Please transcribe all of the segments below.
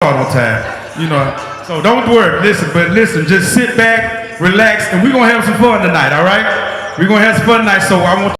on time. So don't worry. Listen, just sit back, relax, and we're gonna have some fun tonight. All right? We're gonna have some fun tonight. So I want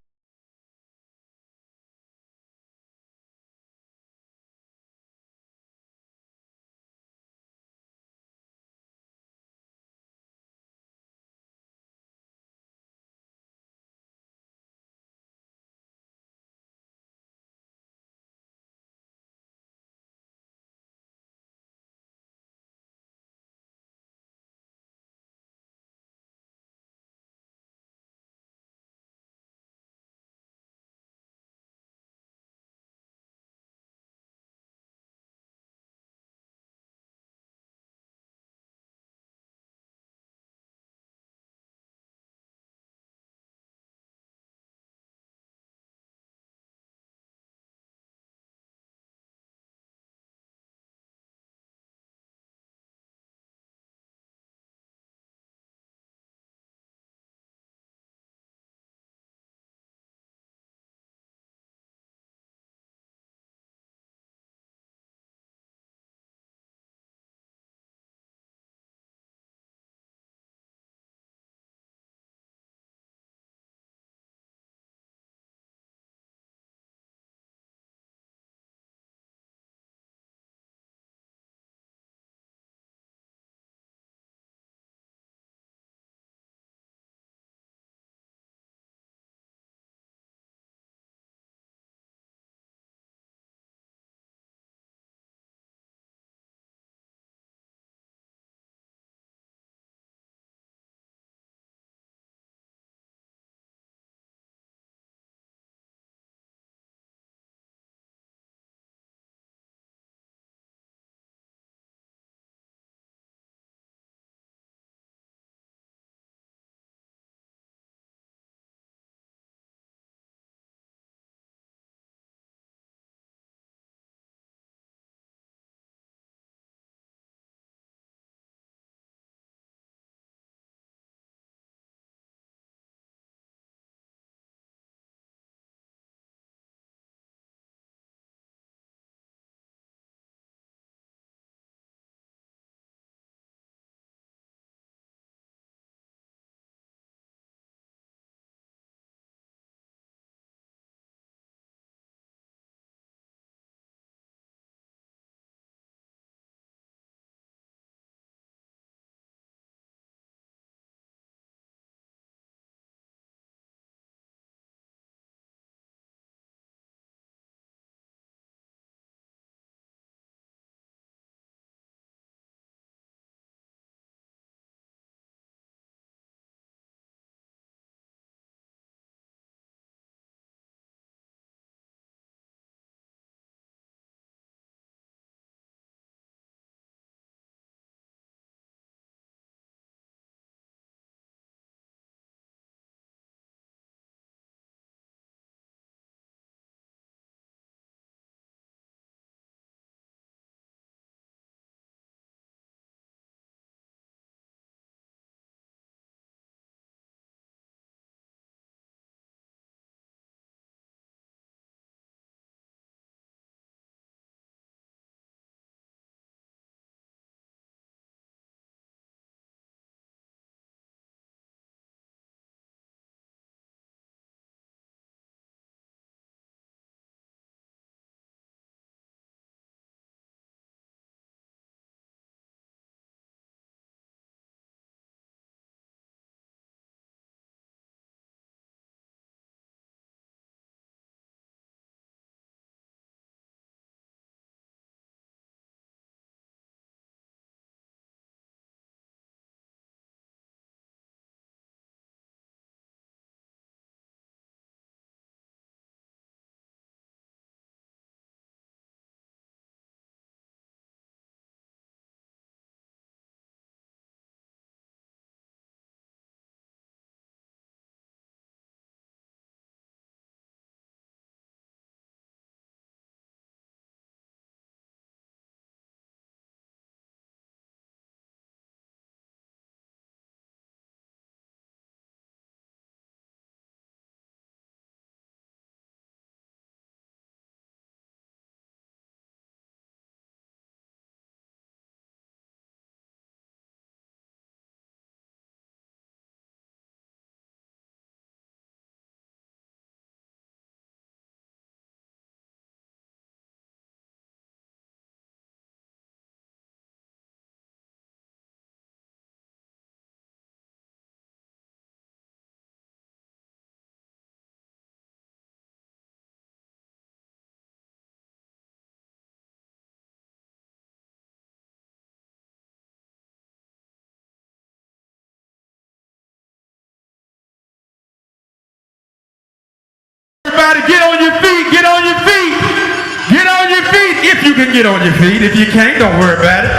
get on your feet. If you can't, don't worry about it.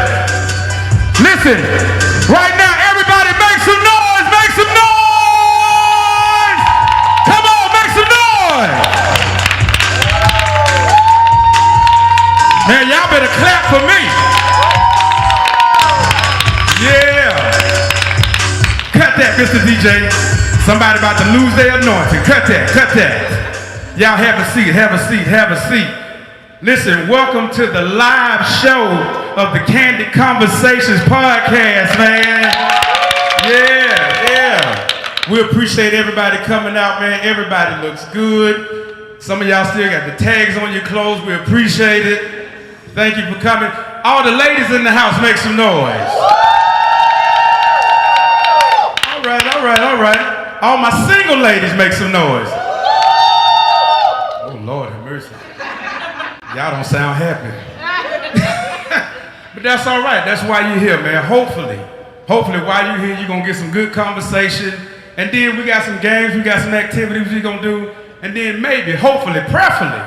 Listen, right now, everybody make some noise, make some noise! Come on, make some noise! Man, y'all better clap for me. Yeah. Cut that, Mr. DJ. Somebody about to lose their anointing. Cut that, cut that. Y'all have a seat, have a seat, have a seat. Listen, welcome to the live show of the Candid Conversations podcast, man. Yeah. We appreciate everybody coming out, man. Everybody looks good. Some of y'all still got the tags on your clothes. We appreciate it. Thank you for coming. All the ladies in the house, make some noise. All right. All my single ladies, make some noise. Oh, Lord have mercy. Y'all don't sound happy. But that's all right. That's why you're here, man. Hopefully while you're here, you're going to get some good conversation. And then we got some games, we got some activities we're going to do. And then maybe, hopefully, prayerfully,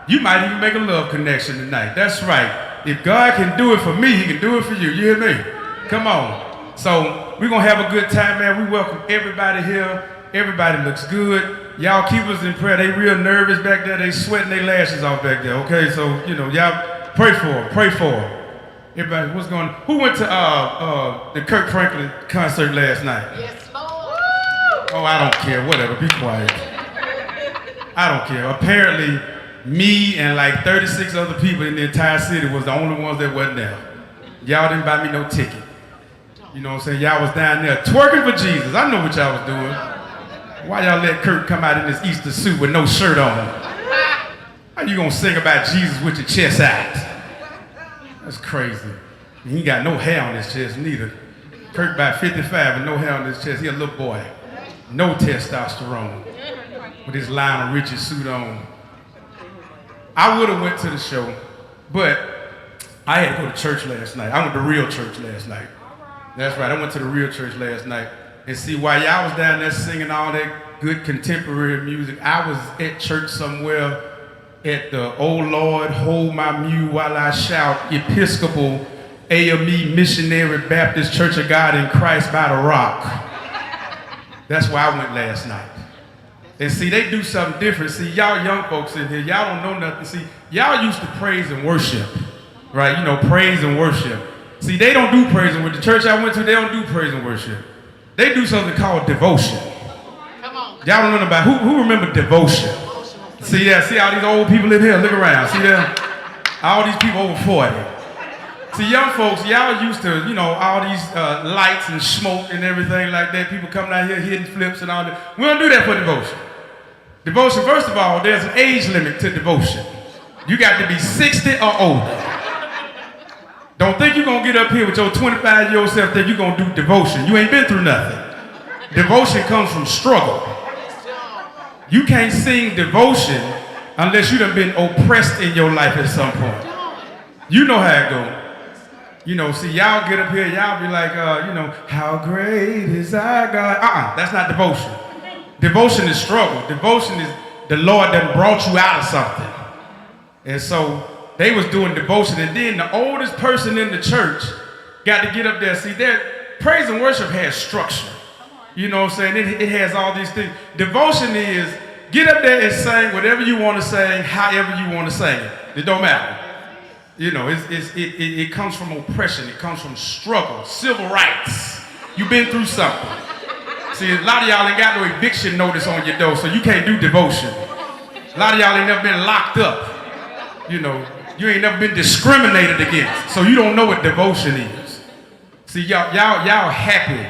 you might even make a love connection tonight. That's right. If God can do it for me, he can do it for you. You hear me? Come on. So we're going to have a good time, man. We welcome everybody here. Everybody looks good. Y'all keep us in prayer. They real nervous back there. They sweating their lashes off back there, okay? So, y'all pray for them. Pray for them. Everybody, what's going on? Who went to the Kirk Franklin concert last night? Yes, Lord. Oh, I don't care. Whatever. Be quiet. I don't care. Apparently, me and like 36 other people in the entire city was the only ones that wasn't there. Y'all didn't buy me no ticket. You know what I'm saying? Y'all was down there twerking for Jesus. I know what y'all was doing. Why y'all let Kirk come out in this Easter suit with no shirt on? How you gonna sing about Jesus with your chest out? That's crazy. He ain't got no hair on his chest neither. Kirk about 55 and no hair on his chest. He a little boy. No testosterone. With his Lionel Richie suit on. I would have went to the show, but I had to go to church last night. I went to real church last night. That's right, I went to the real church last night. And see, while y'all was down there singing all that good contemporary music, I was at church somewhere at the Oh Lord, Hold My Mule While I Shout Episcopal AME Missionary Baptist Church of God in Christ by the Rock. That's where I went last night. And see, they do something different. See, y'all young folks in here, y'all don't know nothing. See, y'all used to praise and worship, right? Praise and worship. See, they don't do praise and worship. The church I went to, they don't do praise and worship. They do something called devotion. Come on. Y'all don't know about who remember devotion? See that? See all these old people in here? Look around. See that? All these people over 40. See, young folks, y'all used to, all these lights and smoke and everything like that. People coming out here hitting flips and all that. We don't do that for devotion. Devotion, first of all, there's an age limit to devotion. You got to be 60 or older. Don't think you're going to get up here with your 25-year-old self that you're going to do devotion. You ain't been through nothing. Devotion comes from struggle. You can't sing devotion unless you done been oppressed in your life at some point. You know how it goes. See, y'all get up here, y'all be like, how great is our God? That's not devotion. Devotion is struggle. Devotion is the Lord that brought you out of something. And so they was doing devotion, and then the oldest person in the church got to get up there. See, praise and worship has structure. You know what I'm saying? It has all these things. Devotion is get up there and sing whatever you want to sing, however you want to sing it. It don't matter. It comes from oppression. It comes from struggle, civil rights. You've been through something. See, a lot of y'all ain't got no eviction notice on your door, so you can't do devotion. A lot of y'all ain't never been locked up. You ain't never been discriminated against, so you don't know what devotion is. See, y'all happy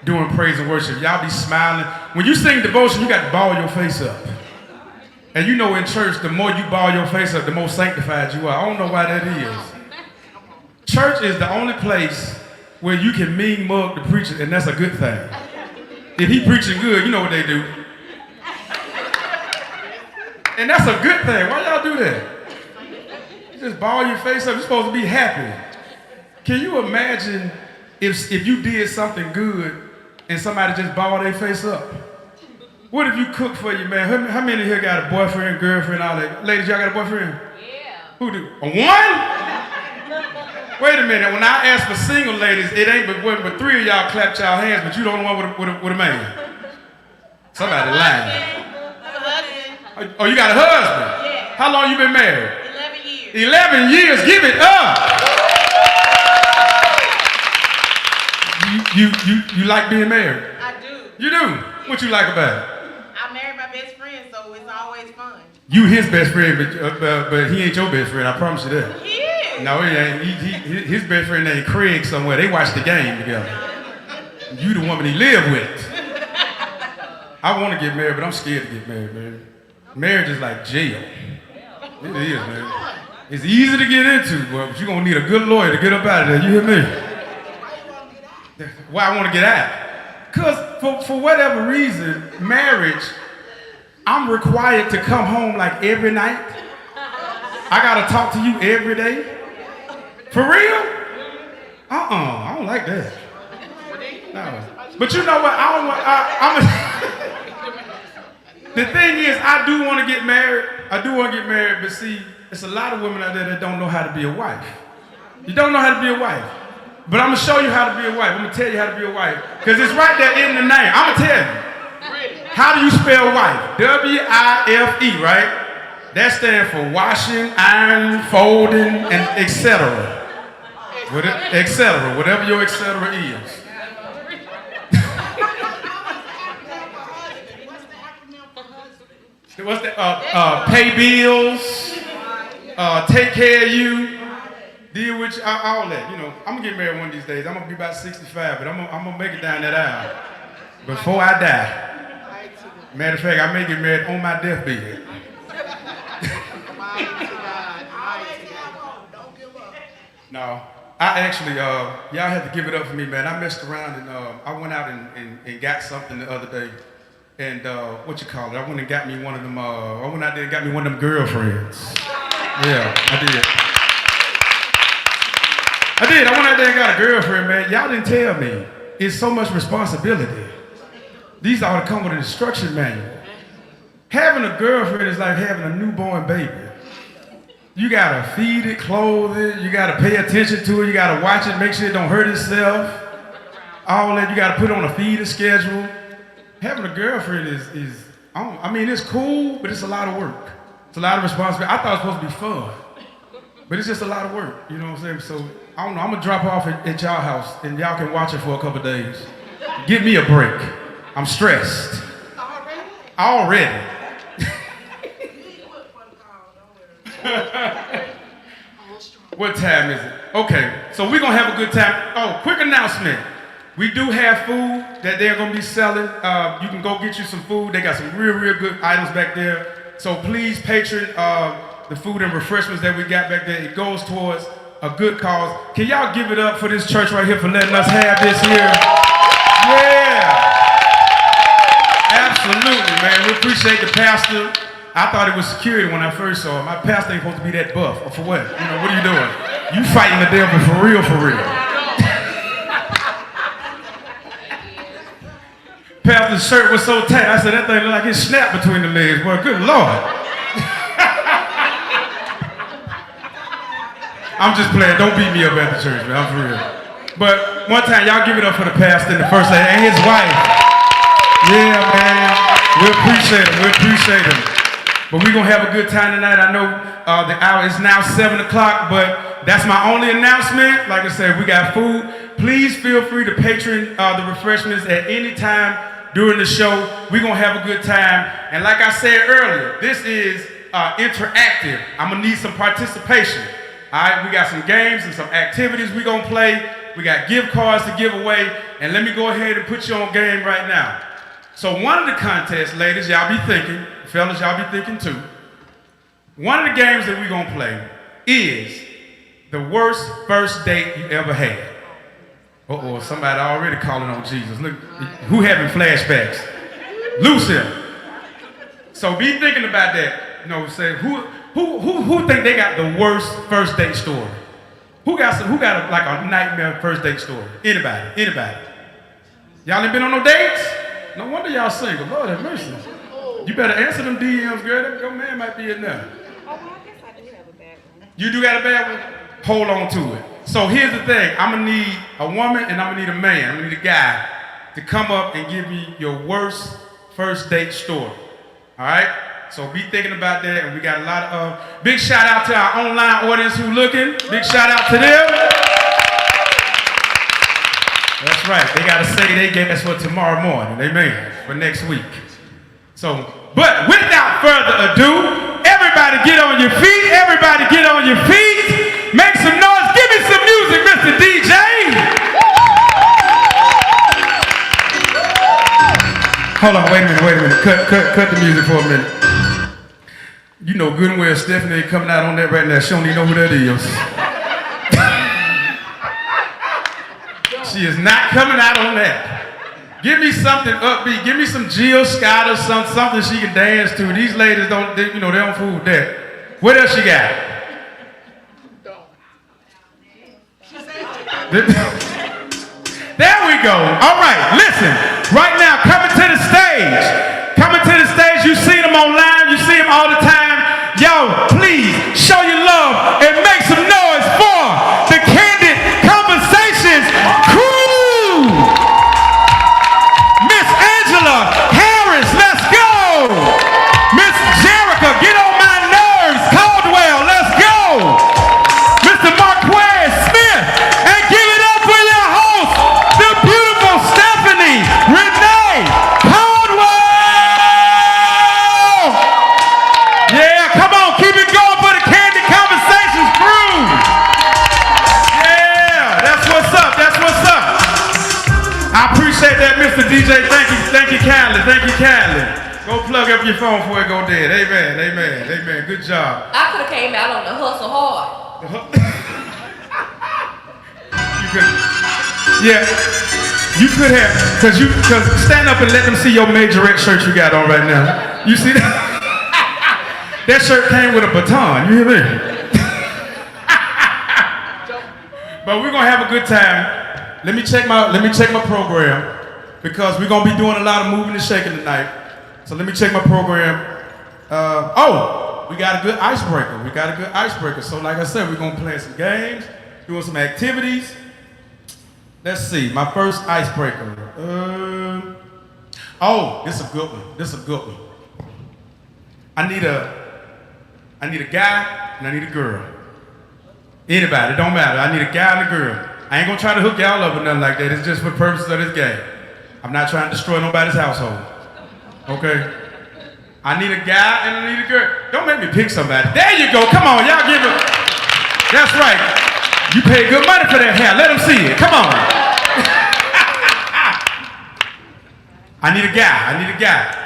doing praise and worship. Y'all be smiling. When you sing devotion, you got to ball your face up. And in church, the more you ball your face up, the more sanctified you are. I don't know why that is. Church is the only place where you can mean mug the preacher, and that's a good thing. If he preaching good, you know what they do. And that's a good thing. Why y'all do that? You just ball your face up. You're supposed to be happy. Can you imagine if you did something good and somebody just balled their face up? What if you cook for you, man? How many here got a boyfriend, girlfriend, all that? Ladies, y'all got a boyfriend? Yeah. Who do? A one? Wait a minute. When I ask for single ladies, it ain't but three of y'all clapped y'all hands, but you the only one with a man. Somebody lying. Oh, you got a husband? Yeah. How long you been married? 11 years. 11 years. Give it up. You like being married? I do. You do? What you like about it? I married my best friend, so it's always fun. You his best friend, but he ain't your best friend. I promise you that. He is. No, he ain't. His best friend named Craig somewhere. They watch the game together. You the woman he live with. I want to get married, but I'm scared to get married, man. Marriage is like jail. It is, man. It's easy to get into, but you're going to need a good lawyer to get up out of there. You hear me? Why I want to get out? Because for whatever reason, marriage, I'm required to come home like every night. I got to talk to you every day. For real? I don't like that. No. But you know what? The thing is, I do want to get married. But see, it's a lot of women out there that don't know how to be a wife. You don't know how to be a wife. But I'm going to show you how to be a wife. I'm going to tell you how to be a wife. Because it's right there in the name. I'm going to tell you. How do you spell wife? W-I-F-E, right? That stands for washing, ironing, folding, and etc. Etc. Whatever your etc. is. What's that? Pay bills, take care of you, deal with you, all that. You know, I'm gonna get married one of these days. I'm gonna be about 65, but I'm gonna make it down that aisle before I die. Matter of fact, I may get married on my deathbed. No, I actually, y'all have to give it up for me, man. I messed around and I went out and got something the other day. And what you call it? I went and got me one of them. I went out there and got me one of them girlfriends. Yeah, I did. I went out there and got a girlfriend, man. Y'all didn't tell me. It's so much responsibility. These ought to come with an instruction manual. Having a girlfriend is like having a newborn baby. You gotta feed it, clothe it. You gotta pay attention to it. You gotta watch it, make sure it don't hurt itself. All that. You gotta put on a feeding schedule. Having a girlfriend is I mean, it's cool, but it's a lot of work. It's a lot of responsibility. I thought it was supposed to be fun, but it's just a lot of work. You know what I'm saying? So, I don't know. I'm going to drop off at y'all house, and y'all can watch it for a couple of days. Give me a break. I'm stressed. Already. What time is it? Okay, so we're going to have a good time. Oh, quick announcement. We do have food that they're going to be selling. You can go get you some food. They got some real good items back there. So please patron the food and refreshments that we got back there. It goes towards a good cause. Can y'all give it up for this church right here for letting us have this here? Yeah. Absolutely, man. We appreciate the pastor. I thought it was security when I first saw him. My pastor ain't supposed to be that buff. Or for what? You know, what are you doing? You fighting the devil for real, for real. Pastor's shirt was so tight. I said, that thing looked like it snapped between the legs. Boy, good Lord. I'm just playing. Don't beat me up at the church, man. I'm for real. But one time, y'all give it up for the pastor and the first lady and his wife. Yeah, man. We appreciate him. We appreciate him. But we're going to have a good time tonight. I know the hour is now 7 o'clock, but that's my only announcement. Like I said, we got food. Please feel free to patron the refreshments at any time during the show. We're going to have a good time. And like I said earlier, this is interactive. I'm going to need some participation. All right, we got some games and some activities we're going to play. We got gift cards to give away. And let me go ahead and put you on game right now. So one of the contests, ladies, y'all be thinking, fellas, y'all be thinking too. One of the games that we're going to play is the worst first date you ever had. Uh-oh, somebody already calling on Jesus. Look, who having flashbacks? Lucia. So be thinking about that. You know, say who think they got the worst first date story? Who got like a nightmare first date story? Anybody? Y'all ain't been on no dates? No wonder y'all single. Lord have mercy. You better answer them DMs, girl. Your man might be in there. Oh, well, I guess I do have a bad one. You do got a bad one? Hold on to it. So here's the thing. I'm gonna need a woman and I'm gonna need a man. I'm gonna need a guy to come up and give me your worst first date story. All right? So be thinking about that. And we got a lot of big shout out to our online audience who looking. Big shout out to them. That's right. They gotta say they guess for tomorrow morning. Amen. For next week. So, but without further ado, everybody get on your feet. Everybody get on your feet. Make some noise. Give me some music, Mr. DJ. Hold on, wait a minute. Cut the music for a minute. You know good and well Stephanie ain't coming out on that right now. She don't even know who that is. She is not coming out on that. Give me something upbeat. Give me some Jill Scott or something she can dance to. These ladies don't, they don't fool with that. What else you got? There we go. All right, listen. Right now, coming to the stage. You see them online. You see them all the time. Yo, please show your love and make some noise for the Candid Conversations crew. Miss Angela Harris, let's go. Miss Jerica, get on my nerves. Caldwell, let's go. Mr. Marquez Smith, and give it up for your host, the beautiful Stephanie Renee Caldwell. Yeah, come on, keep it going for the Candid Conversations crew. Yeah, that's what's up. I appreciate that, Mr. DJ. Thank you kindly. Go plug up your phone before it go dead. Amen. Good job. I could have came out on the hustle hard. You could have, cause stand up and let them see your majorette shirt you got on right now. You see that? That shirt came with a baton. You hear me? But we're gonna have a good time. Let me check my program because we're gonna be doing a lot of moving and shaking tonight. So let me check my program. We got a good icebreaker. So like I said, we're gonna play some games, doing some activities. Let's see, my first icebreaker. This is a good one. I need a guy and I need a girl. Anybody, it don't matter. I need a guy and a girl. I ain't gonna try to hook y'all up or nothing like that. It's just for purposes of this game. I'm not trying to destroy nobody's household. Okay? I need a guy and I need a girl. Don't make me pick somebody. There you go. Come on, y'all give it. That's right. You pay good money for that hair. Let them see it. Come on. I need a guy.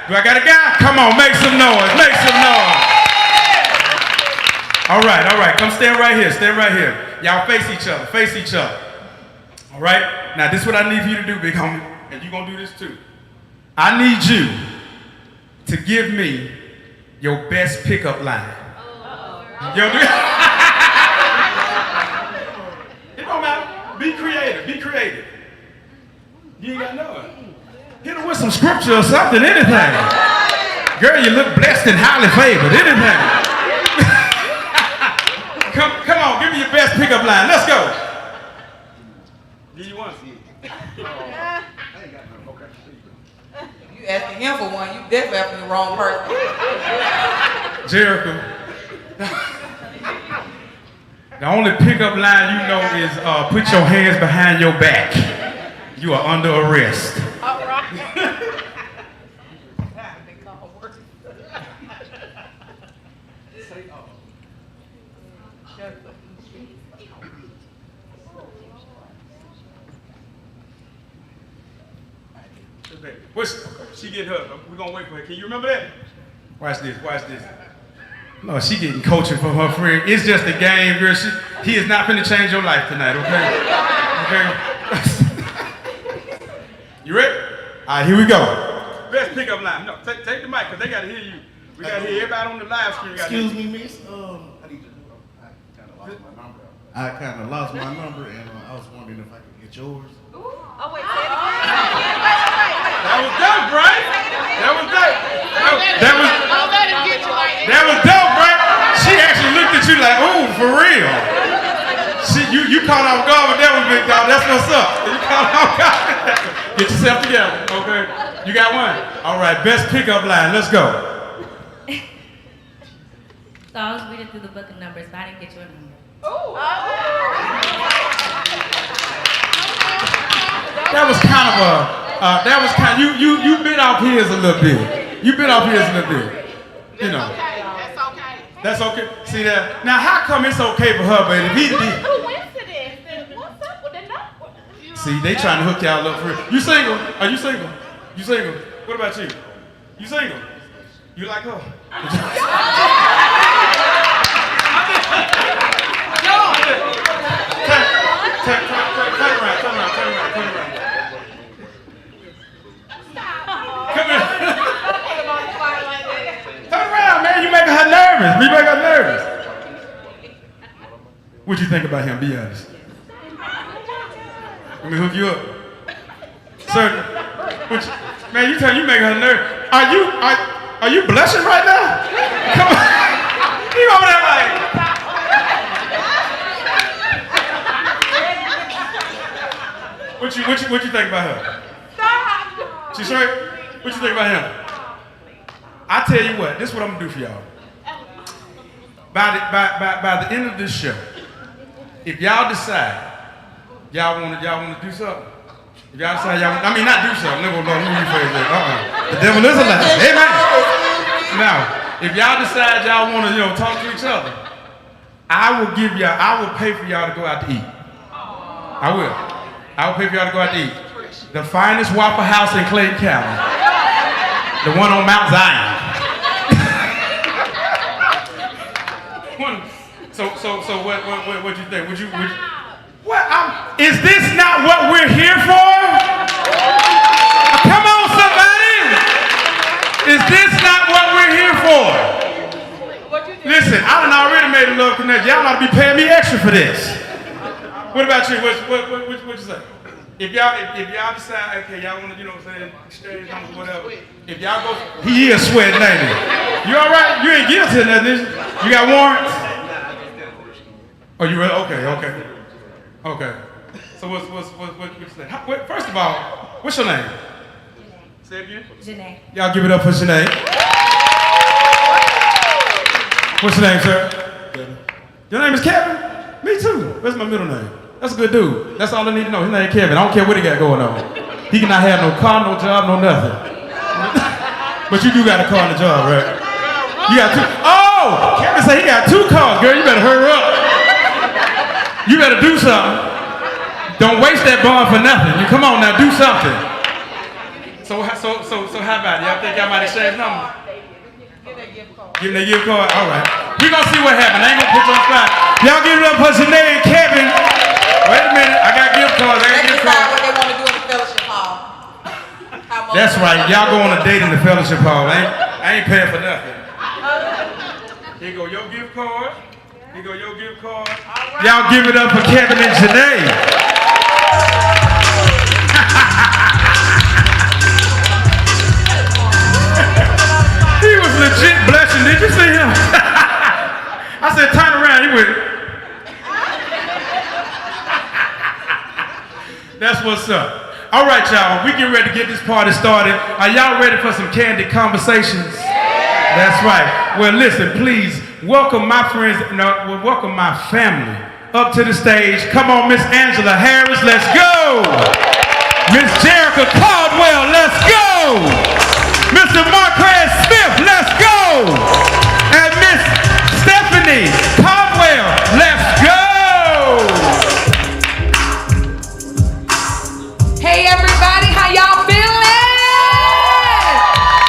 Do I got a guy? Come on, make some noise. All right. Come stand right here. Y'all face each other. All right? Now, this is what I need for you to do, big homie. And you're going to do this too. I need you to give me your best pickup line. You don't do it? It don't matter. Be creative. You ain't got none. Hit her with some scripture or something, anything. Girl, you look blessed and highly favored, anything. Come on, give me your best pickup line. Let's go. Give you one. You asking him for one, you definitely asking the wrong person. Jericho. The only pickup line you know is put your hands behind your back. You are under arrest. All right. She get her. We're gonna wait for her. Can you remember that? Watch this. No, she getting coaching from her friend. It's just a game, girl. He is not finna change your life tonight, okay? You ready? All right, here we go. Best pickup line. No, take the mic, because they gotta hear you. We gotta hear everybody on the live stream. Excuse me, miss. I kind of lost my number, and I was wondering if I could get yours. Oh, wait. That was dope, right? That was dope, right? She actually looked at you like, ooh, for real. You You caught off guard with that one, big dog. That's what's up. You caught off guard. Get yourself together, okay? You got one? All right, best pickup line. Let's go. So I was reading through the book of Numbers, but I didn't get your number. That was kind of you bit off his a little bit. You bit off his a little bit. You know. That's okay. That's okay. See that? Now, how come it's okay for her, but if he Coincidence. What's up with the number? see, they trying to hook y'all up for it. You single? Are you single? You single? What about you? You single? You like her? Turn around. Come here. Turn around, man. You making her nervous. You making her nervous. What you think about him? Be honest. Let me hook you up. Sir, man, you making her nervous. Are you blushing right now? Come on. You over there like. What you think about her? She straight? What you think about him? I tell you what, this is what I'm gonna do for y'all. By the end of this show, if y'all decide y'all wanna do something, if y'all decide not do something, let me rephrase that. The devil is a lie. Amen. Now, if y'all decide y'all wanna talk to each other, I will pay for y'all to go out to eat. I will pay for y'all to go out to eat. The finest Waffle House in Clayton County. The one on Mount Zion. So what you think? Would you is this not what we're here for? Come on, somebody! Is this not what we're here for? Listen, I done already made a love connection. Y'all ought to be paying me extra for this. What about you? What you say? If y'all decide, okay, y'all want to, exchange numbers, whatever. If y'all go, he is sweating, ain't he? You all right? You ain't guilty of nothing, is you? You got warrants? Oh, you ready? Okay. So what's you say? First of all, what's your name? Say it again. Janae. Y'all give it up for Janae. What's your name, sir? Kevin. Your name is Kevin? Me too. That's my middle name. That's a good dude. That's all I need to know. His name is Kevin. I don't care what he got going on. He cannot have no car, no job, no nothing. But you do got a car and a job, right? You got two. Oh! Kevin said he got 2 cars, girl. You better hurry up. You better do something. Don't waste that bond for nothing. You come on now, do something. So how about it? Y'all think y'all might exchange numbers? Give them that gift card? All right. We're going to see what happens. I ain't going to put you on the spot. Y'all give it up for Janae and Kevin. Wait a minute. I got gift cards. They decide what they want to do in the fellowship hall. That's right. Y'all go on a date in the fellowship hall. I ain't paying for nothing. Here go your gift card. Here go your gift card. Y'all give it up for Kevin and Janae. He was legit blushing. Did you see him? I said, turn around. He went. That's what's up. All right, y'all. We getting ready to get this party started. Are y'all ready for some candid conversations? That's right. Well, listen, please welcome my friends, welcome my family up to the stage. Come on, Miss Angela Harris, let's go. Miss Jerica Caldwell, let's go. Mr. Marquez Smith, let's go. And Miss Stephanie Caldwell, let's go. Hey everybody, how y'all feeling?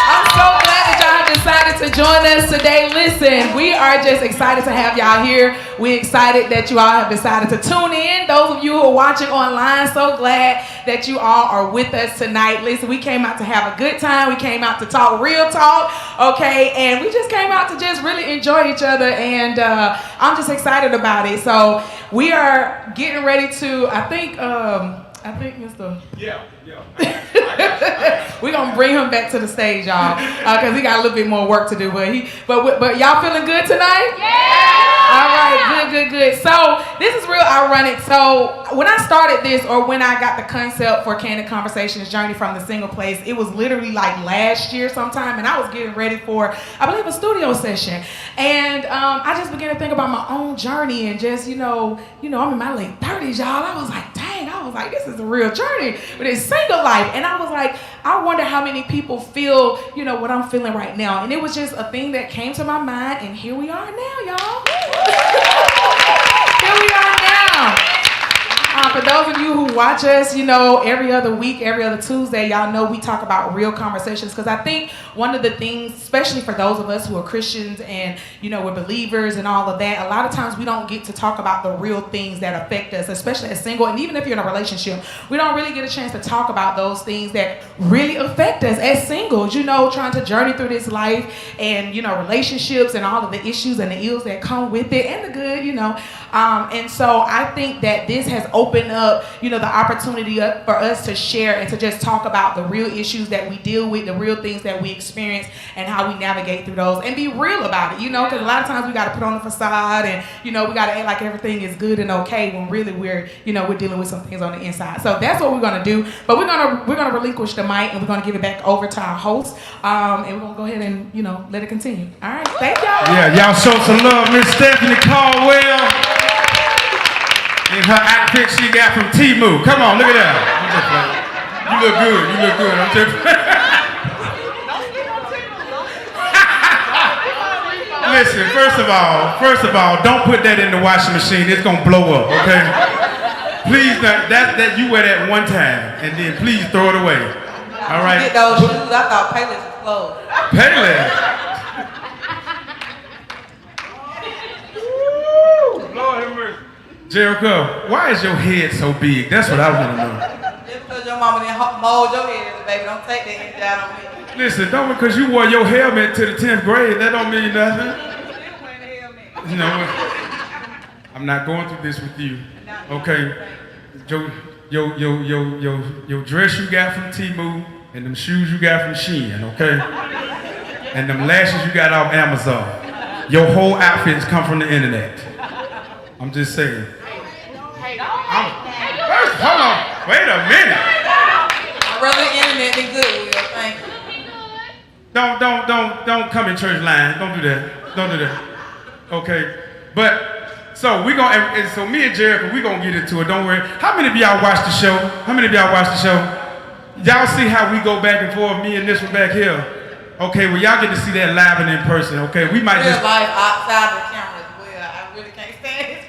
I'm so glad that y'all have decided to join us today. Listen, we are just excited to have y'all here. We're excited that you all have decided to tune in. Those of you who are watching online, so glad that you all are with us tonight. Listen, we came out to have a good time. We came out to talk real talk, okay? And we just came out to just really enjoy each other, and I'm just excited about it. So we are getting ready to, I I think Mr. Yeah. We're gonna bring him back to the stage, y'all, because he got a little bit more work to do. But y'all feeling good tonight? Yeah. All right, good. So this is real ironic. So when I started this, or when I got the concept for Candid Conversations, Journey from the Single Place, it was literally like last year sometime, and I was getting ready for, I believe, a studio session, and I just began to think about my own journey, and just I'm in my late 30s, y'all. I was like, dang, this is a real journey with this single life, and I was like, I wonder how many people feel, what I'm feeling right now, and it was just a thing that came to my mind, and here we are now, y'all. Here we are now. For those of you who watch us, every other week, every other Tuesday, y'all know we talk about real conversations, because I think one of the things, especially for those of us who are Christians and, we're believers and all of that, a lot of times we don't get to talk about the real things that affect us, especially as single, and even if you're in a relationship, we don't really get a chance to talk about those things that really affect us as singles, trying to journey through this life and, relationships and all of the issues and the ills that come with it, and the good, and so I think that this has opened up, the opportunity for us to share and to just talk about the real issues that we deal with, the real things that we experience, and how we navigate through those, and be real about it, because a lot of times we got to put on the facade, and we got to act like everything is good and okay, when really we're dealing with some things on the inside. So that's what we're gonna do. But we're gonna relinquish the mic, and we're gonna give it back over to our host, and we're gonna go ahead and let it continue. All right, thank y'all. Yeah, y'all show some love, Miss Stephanie Caldwell. In her outfit she got from Temu. Come on, look at that. I'm just playing. You look good. I'm just Listen, first of all, don't put that in the washing machine. It's gonna blow up, okay? Please, that you wear that one time, and then please throw it away. All right? Get those shoes. I thought Payless was closed. Payless. Lord have mercy. Jericho, why is your head so big? That's what I want to know. Just because your mama didn't mold your head, baby, don't take that energy out on me. Listen, don't because you wore your helmet to the 10th grade, that don't mean nothing. I'm not going through this with you. Okay. Your dress you got from Temu, and them shoes you got from Shein, okay? And them lashes you got off Amazon. Your whole outfits come from the internet. I'm just saying. Hold on. Wait a minute. I'd rather the internet than Goodwill, thank you. Don't come in church line. Don't do that. Okay. But so me and Jericho, we gonna get into it. Don't worry. How many of y'all watch the show? Y'all see how we go back and forth, me and this one back here? Okay, well y'all get to see that live and in person, okay? We might just life outside the camera as well. I really can't stand it.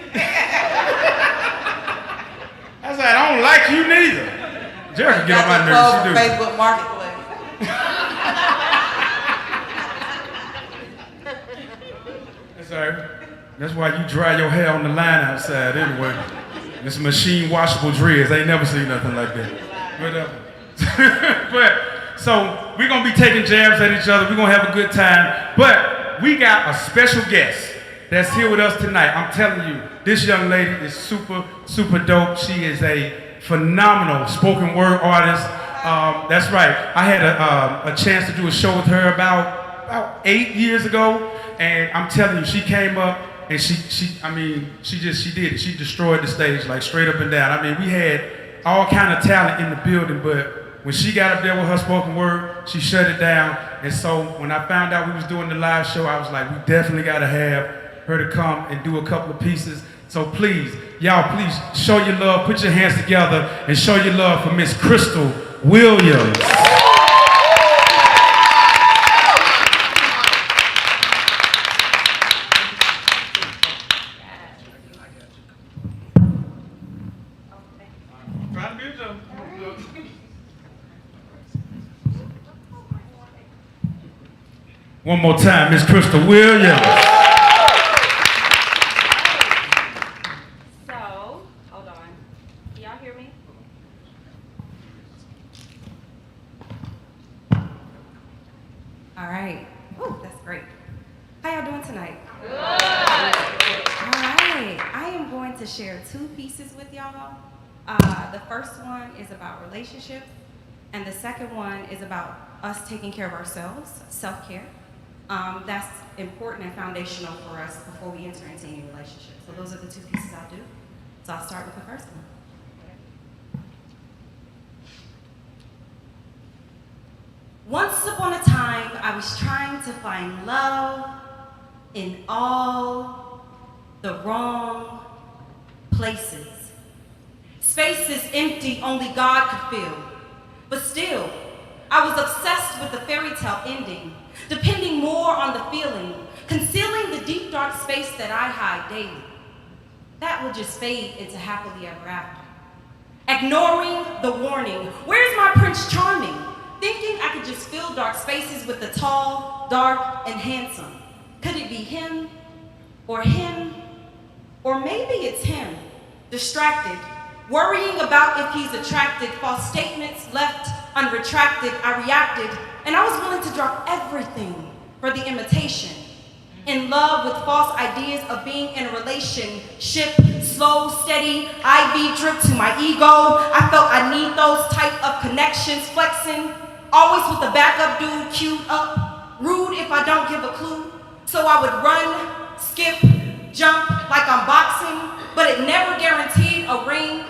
I said, I don't like you neither. Jericho get on my nerves. She do. Facebook Marketplace. That's all right. That's why you dry your hair on the line outside anyway. It's machine washable dreads. I ain't never seen nothing like that. But so we're gonna be taking jabs at each other. We're gonna have a good time. But we got a special guest that's here with us tonight. I'm telling you, this young lady is super, super dope. She is a phenomenal spoken word artist. That's right. I had a chance to do a show with her about 8 years ago, and I'm telling you, she came up and she did it. She destroyed the stage, like straight up and down. I mean, we had all kind of talent in the building, but when she got up there with her spoken word, she shut it down. And so when I found out we was doing the live show, I was like, we definitely got to have her to come and do a couple of pieces. So please, y'all, please show your love, put your hands together, and show your love for Miss Crystal Williams. One more time, Miss Crystal Williams. So, hold on. Can y'all hear me? All right. Ooh, that's great. How y'all doing tonight? Good. All right. I am going to share two pieces with y'all. The first one is about relationships, and the second one is about us taking care of ourselves, self-care. That's important and foundational for us before we enter into any relationship. So those are the two pieces I'll do. So I'll start with the first one. Once upon a time, I was trying to find love in all the wrong places. Spaces empty, only God could fill. But still, I was obsessed with the fairy tale ending, depending more on the feeling, concealing the deep dark space that I hide daily. That would just fade into happily ever after. Ignoring the warning, where's my Prince Charming? Thinking I could just fill dark spaces with the tall, dark, and handsome. Could it be him? Or maybe it's him, distracted, worrying about if he's attracted, false statements left unretracted. I reacted, and I was willing to drop everything for the imitation. In love with false ideas of being in a relationship, slow, steady, IV drip to my ego. I felt I need those type of connections, flexing, always with a backup dude queued up, rude if I don't give a clue. So I would run, skip, jump like I'm boxing, but it never guaranteed a ring.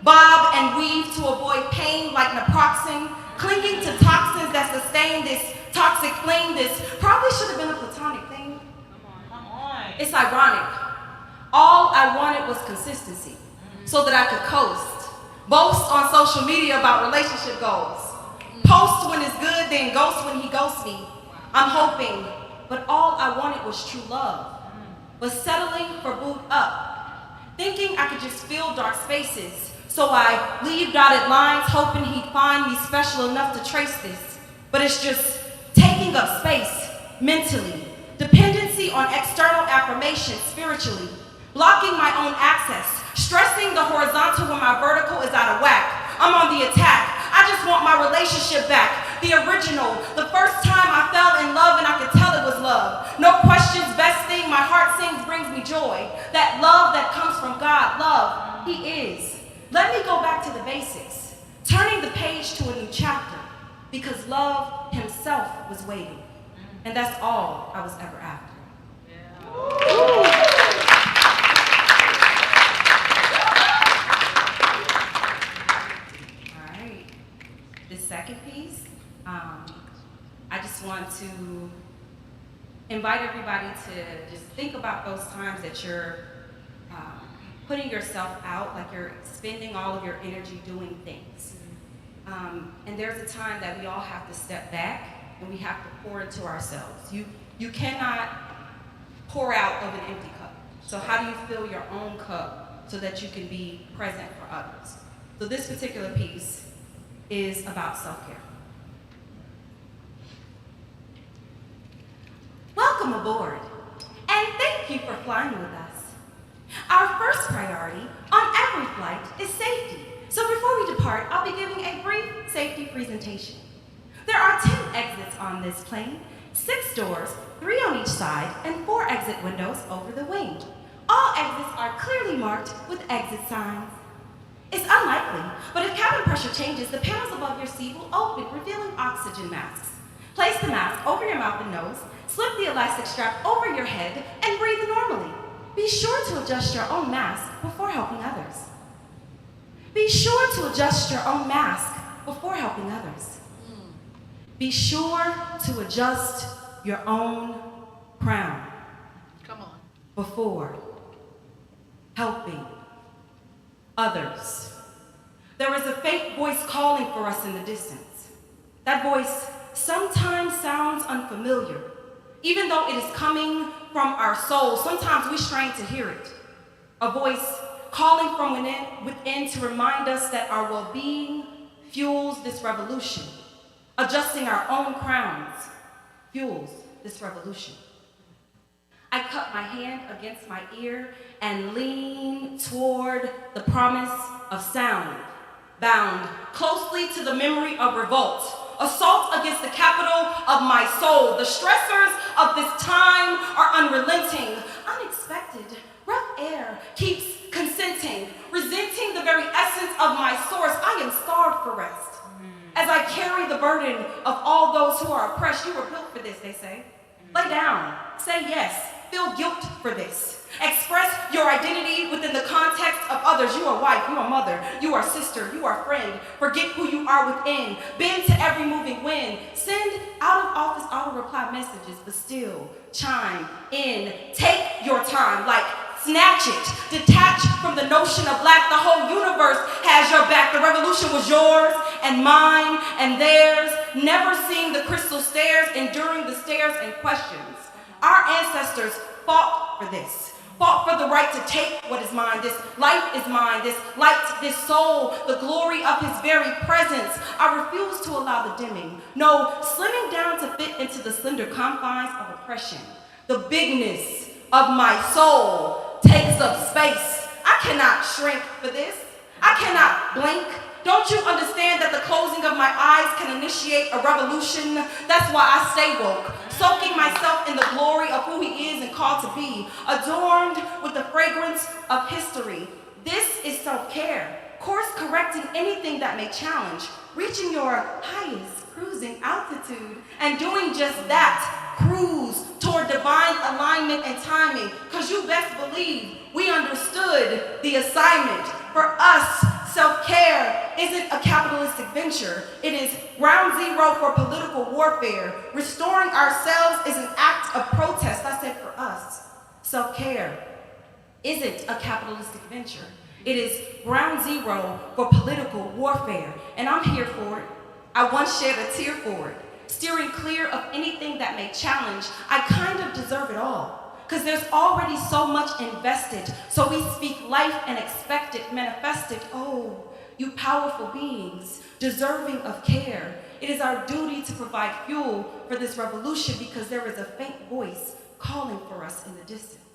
Bob and weave to avoid pain like naproxen, clinging to toxins that sustain this toxic flame. This probably should have been a platonic thing. Come on. It's ironic. All I wanted was consistency so that I could coast, boast on social media about relationship goals, post when it's good, then ghost when he ghosts me. I'm hoping, but all I wanted was true love, but settling for boot up, thinking I could just fill dark spaces. So I leave dotted lines, hoping he'd find me special enough to trace this. But it's just taking up space mentally, dependency on external affirmation spiritually, blocking my own access, stressing the horizontal when my vertical is out of whack. I'm on the attack. I just want my relationship back, the original, the first time I fell in love and I could tell it was love. No questions, best thing my heart sings brings me joy. That love that comes from God, love, he is. Let me go back to the basics, turning the page to a new chapter, because love himself was waiting. And that's all I was ever after. All right. The second piece, I just want to invite everybody to just think about those times that you're putting yourself out, like you're spending all of your energy doing things. And there's a time that we all have to step back and we have to pour into ourselves. You cannot pour out of an empty cup. So how do you fill your own cup so that you can be present for others? So this particular piece is about self-care. Welcome aboard, and thank you for flying with us. Our first priority on every flight is safety. So before we depart, I'll be giving a brief safety presentation. There are 10 exits on this plane, 6 doors, 3 on each side, and 4 exit windows over the wing. All exits are clearly marked with exit signs. It's unlikely, but if cabin pressure changes, the panels above your seat will open, revealing oxygen masks. Place the mask over your mouth and nose, slip the elastic strap over your head, and breathe normally. Be sure to adjust your own mask before helping others. Be sure to adjust your own mask before helping others. Be sure to adjust your own crown. Come on. Before helping others. There is a fake voice calling for us in the distance. That voice sometimes sounds unfamiliar. Even though it is coming from our soul, sometimes we strain to hear it. A voice calling from within to remind us that our well-being fuels this revolution. Adjusting our own crowns fuels this revolution. I cup my hand against my ear and lean toward the promise of sound, bound closely to the memory of revolt, assault against the capital of my soul. The stressors of this time are unrelenting, unexpected. Rough air keeps consenting, resenting the very essence of my source. I am starved for rest. As I carry the burden of all those who are oppressed, you were built for this, they say. Lay down, say yes, feel guilt for this. Express your identity within the context of others. You are wife, you are mother, you are sister, you are friend. Forget who you are within. Bend to every moving wind. Send out of office auto-reply messages, but still chime in. Take your time, like snatch it. Detach from the notion of lack. The whole universe has your back. The revolution was yours and mine and theirs. Never seeing the crystal stairs, enduring the stares and questions. Our ancestors fought for this. Fought for the right to take what is mine. This life is mine. This light, this soul, the glory of his very presence. I refuse to allow the dimming. No, slimming down to fit into the slender confines of oppression. The bigness of my soul takes up space. I cannot shrink for this. I cannot blink. Don't you understand that the closing of my eyes can initiate a revolution? That's why I stay woke, soaking myself in the glory of who he is and called to be, adorned with the fragrance of history. This is self-care, course correcting anything that may challenge, reaching your highest cruising altitude, and doing just that, cruise toward divine alignment and timing, because you best believe we understood the assignment. For us, self-care isn't a capitalistic venture. It is ground zero for political warfare. Restoring ourselves is an act of protest. I said for us, self-care isn't a capitalistic venture. It is ground zero for political warfare. And I'm here for it. I once shed a tear for it. Steering clear of anything that may challenge, I kind of deserve it all. Because there's already so much invested. So we speak life and expect it, manifest it. Oh, you powerful beings, deserving of care. It is our duty to provide fuel for this revolution because there is a faint voice calling for us in the distance.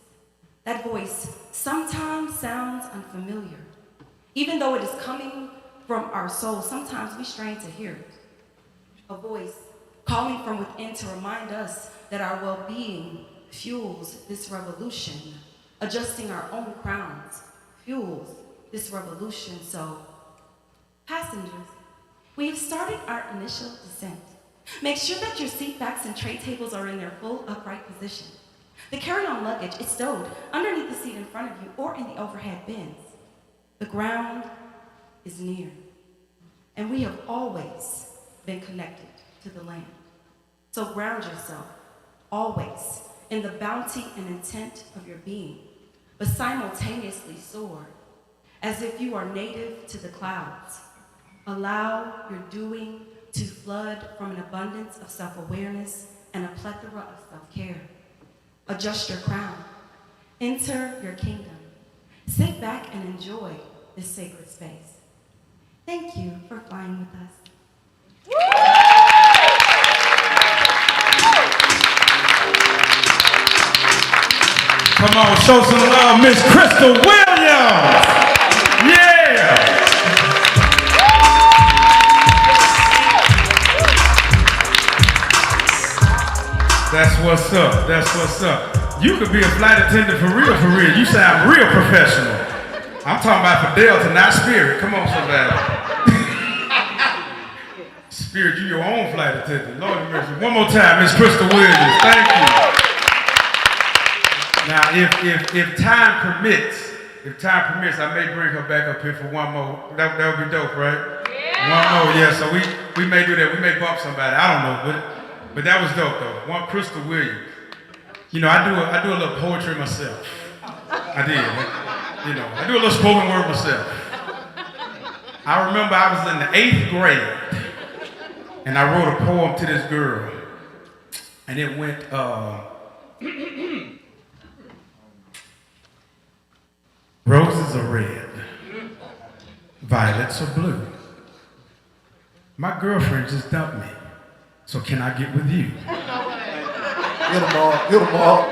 That voice sometimes sounds unfamiliar. Even though it is coming from our soul, sometimes we strain to hear it. A voice calling from within to remind us that our well-being fuels this revolution. Adjusting our own crowns fuels this revolution. So, passengers, we've started our initial descent. Make sure that your seat backs and tray tables are in their full upright position. The carry-on luggage is stowed underneath the seat in front of you or in the overhead bins. The ground is near, and we have always been connected to the land. So ground yourself, always, in the bounty and intent of your being, but simultaneously soar as if you are native to the clouds. Allow your doing to flood from an abundance of self-awareness and a plethora of self-care. Adjust your crown. Enter your kingdom. Sit back and enjoy this sacred space. Thank you for flying with us. Come on, show some love, Miss Crystal Williams. Yeah. That's what's up. That's what's up. You could be a flight attendant for real, for real. You sound real professional. I'm talking about for Delta, not Spirit. Come on, somebody. Spirit, you your own flight attendant. Lord have mercy. One more time, Miss Crystal Williams. Thank you. Now, if time permits, I may bring her back up here for one more. That would be dope, right? Yeah. One more, yeah. So we may do that. We may bump somebody. I don't know, but that was dope though. One Crystal Williams. You know, I do a little poetry myself. I did. You know, I do a little spoken word myself. I remember I was in the 8th grade, and I wrote a poem to this girl, and it went. Roses are red, violets are blue. My girlfriend just dumped me, so can I get with you? Get them all.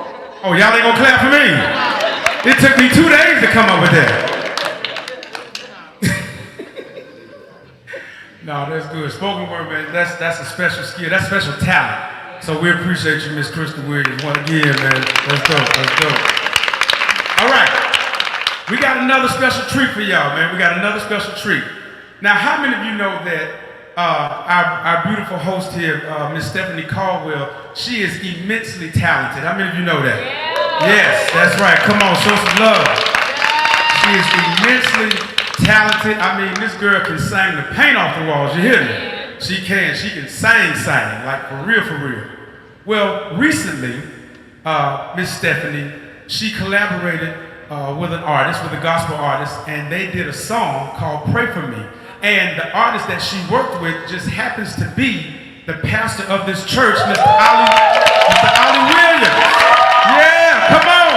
Oh, y'all ain't gonna clap for me? It took me 2 days to come up with that. No, that's good. Spoken word, man, that's a special skill, that's special talent. So we appreciate you, Miss Crystal Williams. Once again, man, that's dope, that's dope. All right. We got another special treat for y'all, man. We got another special treat. Now, how many of you know that our beautiful host here, Miss Stephanie Caldwell, she is immensely talented. How many of you know that? Yeah. Yes, that's right. Come on, show some love. She is immensely talented. I mean, this girl can sing the paint off the walls. You hear me? She can sing, like for real, for real. Well, recently, Miss Stephanie, she collaborated with an artist, with a gospel artist, and they did a song called Pray For Me. And the artist that she worked with just happens to be the pastor of this church, Mr. Ali Williams. Yeah, come on.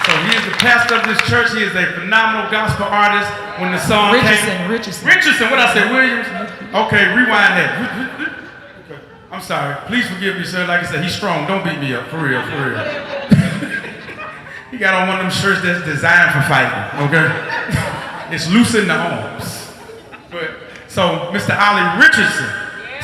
So he is the pastor of this church. He is a phenomenal gospel artist. When the song Richardson, what I said, Williams? Okay, rewind that. I'm sorry. Please forgive me, sir. Like I said, he's strong. Don't beat me up. For real, for real. He got on one of them shirts that's designed for fighting, okay? It's loose in the arms. But, so, Mr. Ali Richardson.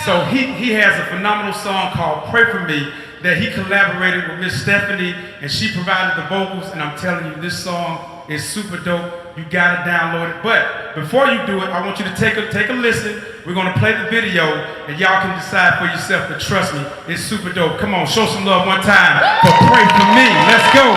So he has a phenomenal song called Pray For Me that he collaborated with Miss Stephanie, and she provided the vocals, and I'm telling you, this song is super dope. You gotta download it. But before you do it, I want you to take a listen. We're gonna play the video, and y'all can decide for yourself, but trust me, it's super dope. Come on, show some love one time for Pray For Me. Let's go.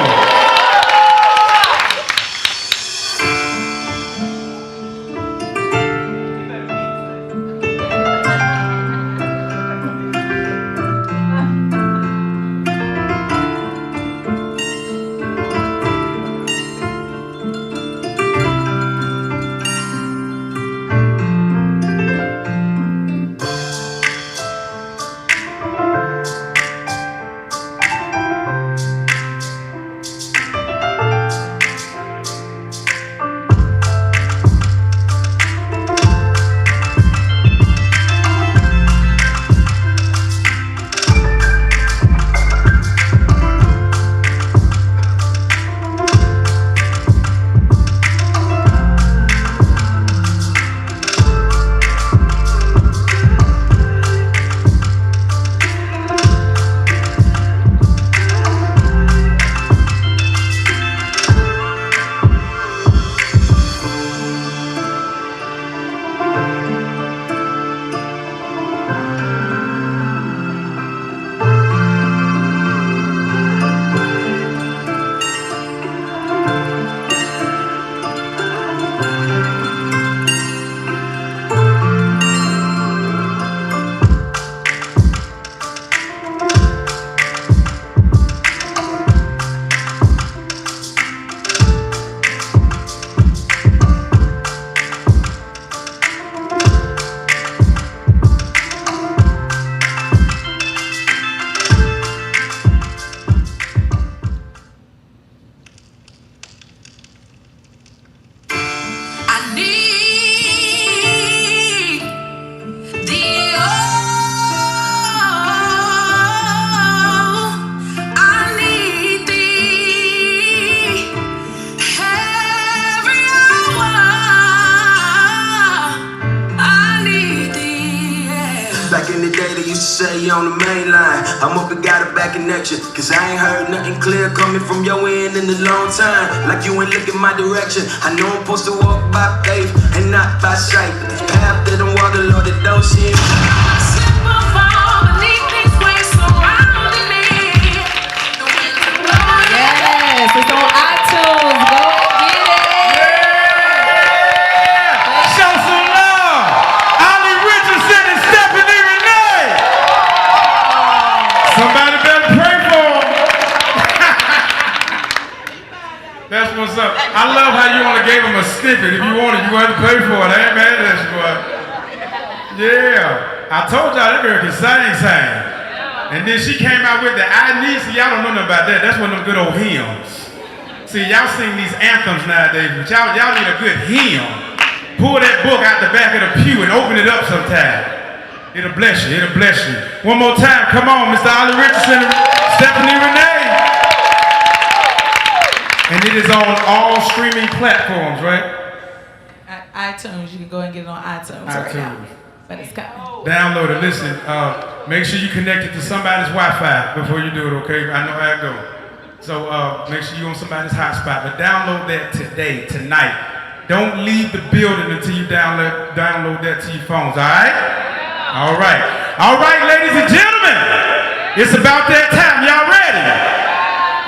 On the main line, I'm up and got a bad connection, cause I ain't heard nothing clear coming from your end in a long time. Like you ain't looking my direction. I know I'm supposed to walk by faith and not by sight. This path that I'm walking, Lord, it don't seem Yes, it's on iTunes. Go and get it. Yeah! Show some love. Ali Richardson and Stephanie Renee. Somebody better pray for him. That's what's up. I love how you only gave him a snippet. If you wanted, you had to pay for it. I ain't mad at you, boy. Yeah. I told y'all that girl can sing. And then she came out with the I Need. See, y'all don't know nothing about that. That's one of them good old hymns. See, y'all sing these anthems nowadays, but y'all need a good hymn. Pull that book out the back of the pew and open it up sometime. It'll bless you. It'll bless you. One more time. Come on, Mr. Ali Richardson and Stephanie Renee. And it is on all streaming platforms, right? iTunes. You can go and get it on iTunes. Right now. But it's coming. Download it. Listen, make sure you connect it to somebody's Wi-Fi before you do it, okay? I know how it goes. So make sure you're on somebody's hotspot. But download that today, tonight. Don't leave the building until you download that to your phones, all right? All right. All right, ladies and gentlemen. It's about that time. Y'all ready?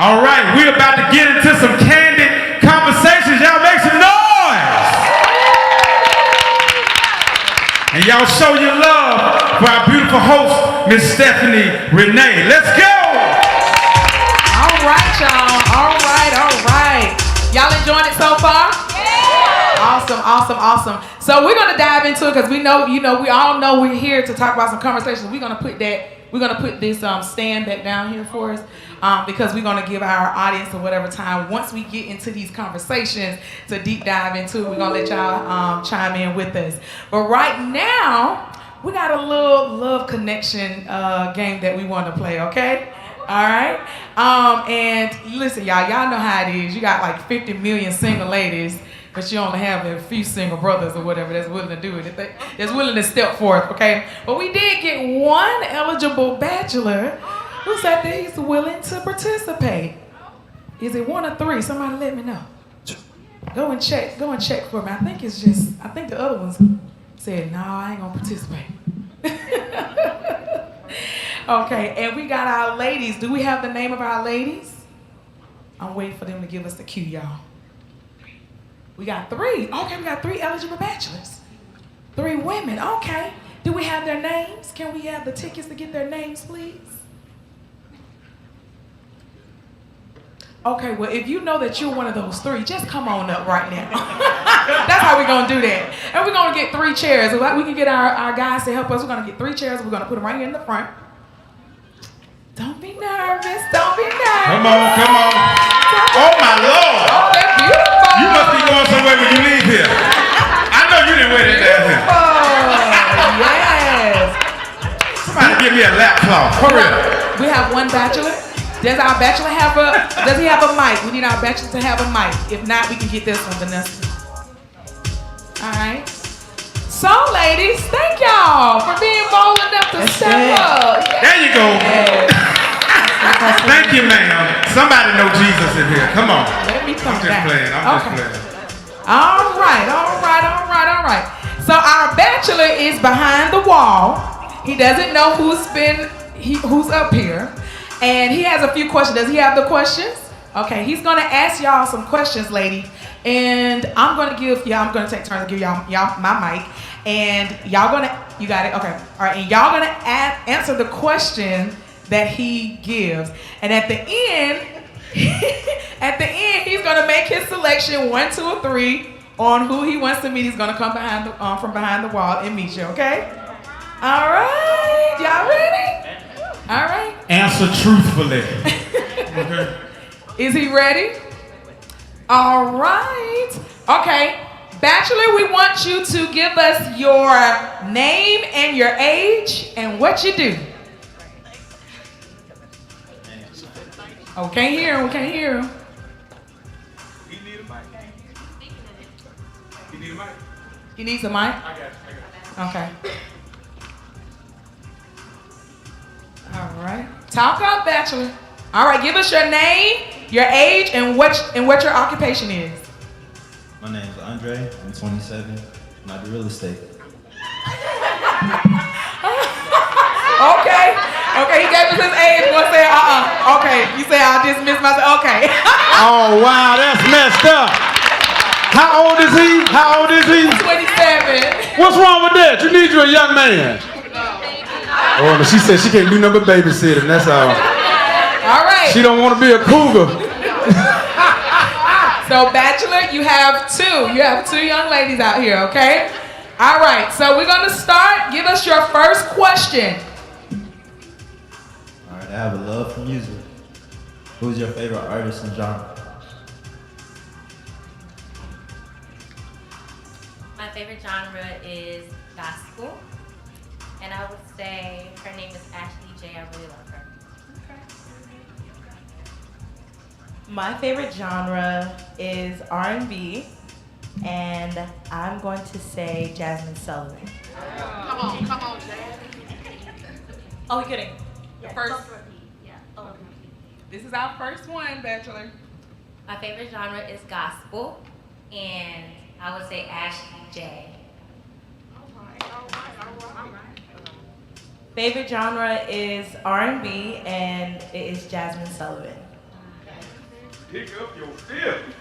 All right. We're about to get into some candid conversations. Y'all make some noise. And y'all show your love for our beautiful host, Miss Stephanie Renee. Let's go. All right, y'all. All right. Y'all enjoying it so far? Awesome. So we're gonna dive into it because we all know we're here to talk about some conversations. We're gonna put this stand back down here for us because we're gonna give our audience or whatever time once we get into these conversations to deep dive into it. We're gonna let y'all chime in with us. But right now we got a little love connection game that we want to play. Okay. All right. And listen, y'all know how it is. You got like 50 million single ladies, but you only have a few single brothers or whatever that's willing to do it, that's willing to step forth, okay? But we did get one eligible bachelor who said that he's willing to participate. Is it one or three? Somebody let me know. Go and check for me. I think the other ones said, no, I ain't gonna participate. Okay, and we got our ladies. Do we have the name of our ladies? I'm waiting for them to give us the cue, y'all. We got three. Okay, we got three eligible bachelors. 3 women. Okay. Do we have their names? Can we have the tickets to get their names, please? Okay, well, if you know that you're one of those 3, just come on up right now. That's how we're going to do that. And we're going to get 3 chairs. We can get our guys to help us. We're going to get 3 chairs. We're going to put them right here in the front. Don't be nervous. Don't be nervous. Come on. Oh, my Lord. Oh, they're beautiful. You must be going somewhere when you leave here. I know you didn't wait it down here. Oh, yes. Somebody give me a lap cloth. For real. We have one bachelor. Does our bachelor does he have a mic? We need our bachelor to have a mic. If not, we can get this one, Vanessa. All right. So, ladies, thank y'all for being bold enough to step up. There you go. Thank you, ma'am. Somebody know Jesus in here. Come on. Let me come I'm just back. playing. I'm just playing. All right. So our bachelor is behind the wall. He doesn't know who's up here. And he has a few questions. Does he have the questions? Okay, he's gonna ask y'all some questions, ladies. And I'm gonna take turns to give y'all my mic. And you got it? Okay. All right, and y'all gonna answer the question that he gives. And at the end, he's gonna make his selection 1, 2, or 3 on who he wants to meet. He's gonna come from behind the wall and meet you. Okay? All right, y'all ready? All right. Answer truthfully. Okay. Is he ready? All right. Okay. Bachelor, we want you to give us your name and your age and what you do. Oh, can't hear him. He needs a mic? I got it. Okay. All right. Talk up, bachelor. All right, give us your name, your age, and what your occupation is. My name is Andre. I'm 27, and I do real estate. Okay, he gave us his age. We're gonna say, Okay, you say I'll dismiss myself. Okay. Oh, wow, that's messed up. How old is he? 27. What's wrong with that? You need you a young man. Oh, but she said she can't do nothing but babysitting. That's all. All right. She don't want to be a cougar. So, bachelor, you have 2. You have 2 young ladies out here, okay? All right. So we're gonna start. Give us your first question. All right, I have a love for music. Who's your favorite artist and genre? My favorite genre is gospel. And I would say her name is Ashley J. I really love her. My favorite genre is R&B, and I'm going to say Jasmine Sullivan. Come on, Jazz. Oh, you're kidding. The first. This is our first one, Bachelor. My favorite genre is gospel, and I would say Ashley J. Favorite genre is R&B, and it is Jasmine Sullivan. Pick up your fifth.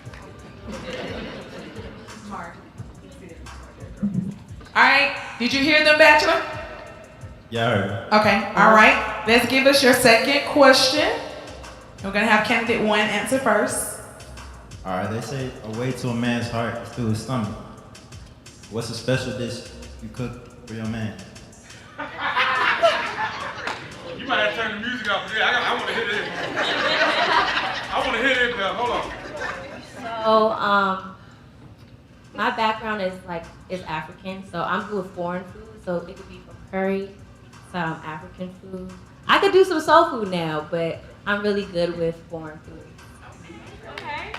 All right, did you hear them, Bachelor? Yeah, I heard. Okay, all right. Let's give us your second question. We're gonna have candidate 1 answer first. All right, they say a way to a man's heart is through his stomach. What's a special dish you cook for your man? You might have to turn the music off for that. I want to hear this. I want to hear this, Bell. Hold on. So, my background is African, so I'm good with foreign food. So it could be from curry, some African food. I could do some soul food now, but I'm really good with foreign food. Okay.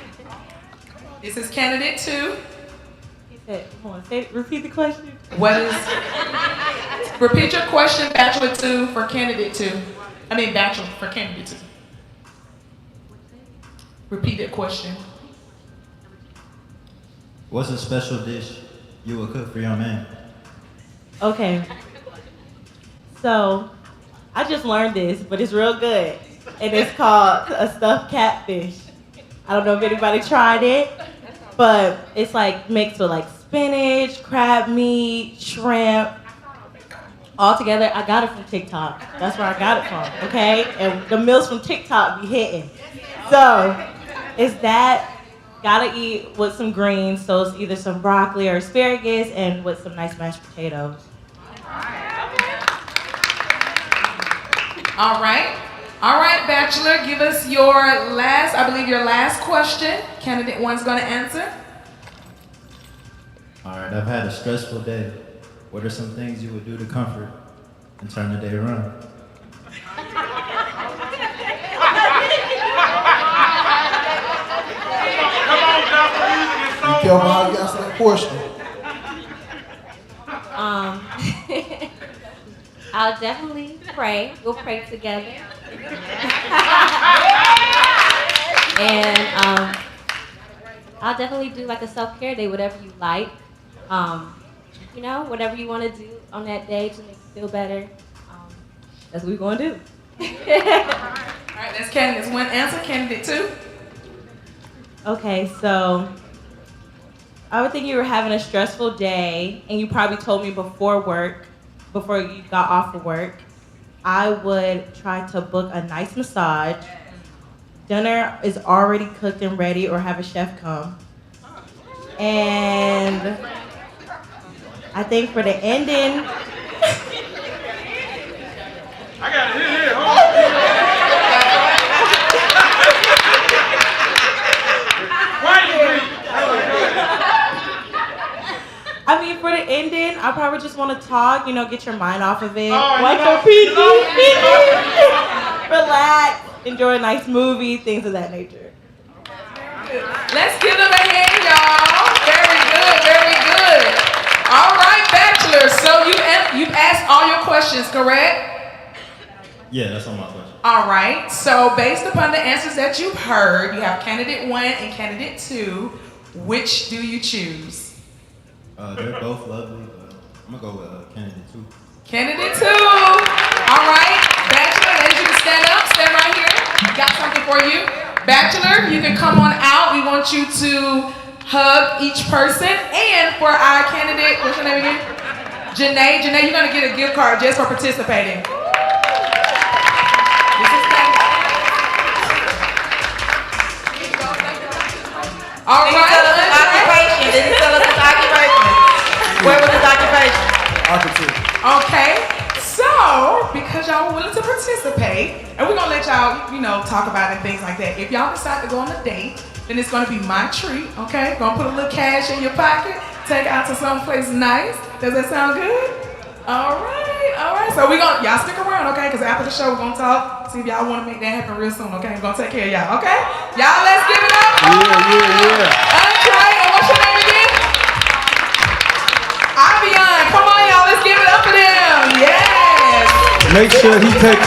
This is candidate 2. He said, come on, repeat the question. What is? Repeat your question, Bachelor 2 for candidate 2. I mean, Bachelor for candidate 2. Repeat that question. What's a special dish you would cook for your man? Okay. So, I just learned this, but it's real good. And it's called a stuffed catfish. I don't know if anybody tried it, but it's like mixed with like spinach, crab meat, shrimp, all together. I got it from TikTok. That's where I got it from, okay? And the meals from TikTok be hitting. So, it's that. Gotta eat with some greens, so it's either some broccoli or asparagus and with some nice mashed potatoes. All right. All right, Bachelor, give us your last question. Candidate 1's gonna answer. All right, I've had a stressful day. What are some things you would do to comfort and turn the day around? Be careful how you answer that question. I'll definitely pray. We'll pray together. And I'll definitely do like a self-care day, whatever you like. Whatever you want to do on that day to make you feel better. That's what we're going to do. All right, that's candidate 1 answer. Candidate 2. Okay, so I would think you were having a stressful day, and you probably told me before you got off of work, I would try to book a nice massage. Dinner is already cooked and ready, or have a chef come. And I think for the ending, I got to hear it. Hold on. I mean, for the ending, I probably just want to talk, get your mind off of it. Watch your relax, enjoy a nice movie, things of that nature. Let's give them a hand, y'all. Very good, very good. All right, Bachelor. So you've asked all your questions, correct? Yeah, that's all my question. All right. So based upon the answers that you've heard, you have candidate 1 and candidate 2. Which do you choose? They're both lovely, but I'm gonna go with candidate 2. Candidate 2. All right. Bachelor, I need you to stand up. Stand right here. Got something for you. Bachelor, you can come on out. We want you to hug each person. And for our candidate, what's your name again? Janae. Janae, you're going to get a gift card just for participating. All right. Did he tell us his occupation? Where was his occupation? Architect. Okay, so because y'all were willing to participate, and we're gonna let y'all, talk about it and things like that. If y'all decide to go on a date, then it's gonna be my treat, okay? Gonna put a little cash in your pocket, take out to someplace nice. Does that sound good? All right. So y'all stick around, okay? Because after the show, we're gonna talk, see if y'all wanna make that happen real soon, okay? We're gonna take care of y'all, okay? Y'all, let's give it up. Yeah. Okay, and what's your name again? Avion. Come on, y'all, let's give it up for them. Yes. Make sure he take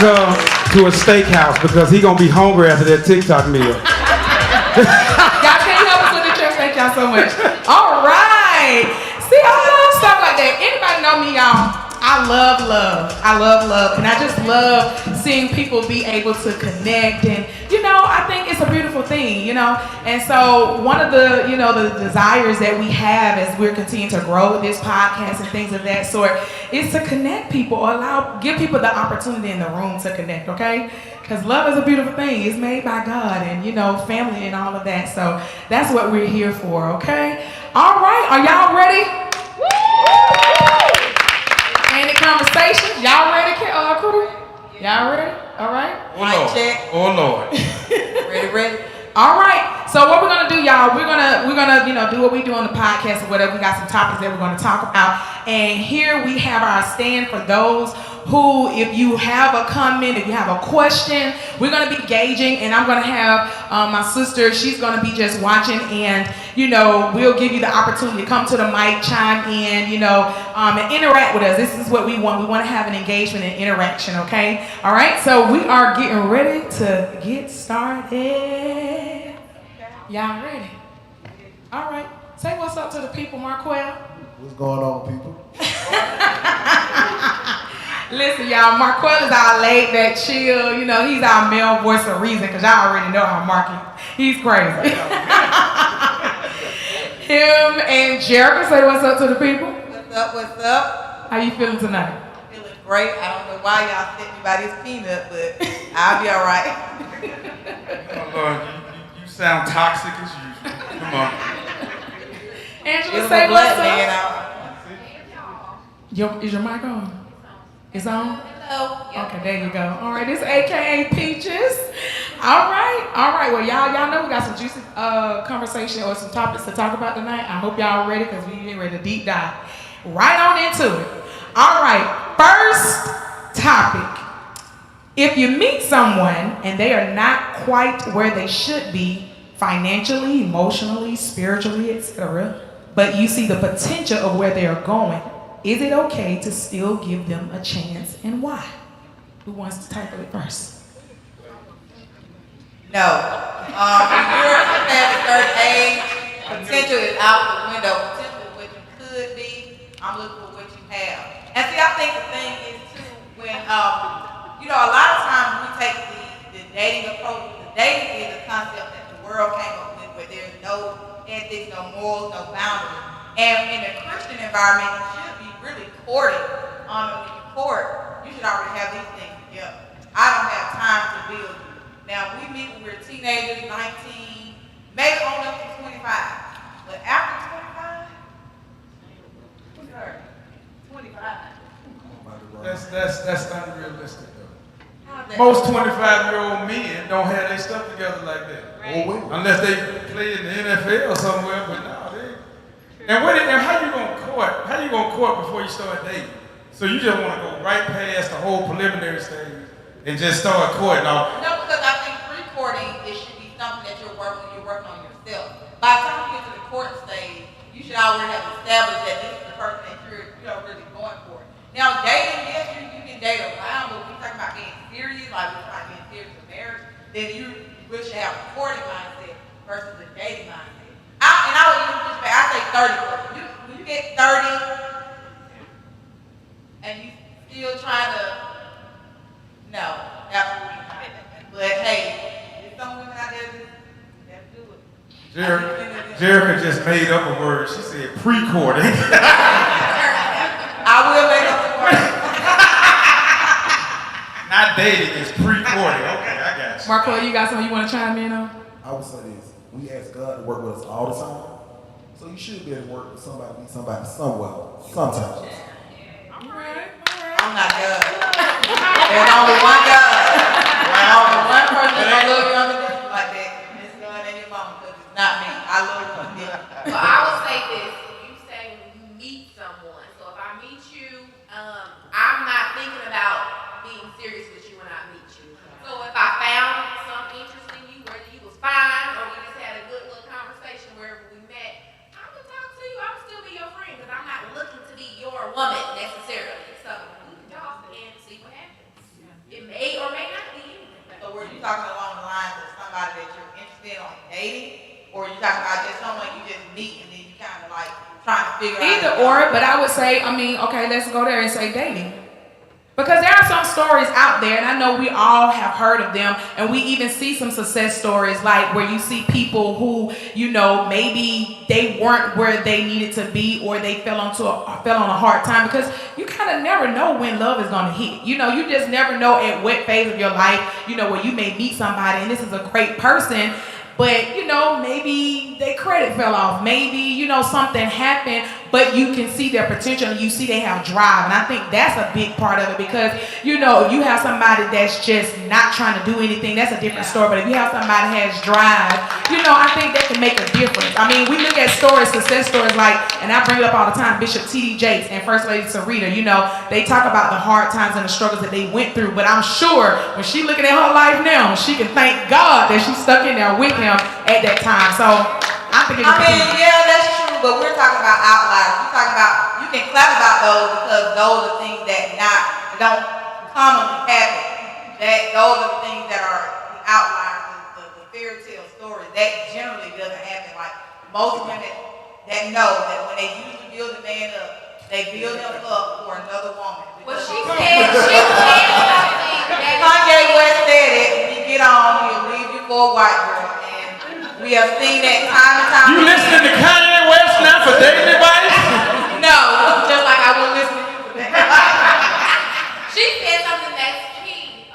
to a steakhouse because he gonna be hungry after that TikTok meal. Y'all can't help us with the trips. Thank y'all so much. All right. See, I love stuff like that. Anybody know me, y'all? I love love. I love love. And I just love seeing people be able to connect. And, you know, I think it's a beautiful thing, you know. And so one of the, you know, the desires that we have as we're continuing to grow with this podcast and things of that sort is to connect people or give people the opportunity in the room to connect, okay? Because love is a beautiful thing. It's made by God and, you know, family and all of that. So that's what we're here for, okay? All right. Are y'all ready? Any conversation? Y'all ready, crew? Y'all ready? All right. Oh Lord. Check. Oh Lord. Ready. All right. So what we're gonna do, y'all? We're gonna, you know, do what we do on the podcast or whatever. We got some topics that we're gonna talk about, and here we have our stand for those who, if you have a comment, if you have a question, we're gonna be gauging, and I'm gonna have my sister. She's gonna be just watching, and you know, we'll give you the opportunity to come to the mic, chime in, you know, and interact with us. This is what we want. We want to have an engagement and interaction. Okay. All right. So we are getting ready to get started. Y'all ready? All right. Say what's up to the people, Marquel. What's going on, people? Listen, y'all, Marquel is our laid back, chill. You know, he's our male voice of reason because y'all already know how Marky, he's crazy. Him and Jerica, say what's up to the people. What's up? How you feeling tonight? Feeling great. I don't know why y'all sent me by this peanut, but I'll be all right. Oh Lord, you sound toxic as usual. Come on. Angela, say what's up. Is your mic on? It's on? Hello. Okay, there you go. All right, this AKA Peaches. All right. Well, y'all know we got some juicy conversation or some topics to talk about tonight. I hope y'all ready because we getting ready to deep dive right on into it. All right, first topic. If you meet someone and they are not quite where they should be financially, emotionally, spiritually, etc., but you see the potential of where they are going, is it okay to still give them a chance, and why? Who wants to tackle it first? No. When you're at a certain age, potential is out the window. Potential is what you could be. I'm looking for what you have. And see, I think the thing is too, when you know, a lot of times we take the dating approach. The dating is a concept that the world came up with, where there's no ethics, no morals, no boundaries. And in a Christian environment, you should be really courting. When you court, you should already have these things together. I don't have time to build you. Now, we meet when we're teenagers, 19, maybe on up to 25. But after 25, who's her? 25. That's unrealistic though. Most 25-year-old men don't have their stuff together like that. Right. Unless they play in the NFL somewhere, but no, they. And how you gonna court? How you gonna court before you start dating? So you just want to go right past the whole preliminary stage and just start courting off? No, because I think pre-courting, it should be something that you're working on yourself. By the time you get to the court stage, you should already have established that this is the person that you're really going for. Now, dating, yes, you can date around, but when you're talking about being serious, like we're trying to be serious in marriage, then you really should have a courting mindset versus a dating mindset. And I would even push back. I say 30. When you get 30 and you still trying to, no, absolutely not. But hey, there's some women out there that do it. Jerica just made up a word. She said pre-courting. I will make up a word. Not dating, it's pre-courting. Okay, I got you. Marco, you got something you want to chime in on? I would say this: we ask God to work with us all the time, so you should be able to work with somebody, meet somebody somewhere, sometimes. All right. I'm not God. There's only one God. And only one person that's gonna love you unconditionally like that. And it's God and your mama, because it's not me. I love you unconditionally. Well, I would say this. You say when you meet someone. So if I meet you, I'm not thinking about being serious with you when I meet you. So if I found some interest in you, whether you was fine or we just had a good little conversation wherever we met, I would talk to you. I would still be your friend because I'm not looking to be your woman necessarily. So we can talk and see what happens. It may or may not be either or, but I would say, okay, let's go there and say dating. Because there are some stories out there, and I know we all have heard of them, and we even see some success stories like where you see people who, maybe they weren't where they needed to be, or they fell on a hard time, because you kind of never know when love is going to hit. You just never know at what phase of your life, where you may meet somebody and this is a great person, but maybe their credit fell off. Maybe, something happened, but you can see their potential and you see they have drive. And I think that's a big part of it, because, if you have somebody that's just not trying to do anything, that's a different story. But if you have somebody that has drive, I think that can make a difference. We look at success stories like, and I bring it up all the time, Bishop T.D. Jakes and First Lady Sarita, they talk about the hard times and the struggles that they went through. But I'm sure when she looking at her life now, she can thank God that she's stuck in there with him at that time. So I think that's true, but we're talking about outliers. We're talking about, you can clap about those because those are things that don't commonly happen. Those are the things that are the outliers, the fairy tale stories. That generally doesn't happen. Like most women that know that when they usually build a man up, they build him up for another woman. Well, she said something. Kanye West said it. When you get on, he'll leave you for a white girl. We have seen that time and time. You listening to Kanye West now for dating advice? No, just like I will listen to you for that. She said something that's key.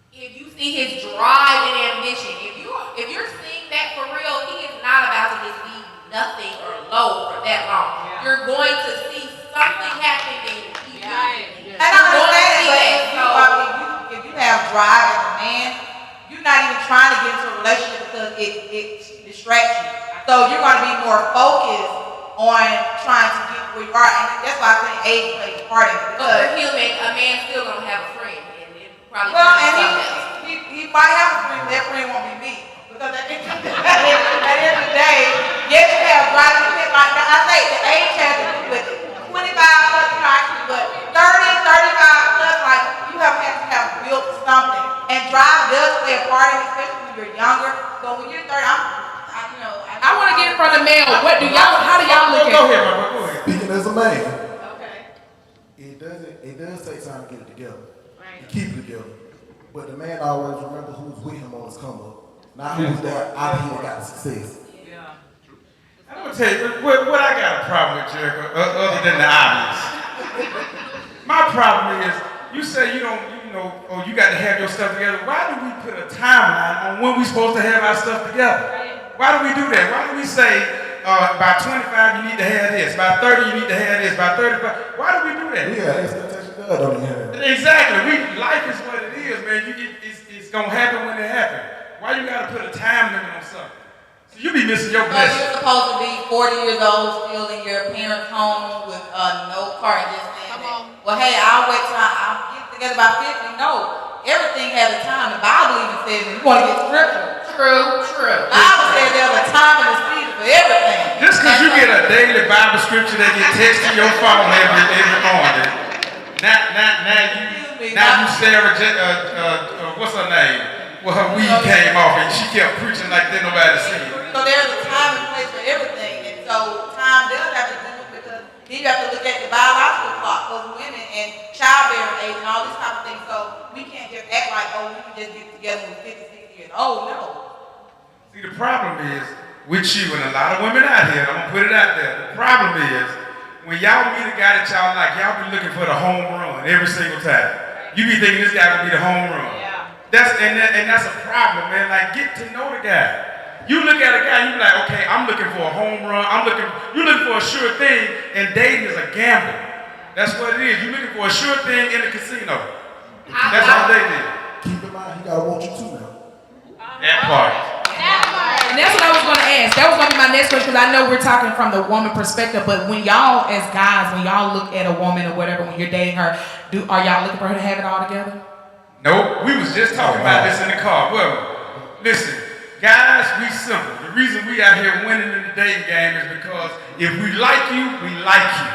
If you see his drive and ambition, if you're seeing that for real, he is not about to just be nothing or low for that long. Yeah. You're going to see something happening. And I understand it, but if you have drive as a man, you're not even trying to get into a relationship because it distracts you. So you're going to be more focused on trying to get where you are, and that's why I think age plays a part in it. But for him, a man's still going to have a friend, and it probably he might have a friend, that friend won't be me. Because at the end of the day, yes, you have drive. Like I say, the age has to do with it. 25 plus, but 30, 35 plus, like you have to have built something. And drive does play a part in it, especially when you're younger. So when you're 30, I want to get in front of male. How do y'all look at it? Go ahead, my boy. Speaking as a man, Okay. it does take time to get it together. Right. And keep it together. But the man always remember who's with him on his come up. Not who's there out here got success. Yeah. I'm gonna tell you what I got a problem with, Jericho, other than the obvious. My problem is, you say you got to have your stuff together. Why do we put a timeline on when we're supposed to have our stuff together? Why do we do that? Why do we say by 25 you need to have this, by 30 you need to have this, by 35? Why do we do that? Yeah, expectation God don't have. Exactly. Life is what it is, man. It's gonna happen when it happens. Why you gotta put a time limit on something? So you be missing your blessing. You're supposed to be 40 years old, still in your parents' home with no car, and just saying that. Well, hey, I'll wait till I'll get together by 50. No, everything has a time. The Bible even says if you want to get scripture. True. The Bible says there's a time and a season for everything. Just because you get a daily Bible scripture that get texted to your phone every morning. Now you Sarah, what's her name? Well, her weed came off and she kept preaching like didn't nobody see it. So there's a time and place for everything, and so time does have to do with, because then you have to look at the biological clock for women and childbearing age and all these type of things. So we can't just act like, we can just get together with 50, 60 years. Oh no. See, the problem is with you and a lot of women out here. I'm gonna put it out there. The problem is when y'all meet a guy that y'all like, y'all be looking for the home run every single time. You be thinking this guy will be the home run. That's a problem, man. Like, get to know the guy. You look at a guy, you be like, okay, I'm looking for a home run. You're looking for a sure thing, and dating is a gamble. That's what it is. You're looking for a sure thing in the casino. That's all dating is. Keep in mind, he gotta want you too now. That part. And that's what I was going to ask. That was going to be my next question, because I know we're talking from the woman perspective, but when y'all as guys, when y'all look at a woman or whatever, when you're dating her, are y'all looking for her to have it all together? Nope, we was just talking about this in the car. Well, listen, guys, we simple. The reason we out here winning in the dating game is because if we like you, we like you.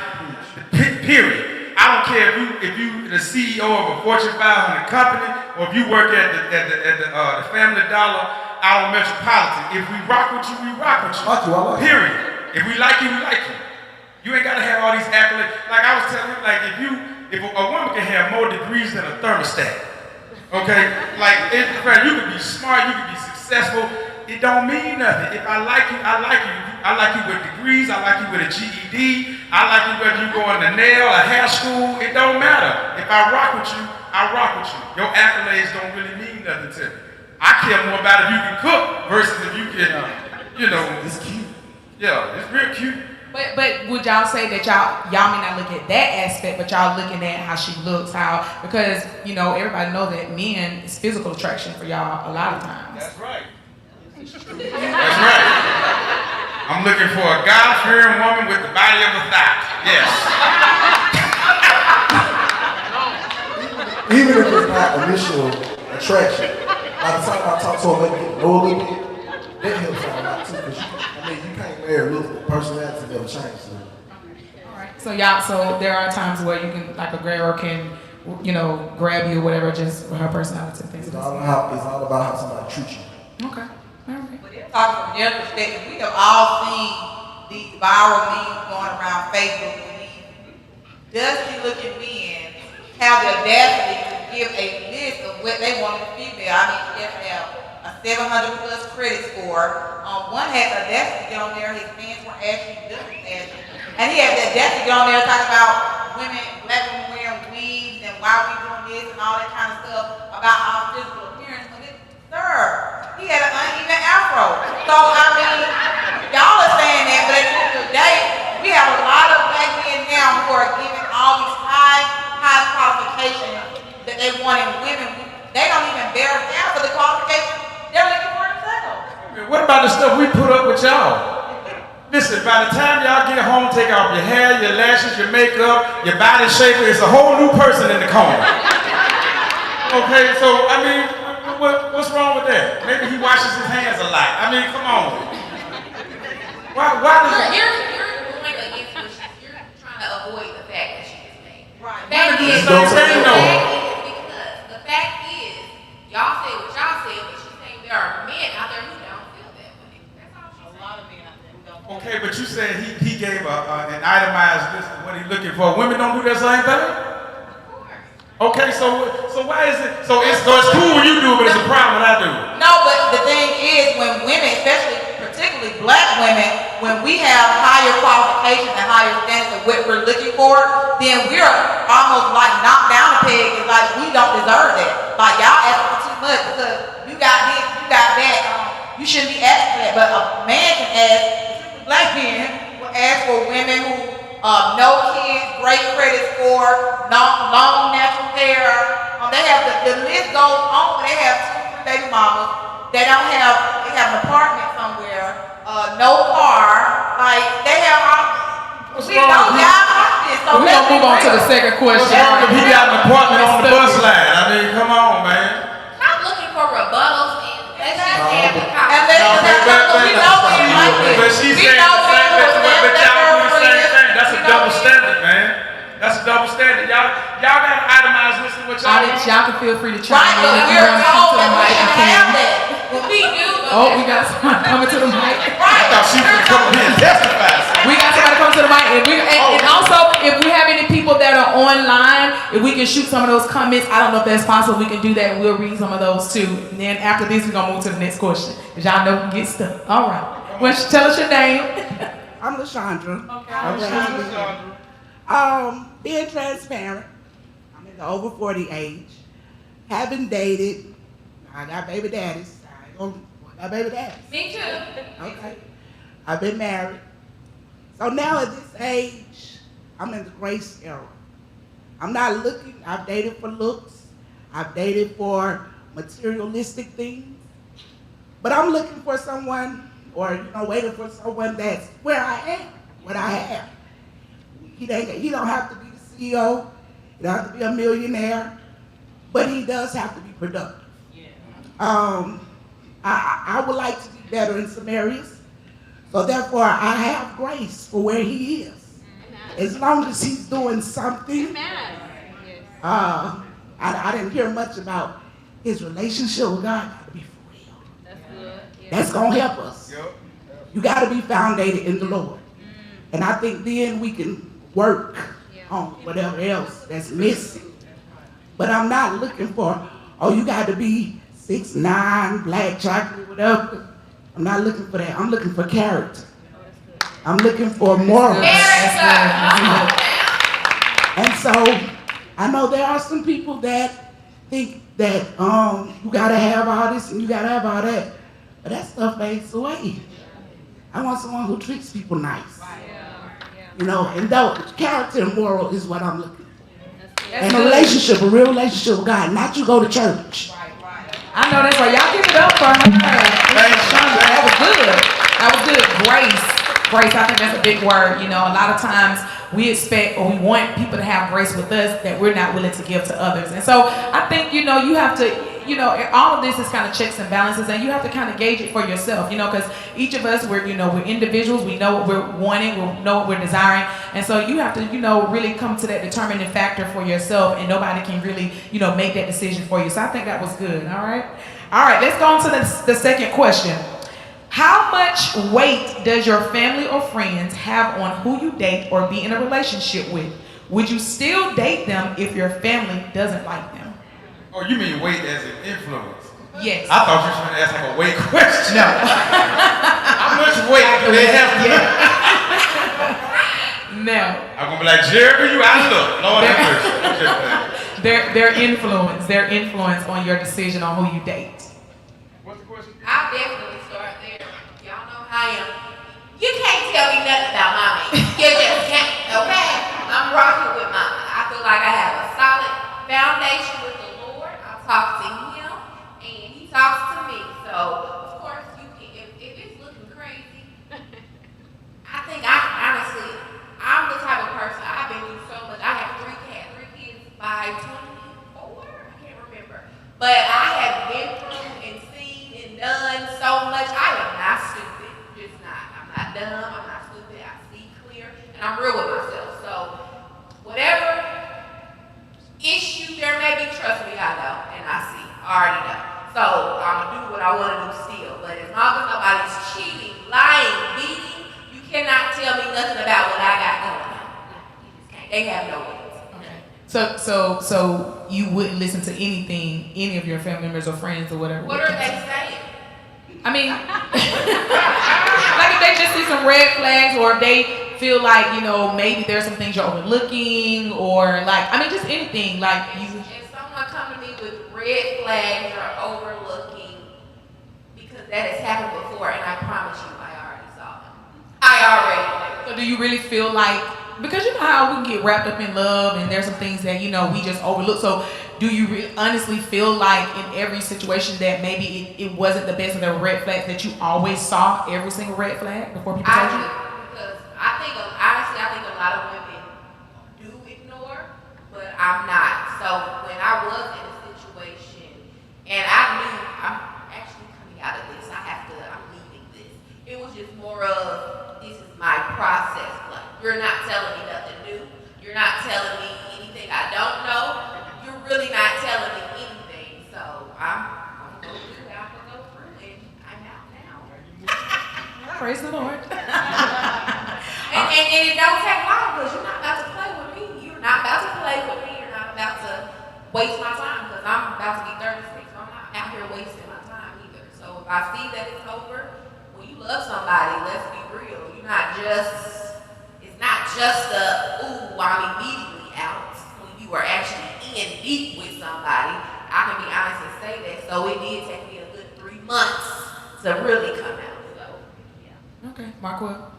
Period. I don't care if you the CEO of a Fortune 500 company, or if you work at the Family Dollar out on Metropolitan. If we rock with you, we rock with you. Period. If we like you, we like you. like if a woman can have more degrees than a thermostat, okay? Like, you can be smart, you can be successful. It don't mean nothing. If I like you, I like you. I like you with degrees. I like you with a GED. I like you whether you going to nail or hair school. It don't matter. If I rock with you, I rock with you. Your accolades don't really mean nothing to me. I care more about if you can cook versus if you can, It's cute. Yeah, it's real cute. But would y'all say that y'all may not look at that aspect, but y'all looking at how she looks, because everybody know that men is physical attraction for y'all a lot of times. That's right. That's right. I'm looking for a God-fearing woman with the body of a thigh. Yes. Even if it's not initial attraction, by the time I talk to her, maybe get to know a little bit, that helps out a lot too. Because you can't marry a little personality never changes. All right. So there are times where you can, like a girl can, grab you or whatever, just for her personality and things. It's all about how somebody treats you. Okay. Talking from their perspective, we have all seen these viral memes going around Facebook when these dusty-looking men have the audacity to give a list of what they want in a female. I mean, she has to have a 700+ credit score. One had the audacity to get on there, his pants were ashy, different ashy, and he had the audacity to get on there talking about black women wearing weaves and why we doing this and all that kind of stuff about our physical appearance. Sir, he had an uneven afro. So, I mean, y'all are saying that, but at the end of the day, we have a lot of black men now who are giving all these high qualifications that they want in women. They don't even bear down for the qualifications they're looking for themselves. What about the stuff we put up with y'all? Listen, by the time y'all get home, take off your hair, your lashes, your makeup, your body shape, it's a whole new person in the corner. Okay, so, I mean, what's wrong with that? Maybe he washes his hands a lot. I mean, come on. Why does that? You're going against what you're trying to avoid the fact that she is made. Right. The fact is, y'all say what y'all say, but she's saying there are men out there who don't feel that way. That's all she's saying. A lot of men out there who don't. Okay, but you said he gave an itemized list of what he's looking for. Women don't do that same thing? Okay, so why is it? So it's cool when you do it, but it's a problem when I do it. No, but the thing is, when women, particularly black women, when we have higher qualifications and higher standards of what we're looking for, then we're almost like knocked down a peg. It's like we don't deserve that. Like y'all asking for too much because you got this, you got that. You shouldn't be asking for that. But a man can ask, particularly black men, will ask for women who no kids, great credit score, long natural hair. They have the list goes on. They have 2 baby mamas. They have an apartment somewhere, no car. Like they have all. We know y'all got this. So we're gonna move on to the second question. What's wrong if he got an apartment on the bus line? I mean, come on, man. Stop looking for rebuttals and let's just have the we know men like this. But she said y'all do the same thing. That's a double standard, man. That's a double standard. Y'all got an itemized list of what y'all do. Y'all can feel free to chime Right, in. but If you we're want to come told to the that we mic, you should can. have that. Well, we do. Oh, we got somebody coming to the mic. I thought she was gonna come up here and testify. We got somebody coming to the mic, and also if we have any people that are online, if we can shoot some of those comments, I don't know if that's possible. We can do that, and we'll read some of those too. And then after this, we're gonna move to the next question, cause y'all know we get stuck. All right. Well, tell us your name. I'm LaShondra. Okay. Being transparent, I'm in the over 40 age. Haven't dated. I got baby daddies. I got baby daddies. Me too. Okay. I've been married. So now at this age, I'm in the grace era. I'm not looking. I've dated for looks. I've dated for materialistic things. But I'm looking for someone, or waiting for someone that's where I am, what I have. He don't have to be the CEO. He don't have to be a millionaire, but he does have to be productive. Yeah. I would like to be better in some areas, so therefore I have grace for where he is. As long as he's doing something. I didn't hear much about his relationship with God. Got to be for real. That's good. Yeah. That's gonna help us. Yep. You got to be founded in the Lord, and I think then we can work on whatever else that's missing. But I'm not looking for, oh, you got to be 6'9", black chocolate, whatever. I'm not looking for that. I'm looking for character. I'm looking for morals. And so I know there are some people that think that you gotta have all this and you gotta have all that, but that stuff fades away. I want someone who treats people nice. You know, and though character and moral is what I'm looking for. And a relationship, a real relationship with God, not you go to church. I know that's right. Y'all give it up for her. That was good. That was good. Grace, I think that's a big word. You know, a lot of times we expect or we want people to have grace with us that we're not willing to give to others. And so I think, you know, you have to, you know, all of this is kind of checks and balances, and you have to kind of gauge it for yourself, you know, because each of us, we're individuals. We know what we're wanting. We know what we're desiring. And so you have to, you know, really come to that determining factor for yourself, and nobody can really, you know, make that decision for you. So I think that was good. All right, let's go on to the second question. How much weight does your family or friends have on who you date or be in a relationship with? Would you still date them if your family doesn't like them? Oh, you mean weight as an influence? Yes. I thought you were trying to ask like a weight question. No. How much weight do they have? No. I'm gonna be like, Jerry, you out look. Lord have mercy. Their influence on your decision on who you date. What's the question? I'll definitely start there. Y'all know how I am. You can't tell me nothing about mama. You just can't, okay? I'm rocking with mama. I feel like I have a solid foundation with the Lord. I talk to him, and he talks to me. So, of course, you can, if it's looking crazy, I think honestly, I'm the type of person, I've been through so much. I have three kids by 24, I can't remember. But I have been through and seen and done so much. I am not stupid, just not. I'm not dumb, I'm not stupid, I see clear, and I'm real with myself. So, whatever issue there may be, trust me, I know, and I see, I already know. So, I'm gonna do what I wanna do still. But as long as nobody's cheating, lying, beating, you cannot tell me nothing about what I got going on. You just can't. They have no words. Okay. So you wouldn't listen to anything any of your family members or friends or whatever. What are they saying? I mean, like if they just see some red flags, or if they feel like, you know, maybe there's some things you're overlooking, or like, I mean, just anything like you. If someone come to me with red flags or overlooking, because that has happened before, and I promise you, I already saw them. I already knew. So do you really feel like, because you know how we can get wrapped up in love and there's some things that, you know, we just overlook. So do you really honestly feel like in every situation that maybe it wasn't the best of the red flag, that you always saw every single red flag before people told you? Because honestly, I think a lot of women do ignore, but I'm not. So when I was in a situation, and I knew I'm actually coming out of this, I'm leaving this. It was just more of, this is my process. Like, you're not telling me nothing new. You're not telling me anything I don't know. You're really not telling me anything. So I'm going to go through it. I'm going to go through it. I'm out now. Praise the Lord. And it don't take long, because you're not about to play with me. You're not about to play with me. You're not about to waste my time, because I'm about to be 36. So I'm not out here wasting my time either. So if I see that it's over, when you love somebody, let's be real. You're not just, it's not just a, ooh, I'm immediately out. When you are actually in deep with somebody, I can be honest and say that. So it did take me a good 3 months to really come out. So, yeah. Okay, Marquel.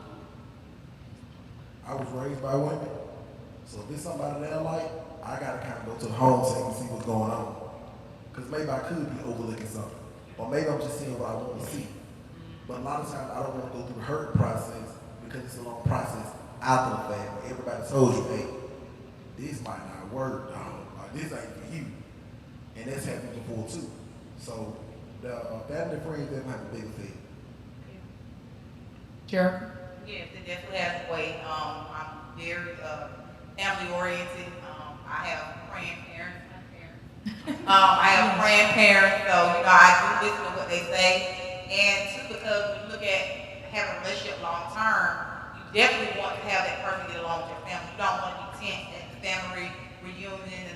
I was raised by women, so if it's somebody that I like, I gotta kind of go to the home setting and see what's going on. Because maybe I could be overlooking something, or maybe I'm just seeing what I want to see. But a lot of times I don't want to go through the hurt process, because it's a long process after the fact. Everybody told you, hey, this might not work, dog, or this ain't for you. And that's happened before too. So the family and friends, they have a big thing. Jericho? Yes, it definitely has a way. I'm very family oriented. I have grandparents. I have grandparents, so you know I do listen to what they say. And too, because when you look at having a relationship long term, you definitely want to have that person get along with your family. You don't want to be tense and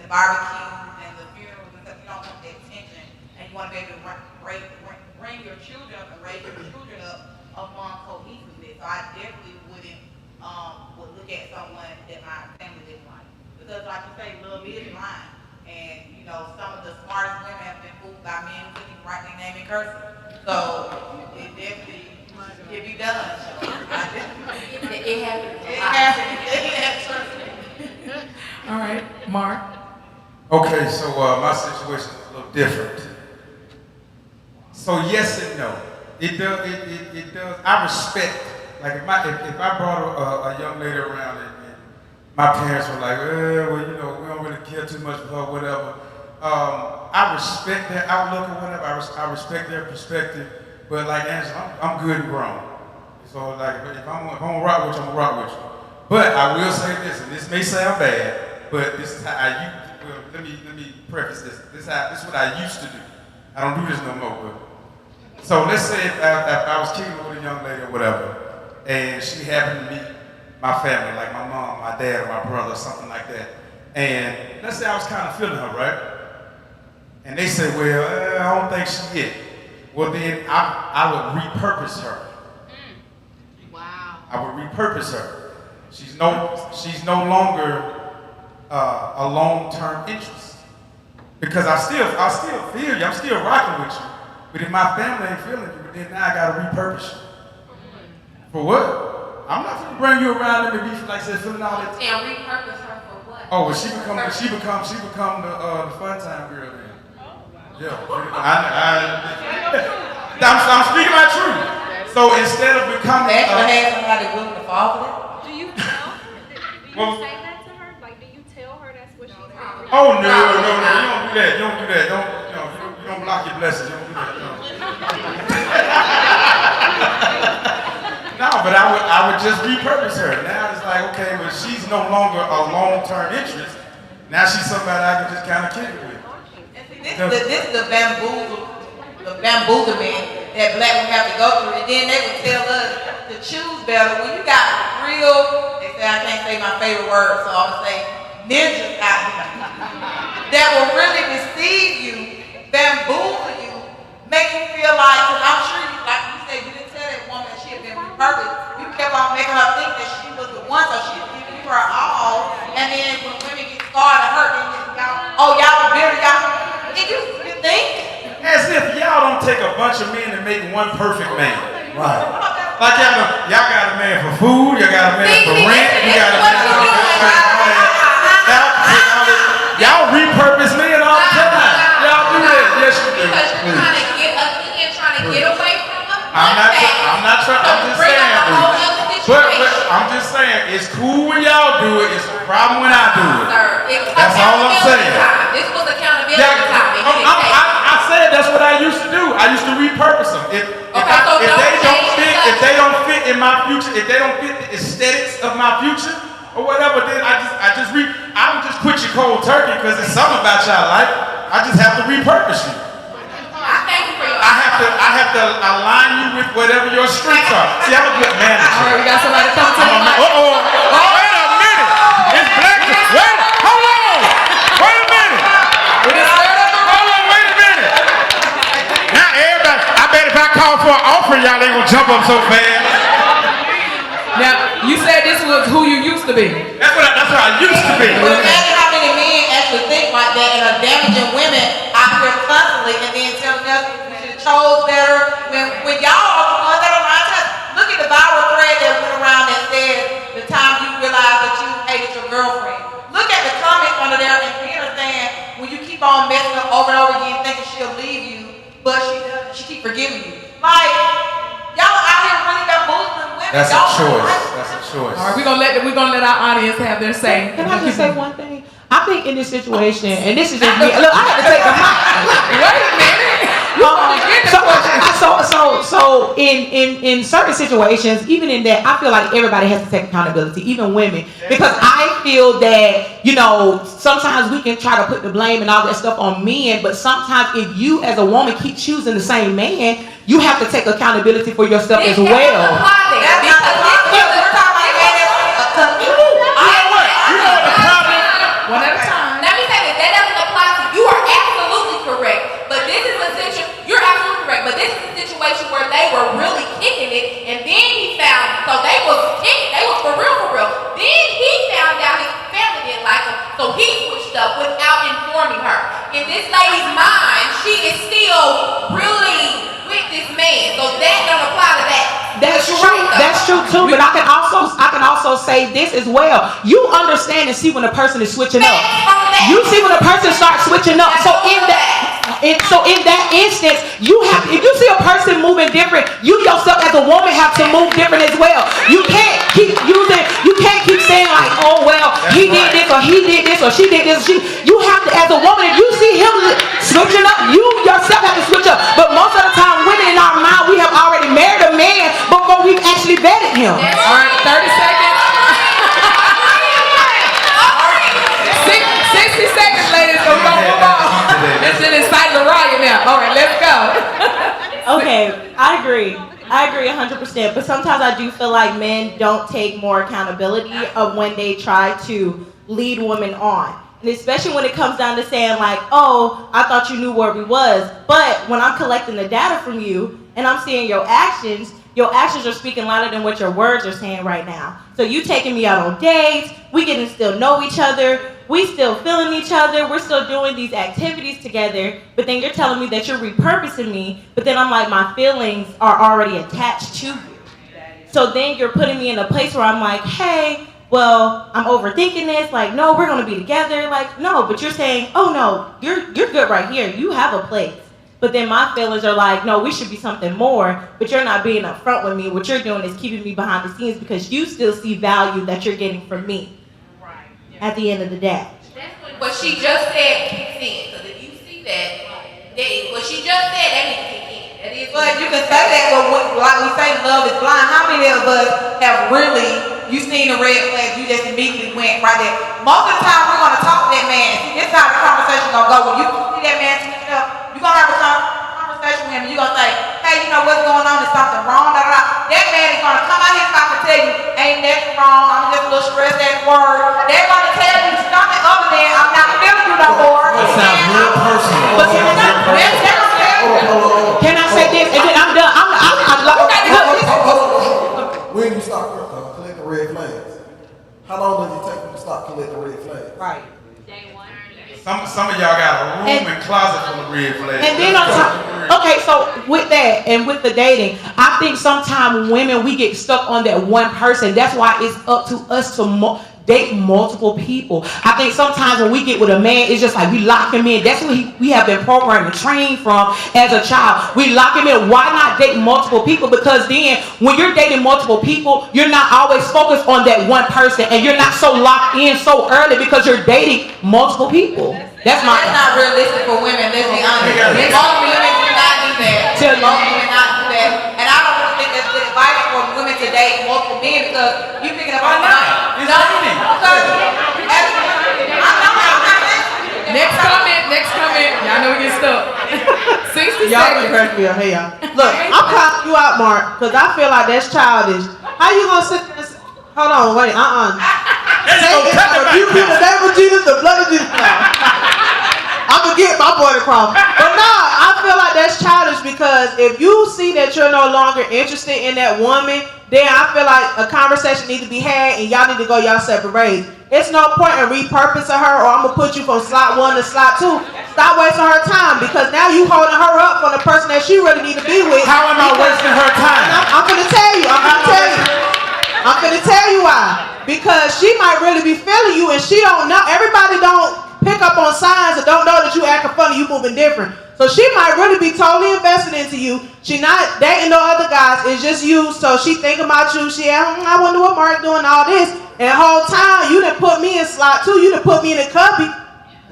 the barbecues and the funerals and stuff, you don't want the attention, and you want to be able to bring your children up and raise your children up among cohesiveness. So I definitely would look at someone that my family didn't like. Because like you say, love is blind. And you know, some of the smartest women have been fooled by men who couldn't even write their name in cursive. So it definitely can be done. So It happens. It happens. All right, Mark. Okay, so my situation is a little different. So yes and no. It does. I respect. Like if I brought a young lady around and my parents were like, well, you know, we don't really care too much for her, whatever. I respect their outlook or whatever. I respect their perspective. But like Angela, I'm good and grown. So like, if I'm gonna rock with you, I'm gonna rock with you. But I will say this, and this may sound bad, but this is how let me preface this. This is what I used to do. I don't do this no more. But so let's say if I was kicking with a young lady or whatever, and she happened to meet my family, like my mom, my dad, or my brother, or something like that. And let's say I was kind of feeling her, right? And they say, well, I don't think she hit. Well, then I would repurpose her. Wow. I would repurpose her. She's no longer a long-term interest. Because I still feel you. I'm still rocking with you. But if my family ain't feeling you, then now I gotta repurpose you. For what? I'm not gonna bring you around and be like say feeling all that. And repurpose her for what? Oh, well, she become the fun time girl then. Yeah, I'm speaking my truth. So instead of becoming, Have somebody willing to fall for that? Do you tell her? Do you say that to her? Like, do you tell her that's what she's doing? oh no, you don't do that. You don't do that. You don't block your blessings. You don't do that. No, but I would just repurpose her. Now it's like, okay, but she's no longer a long-term interest. Now she's somebody I can just kind of kick it with. This is the bamboozlement that black women have to go through, and then they would tell us to choose better. When you got real, they say I can't say my favorite word, so I'm gonna say ninjas out here that will really deceive you, bamboozle you, make you feel like, because I'm sure you, like you said, you didn't tell that woman that she had been repurposed. You kept on making her think that she was the one, so she was giving you her all, and then when women get scarred and hurt, then y'all were bitter, y'all. You think? As if y'all don't take a bunch of men and make one perfect man. Right. Like y'all got a man for food, you got a man for rent, you got a man for y'all repurpose men all the time. Y'all do that. Yes, you do. Because you're trying to get away from them. I'm not trying. I'm just saying. But I'm just saying, it's cool when y'all do it. It's a problem when I do it. That's all I'm saying. This was accountability time. I said that's what I used to do. I used to repurpose them. If they don't fit in my future, if they don't fit the aesthetics of my future or whatever, then I don't just quit you cold turkey because there's something about y'all like. I just have to repurpose you. I thank you for your I have to align you with whatever your strengths are. See, I'm a good manager. All right, we got somebody coming to the mic. Wait a minute. It's black. Hold on. Wait a minute. Hold on, wait a minute. Now everybody, I bet if I call for an offering, y'all ain't gonna jump up so fast. Now, you said this was who you used to be. That's what I used to be. But imagine how many men actually think like that and are damaging women out here constantly and then telling us we should have chose better when y'all are the ones that are lying to us. Look at the viral thread that went around that says the time you realized that you hated your girlfriend. Look at the comments under there and Peter saying when you keep on messing up over and over again thinking she'll leave you, but she keep forgiving you. Like, y'all out here really bamboozling women. That's a choice. That's a choice. All right, we're gonna let our audience have their say. Can I just say one thing? I think in this situation, and this is just me. Look, I had to take a mic. Wait a minute. So in certain situations, even in that, I feel like everybody has to take accountability, even women, because I feel that, you know, sometimes we can try to put the blame and all that stuff on men, but sometimes if you as a woman keep choosing the same man, you have to take accountability for yourself as well. One at a time. Let me say this. but I can also say this as well. You understand and see when a person is switching up. You see when a person starts switching up. So in that instance, if you see a person moving different, you yourself as a woman have to move different as well. You can't keep saying like, oh well, he did this or he did this or she did this. You have to, as a woman, if you see him switching up, you yourself have to switch up. But most of the time, women in our mind, we have already married a man before we've actually vetted him. All right, 30 seconds. 60 seconds, ladies. So we're gonna move on. It's an exciting riot now. All right, let's go. Okay, I agree 100%. But sometimes I do feel like men don't take more accountability of when they try to lead women on. And especially when it comes down to saying like, oh, I thought you knew where we was. But when I'm collecting the data from you and I'm seeing your actions are speaking louder than what your words are saying right now. So you taking me out on dates, we getting to still know each other, we still feeling each other, we're still doing these activities together, but then you're telling me that you're repurposing me, but then I'm like, my feelings are already attached to you. So then you're putting me in a place where I'm like, hey, well, I'm overthinking this, like, no, we're gonna be together, like, no, but you're saying, oh no, you're good right here, you have a place. But then my feelings are like, no, we should be something more, but you're not being upfront with me. What you're doing is keeping me behind the scenes because you still see value that you're getting from me. Right. At the end of the day. That's what she just said kicks in. Because if you see what she just said, that needs to kick in. That is. But you can say that, but like we say, love is blind. How many of us have really, you seen the red flag, you just immediately went right there? Most of the time, we're going to talk to that man. See, this is how the conversation going to go. When you see that man switching up, you're going to have a conversation with him, and you're going to say, hey, you know what's going on? Is something wrong? Da, da, da. That man is going to come out his mouth and tell you, ain't nothing wrong. I'm just a little stressed at work. They're going to tell you something other than, I'm not feeling you no more. That sounds real personal. But can I say this? And then I'm done. When you stop collecting red flags, how long does it take you to stop collecting red flags? Right. Some of y'all got a room and closet full of red flags. And then on top, okay, so with that and with the dating, I think sometimes women, we get stuck on that one person. That's why it's up to us to date multiple people. I think sometimes when we get with a man, it's just like we lock him in. That's what we have been programmed and trained from as a child. We lock him in. Why not date multiple people? Because then when you're dating multiple people, you're not always focused on that one person and you're not so locked in so early because you're dating multiple people. That's not realistic for women, let's be honest. Most women do not do that. Most women not do that. And I don't really think that's good advice for women to date multiple men because you picking up on It's raining. Next comment. Y'all know we get stuck. 60 Y'all seconds. can correct me up. Hey, y'all. Look, I'm calling you out, Mark, because I feel like that's childish. How you gonna sit there and say, hold on, wait, you in the name of Jesus, the blood of Jesus. I'm gonna get my point across. But no, I feel like that's childish because if you see that you're no longer interested in that woman, then I feel like a conversation needs to be had and y'all need to go y'all separate ways. It's no point in repurposing her or I'm gonna put you from slot 1 to slot 2. Stop wasting her time because now you holding her up for the person that she really need to be with. How am I wasting her time? I'm gonna tell you. I'm gonna tell you why. Because she might really be feeling you and she don't know. Everybody don't pick up on signs and don't know that you acting funny, you moving different. So she might really be totally invested into you. She not dating no other guys. It's just you. So she think about you. She, I wonder what Mark doing all this. And the whole time you done put me in slot 2. You done put me in a cubby.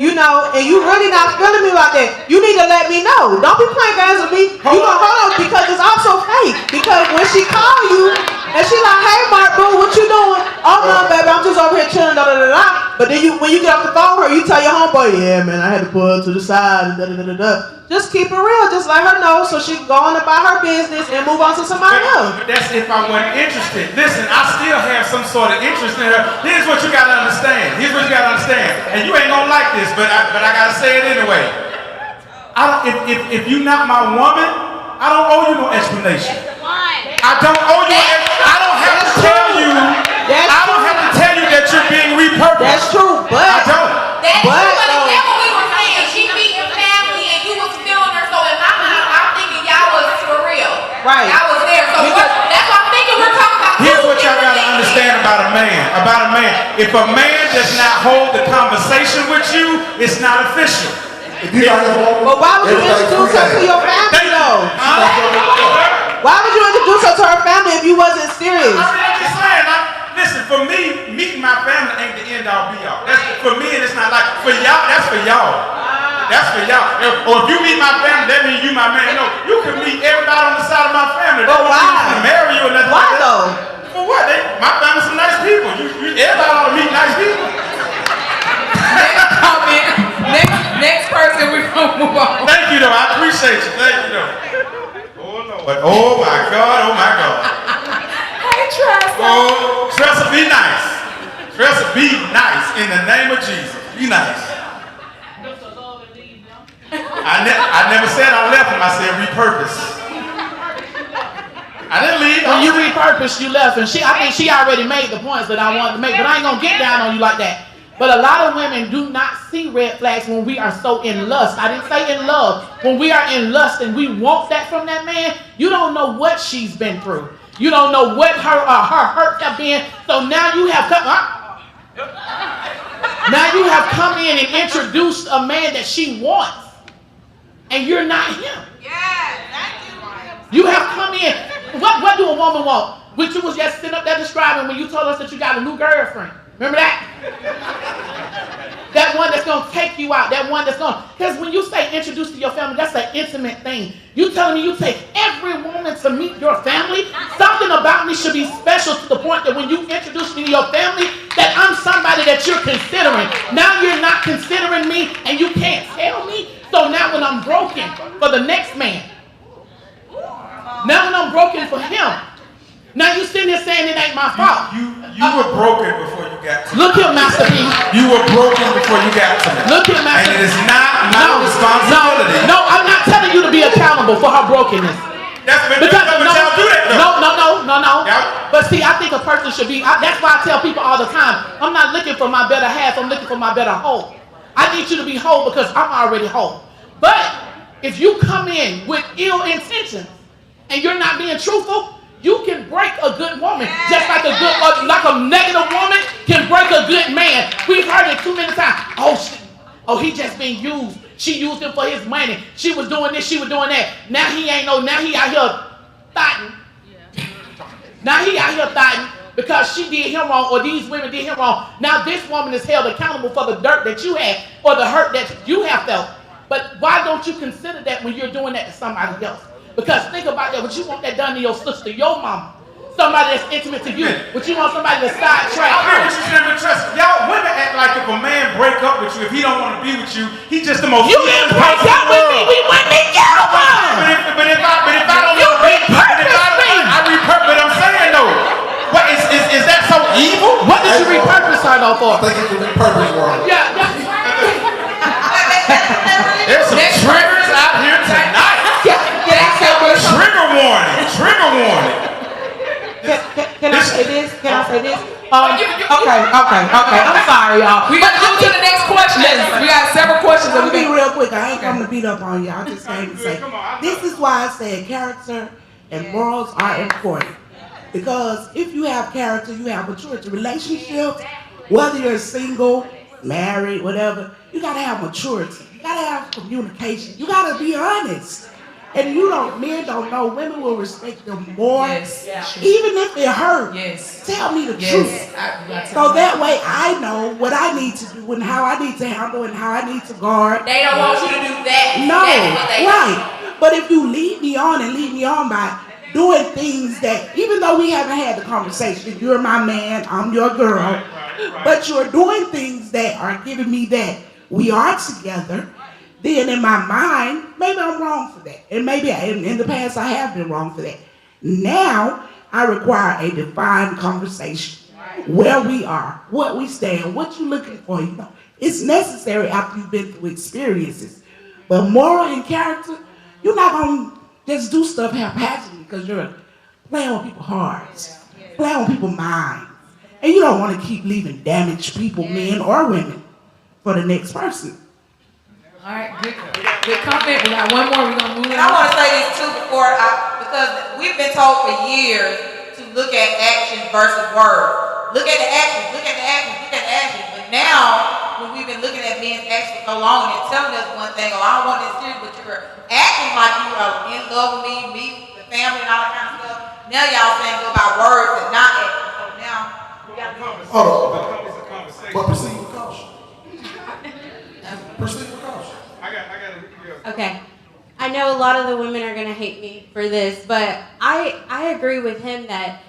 You know, and you really not feeling me like that. You need to let me know. Don't be playing games with me. You gonna hold on because it's also fake. Because when she call you and she like, hey Mark, boo, what you doing? Oh no, baby, I'm just over here chilling, da da da da. But then when you get off the phone with her, you tell your homeboy, yeah man, I had to pull her to the side and da da da da da. Just keep it real. Just let her know so she can go on about her business and move on to somebody else. But that's if I wasn't interested. Listen, I still have some sort of interest in her. Here's what you gotta understand. And you ain't gonna like this, but I gotta say it anyway. If you not my woman, I don't owe you no explanation. I don't owe you. I don't have to tell you. I don't have to tell you that you're being repurposed. That's true, but I don't. That's true, but that's what we were saying. She beat your family and you was feeling her. So in my mind, I'm thinking y'all was for real. Right. Y'all was there. So that's what I'm thinking. We're talking about. Here's what y'all if a man does not hold the conversation with you, it's not official. But why would you introduce her to your family though? Why would you introduce her to her family if you wasn't serious? I'm just saying, listen, for me, meeting my family ain't the end all be all. For me, it's not like, for y'all, that's for y'all. That's for y'all. Or if you meet my family, that means you my man. No, you can meet everybody on the side of my family. But why? To marry you or nothing Why like that. though? For what? My family's some nice people. Everybody ought to meet nice people. Next comment. Next person, we're gonna move on. Thank you though. I appreciate you. Thank you though. Oh Lord. Oh my God. Oh my God. Hey, Tressa. Oh, Tressa, be nice. Tressa, be nice in the name of Jesus. Be nice. I never said I left him. I said repurpose. I didn't leave. When you repurposed, you left, and I think she already made the points that I wanted to make. But I ain't gonna get down on you like that. But a lot of women do not see red flags when we are so in lust. I didn't say in love. When we are in lust and we want that from that man, you don't know what she's been through. You don't know what her hurts have been. So now you have come. Now you have come in and introduced a man that she wants. And you're not him. You have come in. What do a woman want? Which you was just sitting up there describing when you told us that you got a new girlfriend. Remember that? That one that's going to take you out. That one that's going to... Because when you say introduce to your family, that's an intimate thing. You telling me you take every woman to meet your family? Something about me should be special to the point that when you introduce me to your family, that I'm somebody that you're considering. Now you're not considering me and you can't tell me. So now when I'm broken for the next man, now when I'm broken for him, now you sitting there saying it ain't my fault. You were broken before you got to me. Look here, Master P. You were broken before you got to me. Look here, Master P. And it is not my responsibility. No, I'm not telling you to be accountable for her brokenness. No. But see, I think a person should be, that's why I tell people all the time, I'm not looking for my better half, I'm looking for my better whole. I need you to be whole because I'm already whole. But if you come in with ill intentions and you're not being truthful, you can break a good woman. Just like like a negative woman can break a good man. We've heard it too many times. Oh, he just been used. She used him for his money. She was doing this, she was doing that. Now he out here thotting. Now he out here thotting because she did him wrong or these women did him wrong. Now this woman is held accountable for the dirt that you had or the hurt that you have felt. But why don't you consider that when you're doing that to somebody else? Because think about that. Would you want that done to your sister, your mama? Somebody that's intimate to you. Would you want somebody to sidetrack you? Y'all women act like if a man break up with you, if he don't want to be with you, he just the most. You didn't break up with me. We went together. But if I don't want to be, I repurpose. But I'm saying though, what is that so evil? What did you repurpose her though for? I think it's a repurpose word. Yeah. There's some triggers out here tonight. Trigger warning. Can I say this? Okay. I'm sorry, y'all. We gotta go to the next question. We got several questions. I'm gonna be real quick. I ain't coming to beat up on y'all. I just came to say this is why I said character and morals are important. Because if you have character, you have maturity. Relationships, whether you're single, married, whatever, you gotta have maturity. You gotta have communication. You gotta be honest. And men don't know, women will respect them more. Yes. Even if it hurts. Yes. Tell me the truth. So that way I know what I need to do and how I need to handle and how I need to guard. They don't want you to do that. No, That's what they right. But if you lead me on by doing things that, even though we haven't had the conversation, you're my man, I'm your girl, but you're doing things that are giving me that we are together, then in my mind, maybe I'm wrong for that. And maybe in the past I have been wrong for that. Now, I require a defined conversation. Where we are, what we stand, what you're looking for. It's necessary after you've been through experiences. But moral and character, you're not going to just do stuff haphazardly because you're playing with people's hearts, playing with people's minds. And you don't want to keep leaving damaged people, men or women, for the next person. All right, good comment. We got one more. We're gonna move on. And I want to say this too because we've been told for years to look at actions versus words. look at the actions, look at the actions, look at the actions. But now, when we've been looking at men's actions for so long and they're telling us one thing, oh, I don't want this serious, but you're acting like you are in love with me, the family and all that kind of stuff. Now y'all saying go by words and not actions. So now, we got to Hold on. But proceed with caution. Proceed with caution. Okay. I know a lot of the women are going to hate me for this, but I agree with him that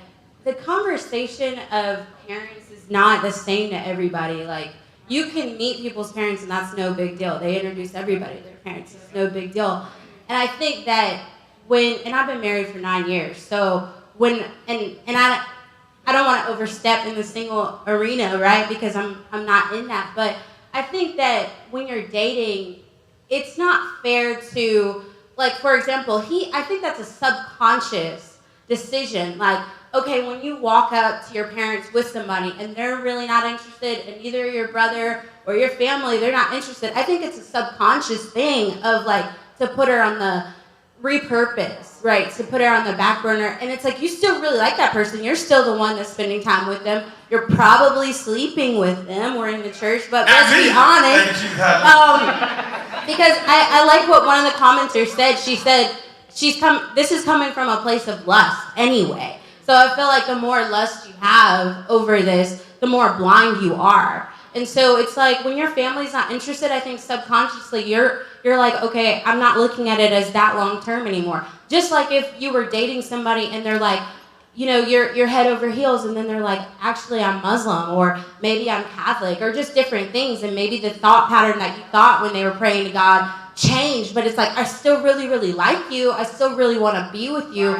the conversation of parents is not the same to everybody. Like, you can meet people's parents and that's no big deal. They introduce everybody to their parents. It's no big deal. And I think that and I've been married for 9 years, so I don't want to overstep in the single arena, right? Because I'm not in that. But I think that when you're dating, it's not fair to, like, for example, I think that's a subconscious decision. Like, okay, when you walk up to your parents with somebody and they're really not interested, and either your brother or your family, they're not interested, I think it's a subconscious thing of, like, to put her on the repurpose, right? To put her on the back burner. And it's like, you still really like that person. You're still the one that's spending time with them. You're probably sleeping with them. We're in the church, but let's be honest. Because I like what one of the commenters said. She said, this is coming from a place of lust anyway. So I feel like the more lust you have over this, the more blind you are. And so it's like, when your family's not interested, I think subconsciously you're like, okay, I'm not looking at it as that long term anymore. Just like if you were dating somebody and they're like, you know, you're head over heels, and then they're like, actually I'm Muslim, or maybe I'm Catholic, or just different things, and maybe the thought pattern that you thought when they were praying to God changed, but it's like, I still really, really like you, I still really want to be with you,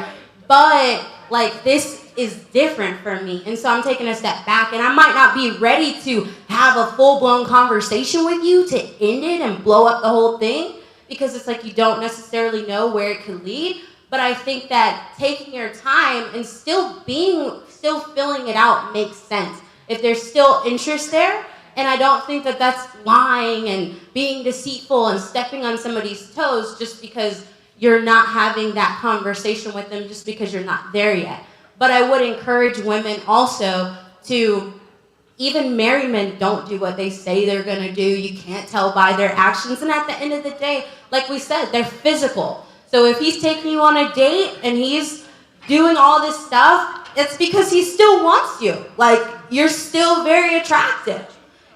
but like, this is different for me. And so I'm taking a step back, and I might not be ready to have a full-blown conversation with you to end it and blow up the whole thing, because it's like, you don't necessarily know where it could lead. But I think that taking your time and still filling it out makes sense if there's still interest there. And I don't think that that's lying and being deceitful and stepping on somebody's toes just because you're not having that conversation with them, just because you're not there yet. But I would encourage women also to, even married men don't do what they say they're gonna do. You can't tell by their actions. And at the end of the day, like we said, they're physical. So if he's taking you on a date and he's doing all this stuff, it's because he still wants you. Like, you're still very attractive.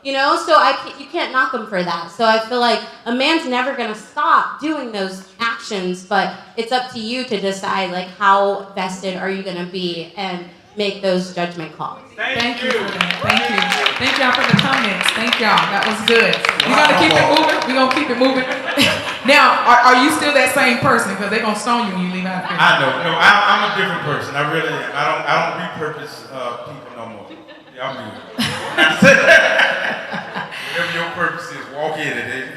You know, so you can't knock him for that. So I feel like a man's never gonna stop doing those actions, but it's up to you to decide, like, how vested are you gonna be and make those judgment calls. Thank you. Thank you. Thank y'all for the comments. Thank y'all. That was good. We're gonna keep it moving. We're gonna keep it moving. Now, are you still that same person? Because they're gonna stone you when you leave out here. I know. No, I'm a different person. I really am. I don't repurpose people no more. Yeah, I'm good. Whatever your purpose is, walk in it.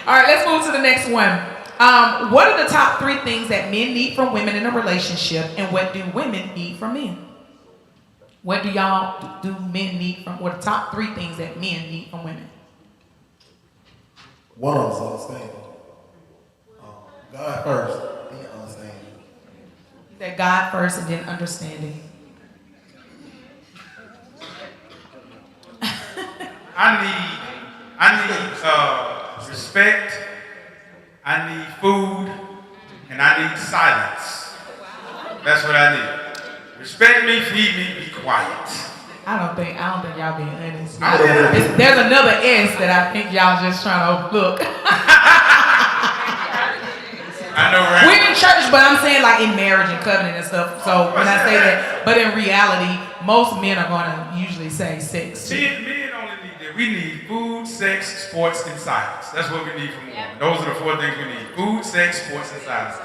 All right, let's move to the next one. What are the top 3 things that men need from women in a relationship, and what do women need from men? What do men need from, what are the top 3 things that men need from women? One of them is understanding. God first, then understanding. You said God first and then understanding. I need respect, I need food, and I need silence. That's what I need. Respect me, feed me, be quiet. I don't think y'all being honest. There's another S that I think y'all just trying to overlook. I know, right? We're in church, but I'm saying like in marriage and covenant and stuff. So when I say that, but in reality, most men are going to usually say sex. Men only need that. We need food, sex, sports, and silence. That's what we need from women. Those are the 4 things we need: food, sex, sports, and silence.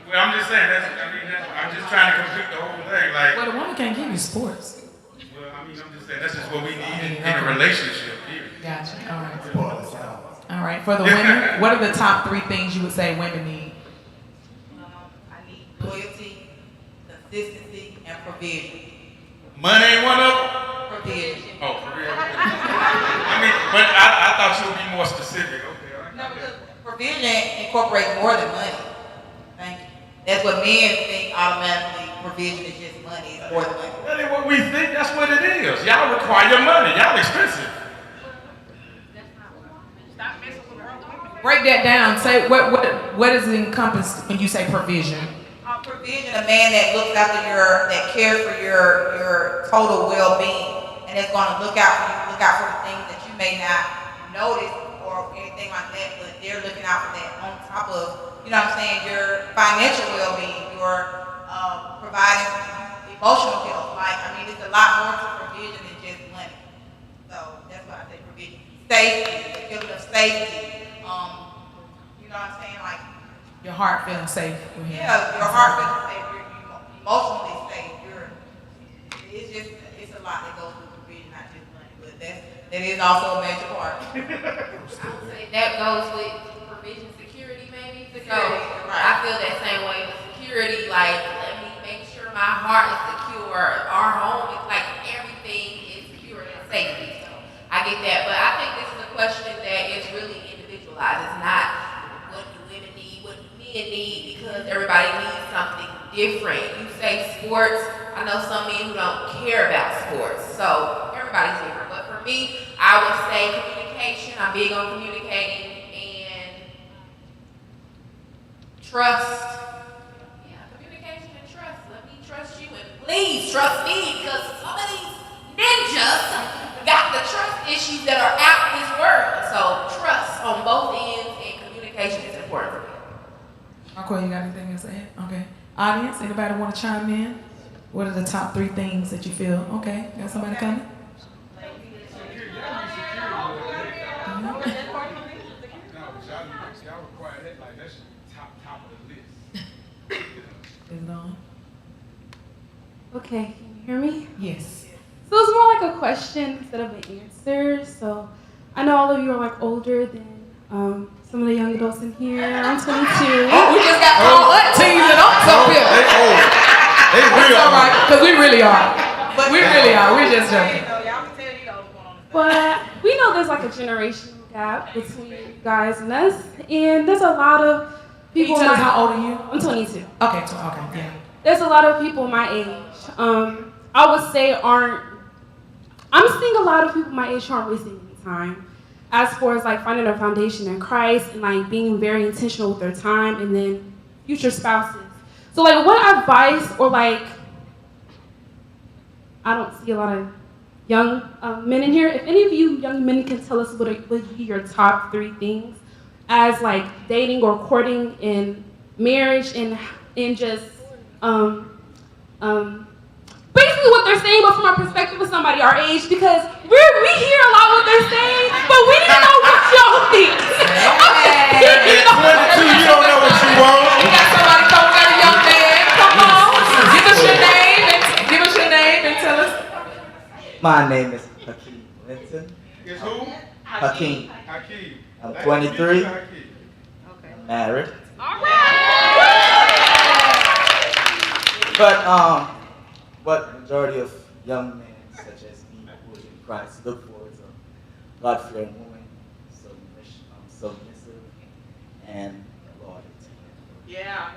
Well, I'm just saying. I'm just trying to complete the whole thing. Like, well, the woman can't give you sports. Well, I mean, I'm just saying that's just what we need in a relationship. Gotcha. All right. All right. For the women, what are the top 3 things you would say women need? I need loyalty, consistency, and provision. Money ain't one of them? Provision. Oh, provision. I mean, but I thought you would be more specific. Okay, all right. No, because provision incorporates more than money. Thank you. That's what men think automatically provision is just money, it's more than money. That ain't what we think, that's what it is. Y'all require your money, y'all expensive. Break that down. Say what is encompassed when you say provision? Provision, a man that looks after that cares for your total well-being, and is going to look out for you, look out for the things that you may not notice or anything like that, but they're looking out for that on top of, you know what I'm saying, your financial well-being, your providing emotional health. Like, I mean, it's a lot more to provision than just money. So that's why I say provision. Safety, the feeling of safety. You know what I'm saying? Like, your heart feeling safe with him. Yeah, your heart feeling safe. You're emotionally safe. It's a lot that goes with provision, not just money, but that is also a major part. I would say that goes with provision, security, maybe. So right. I feel that same way with security. Like, let me make sure my heart is secure. Our home is like everything is secure and safety. So I get that, but I think this is a question that is really individualized. It's not what do women need, what do men need, because everybody needs something different. You say sports, I know some men who don't care about sports, so everybody's different. But for me, I would say communication. I'm big on communicating and trust. Yeah, communication and trust. Let me trust you and please trust me, because some of these ninjas got the trust issues that are out in this world. So trust on both ends and communication is important for me. Marco, you got anything else to add? Okay. Audience, anybody want to chime in? What are the top 3 things that you feel? Okay, got somebody coming? Okay, can you hear me? Yes. So it's more like a question instead of an answer. So I know all of you are like older than some of the young adults in here. I'm 22. Oh, we just got called aunties and uncles up here. They real. All right, because we really are. We really are. We're just joking. But we know there's like a generational gap between you guys and us, and there's a lot of people. Can you tell us how old are you? I'm 22. Okay, yeah. There's a lot of people my age. I would say I'm seeing a lot of people my age who aren't wasting any time. As far as like finding a foundation in Christ and like being very intentional with their time, and then future spouses. So like, what advice or like, I don't see a lot of young men in here. If any of you young men can tell us what would be your top 3 things as like dating or courting in marriage and just basically what they're saying, but from a perspective of somebody our age, because we hear a lot what they're saying, but we didn't know what y'all think. At 22, you don't know what you want. We got somebody come, we got a young man. Come on, give us your name and tell us. My name is Hakeem Linton. Is who? Hakeem. Hakeem. I'm 23. I'm married. But majority of young men such as me who are in Christ look for is a God-fearing woman, submissive, and loyal. Yeah.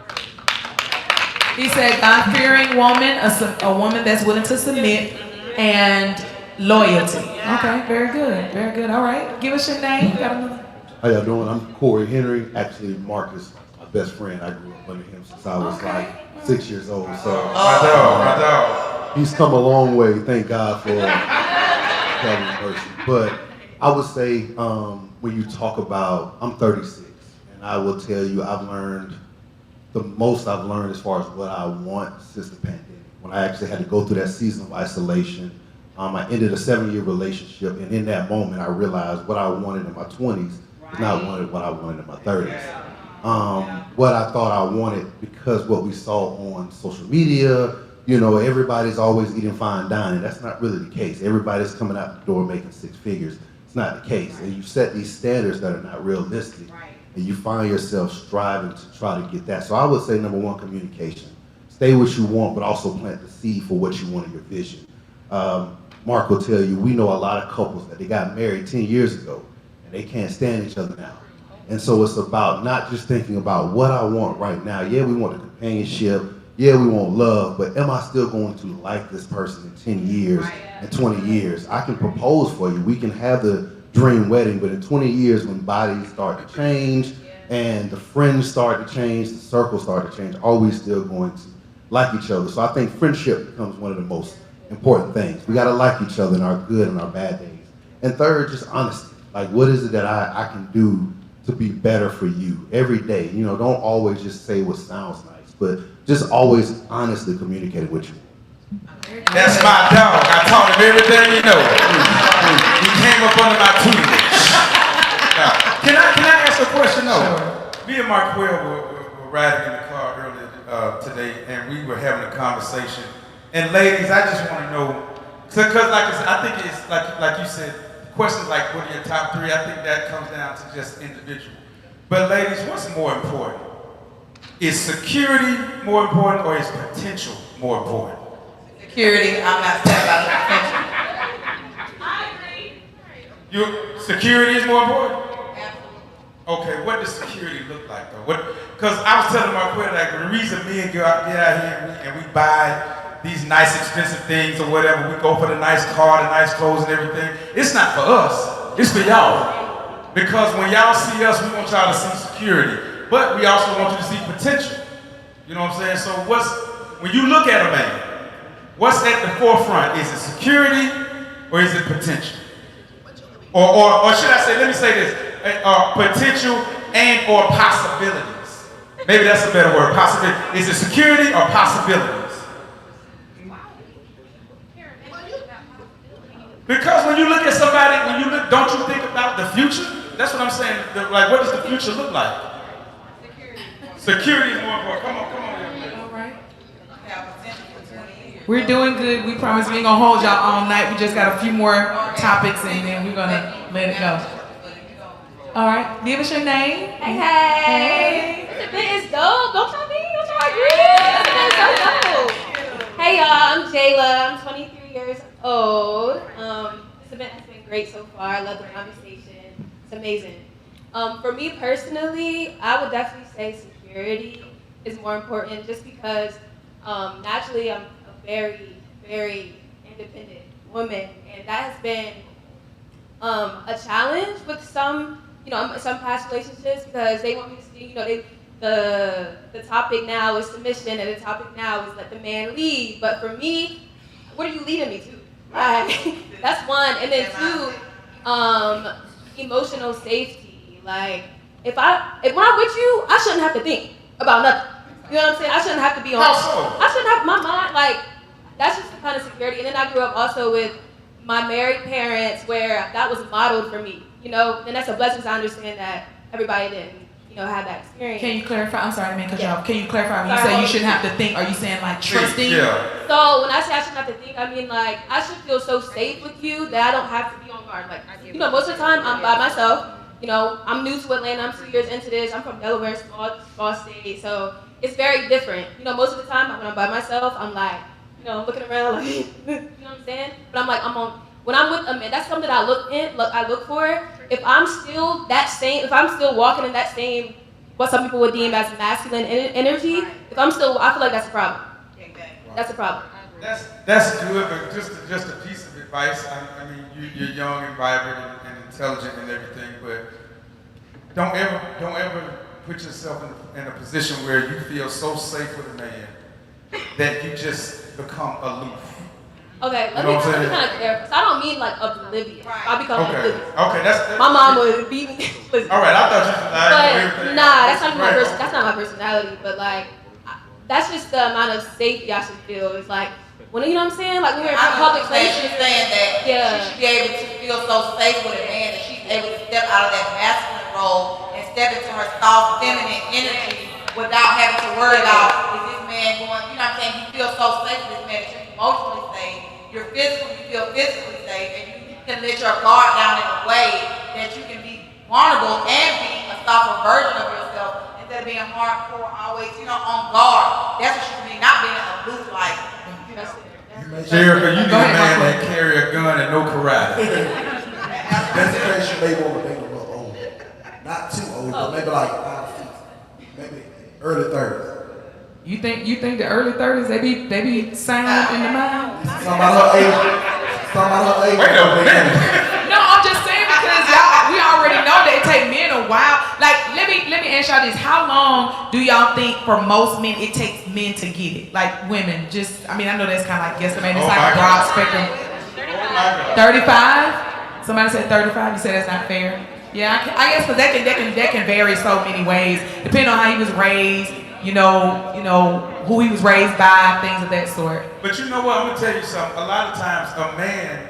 He said God-fearing woman, a woman that's willing to submit, and loyalty. Okay, very good, very good. All right, give us your name. Got another? How y'all doing? I'm Corey Henry. Actually, Marcus, my best friend. I grew up under him since I was like 6 years old. So my dog. He's come a long way. Thank God for having mercy. But I would say when you talk about, I'm 36, and I will tell you I've learned the most I've learned as far as what I want since the pandemic. When I actually had to go through that season of isolation, I ended a 7-year relationship, and in that moment I realized what I wanted in my 20s is not what I wanted in my 30s. What I thought I wanted, because what we saw on social media, you know, everybody's always eating fine dining. That's not really the case. Everybody's coming out the door making 6 figures. It's not the case. And you set these standards that are not realistic, and you find yourself striving to try to get that. So I would say, number 1, communication. Stay what you want, but also plant the seed for what you want in your vision. Mark will tell you, we know a lot of couples that they got married 10 years ago, and they can't stand each other now. And so it's about not just thinking about what I want right now. Yeah, we want the companionship, Yeah, we want love, but am I still going to like this person in 10 years and 20 years? I can propose for you. We can have the dream wedding, but in 20 years when bodies start to change and the friends start to change, the circles start to change, are we still going to like each other? So I think friendship becomes one of the most important things. We gotta like each other in our good and our bad days. And third, just honesty. Like, what is it that I can do to be better for you every day? You know, don't always just say what sounds nice, but just always honestly communicate with you. That's my dog. I taught him everything he knows. He came up under my tutelage. Now, can I ask a question though? Sure. Me and Marquel were riding in the car earlier today, and we were having a conversation. And ladies, I just want to know, because I think it's like you said, questions like what are your top three? I think that comes down to just individual. But ladies, what's more important? Is security more important, or is potential more important? Security, I'm not saying about the potential. Security is more important? Okay, what does security look like though? Because I was telling Marquette, like the reason men get out here and we buy these nice expensive things or whatever, we go for the nice car, the nice clothes and everything, it's not for us, it's for y'all. Because when y'all see us, we want y'all to see security, but we also want you to see potential. You know what I'm saying? So when you look at a man, what's at the forefront? Is it security or is it potential? Or should I say, let me say this, potential and or possibilities. Maybe that's a better word, possibility. Is it security or possibilities? Because when you look at somebody, don't you think about the future? That's what I'm saying. Like, what does the future look like? Security is more important. Come on. All right. We're doing good. We promise we ain't gonna hold y'all all night. We just got a few more topics and then we're gonna let it go. All right. Give us your name. Hey. This event is dope. Don't y'all think? Don't y'all agree? This event is so dope. Hey y'all, I'm Jayla. I'm 23 years old. This event has been great so far. I love the conversation. It's amazing. For me personally, I would definitely say security is more important just because naturally I'm a very, very independent woman, and that has been a challenge with some past relationships because they want me to see, the topic now is submission and the topic now is let the man lead. But for me, what are you leading me to? Like, that's one. And then two, emotional safety. Like, when I'm with you, I shouldn't have to think about nothing. You know what I'm saying? I shouldn't have to be on. I shouldn't have my mind. Like, that's just the kind of security. And then I grew up also with my married parents where that was modeled for me. And that's a blessing to understand that everybody didn't, have that experience. Can you clarify? I'm sorry, I didn't cut you off. Can you clarify when you say you shouldn't have to think? Are you saying like trusting? Yeah. So when I say I shouldn't have to think, I mean like I should feel so safe with you that I don't have to be on guard. Like, most of the time I'm by myself. I'm new to Atlanta. I'm 2 years into this. I'm from Delaware, small state. So it's very different. Most of the time when I'm by myself, I'm like, looking around like, you know what I'm saying? But I'm like, when I'm with a man, that's something I look for. If I'm still walking in that same, what some people would deem as masculine energy, I feel like that's a problem. That's a problem. That's good, but just a piece of advice. I mean, you're young and vibrant and intelligent and everything, but don't ever put yourself in a position where you feel so safe with a man that you just become aloof. Okay, let me kind of clarify. So I don't mean like oblivious. I become oblivious. Okay, that's my mom would beat me. All right, I thought you. But nah, that's not my personality. But like, that's just the amount of safety I should feel. It's like when you know what I'm saying. Like when we're in public places. She's saying that she should be able to feel so safe with a man that she's able to step out of that masculine role and step into her soft, feminine energy without having to worry about is this man going. You know what I'm saying? You feel so safe with this man that you're emotionally safe. You feel physically safe, and you can let your guard down in a way that you can be vulnerable and be a softer version of yourself instead of being hardcore, always, on guard. That's what she means, not being aloof like. Jerica, you need a man that carry a gun and no karate. That's the case you may want to date a little older. Not too old, but maybe like 5 feet. Maybe early 30s. You think the early 30s they be sound in the mind? Somebody her age. Wait a minute. No, I'm just saying because y'all we already know that it take men a while. Like let me ask y'all this: how long do y'all think for most men it takes men to get it? Like women, just I mean I know that's kind of like guesstimate. It's like a broad spectrum. 35. Somebody said 35. You said that's not fair. Yeah, I guess because that can vary so many ways depending on how he was raised. You know who he was raised by, things of that sort. But you know what? I'm gonna tell you something. A lot of times, a man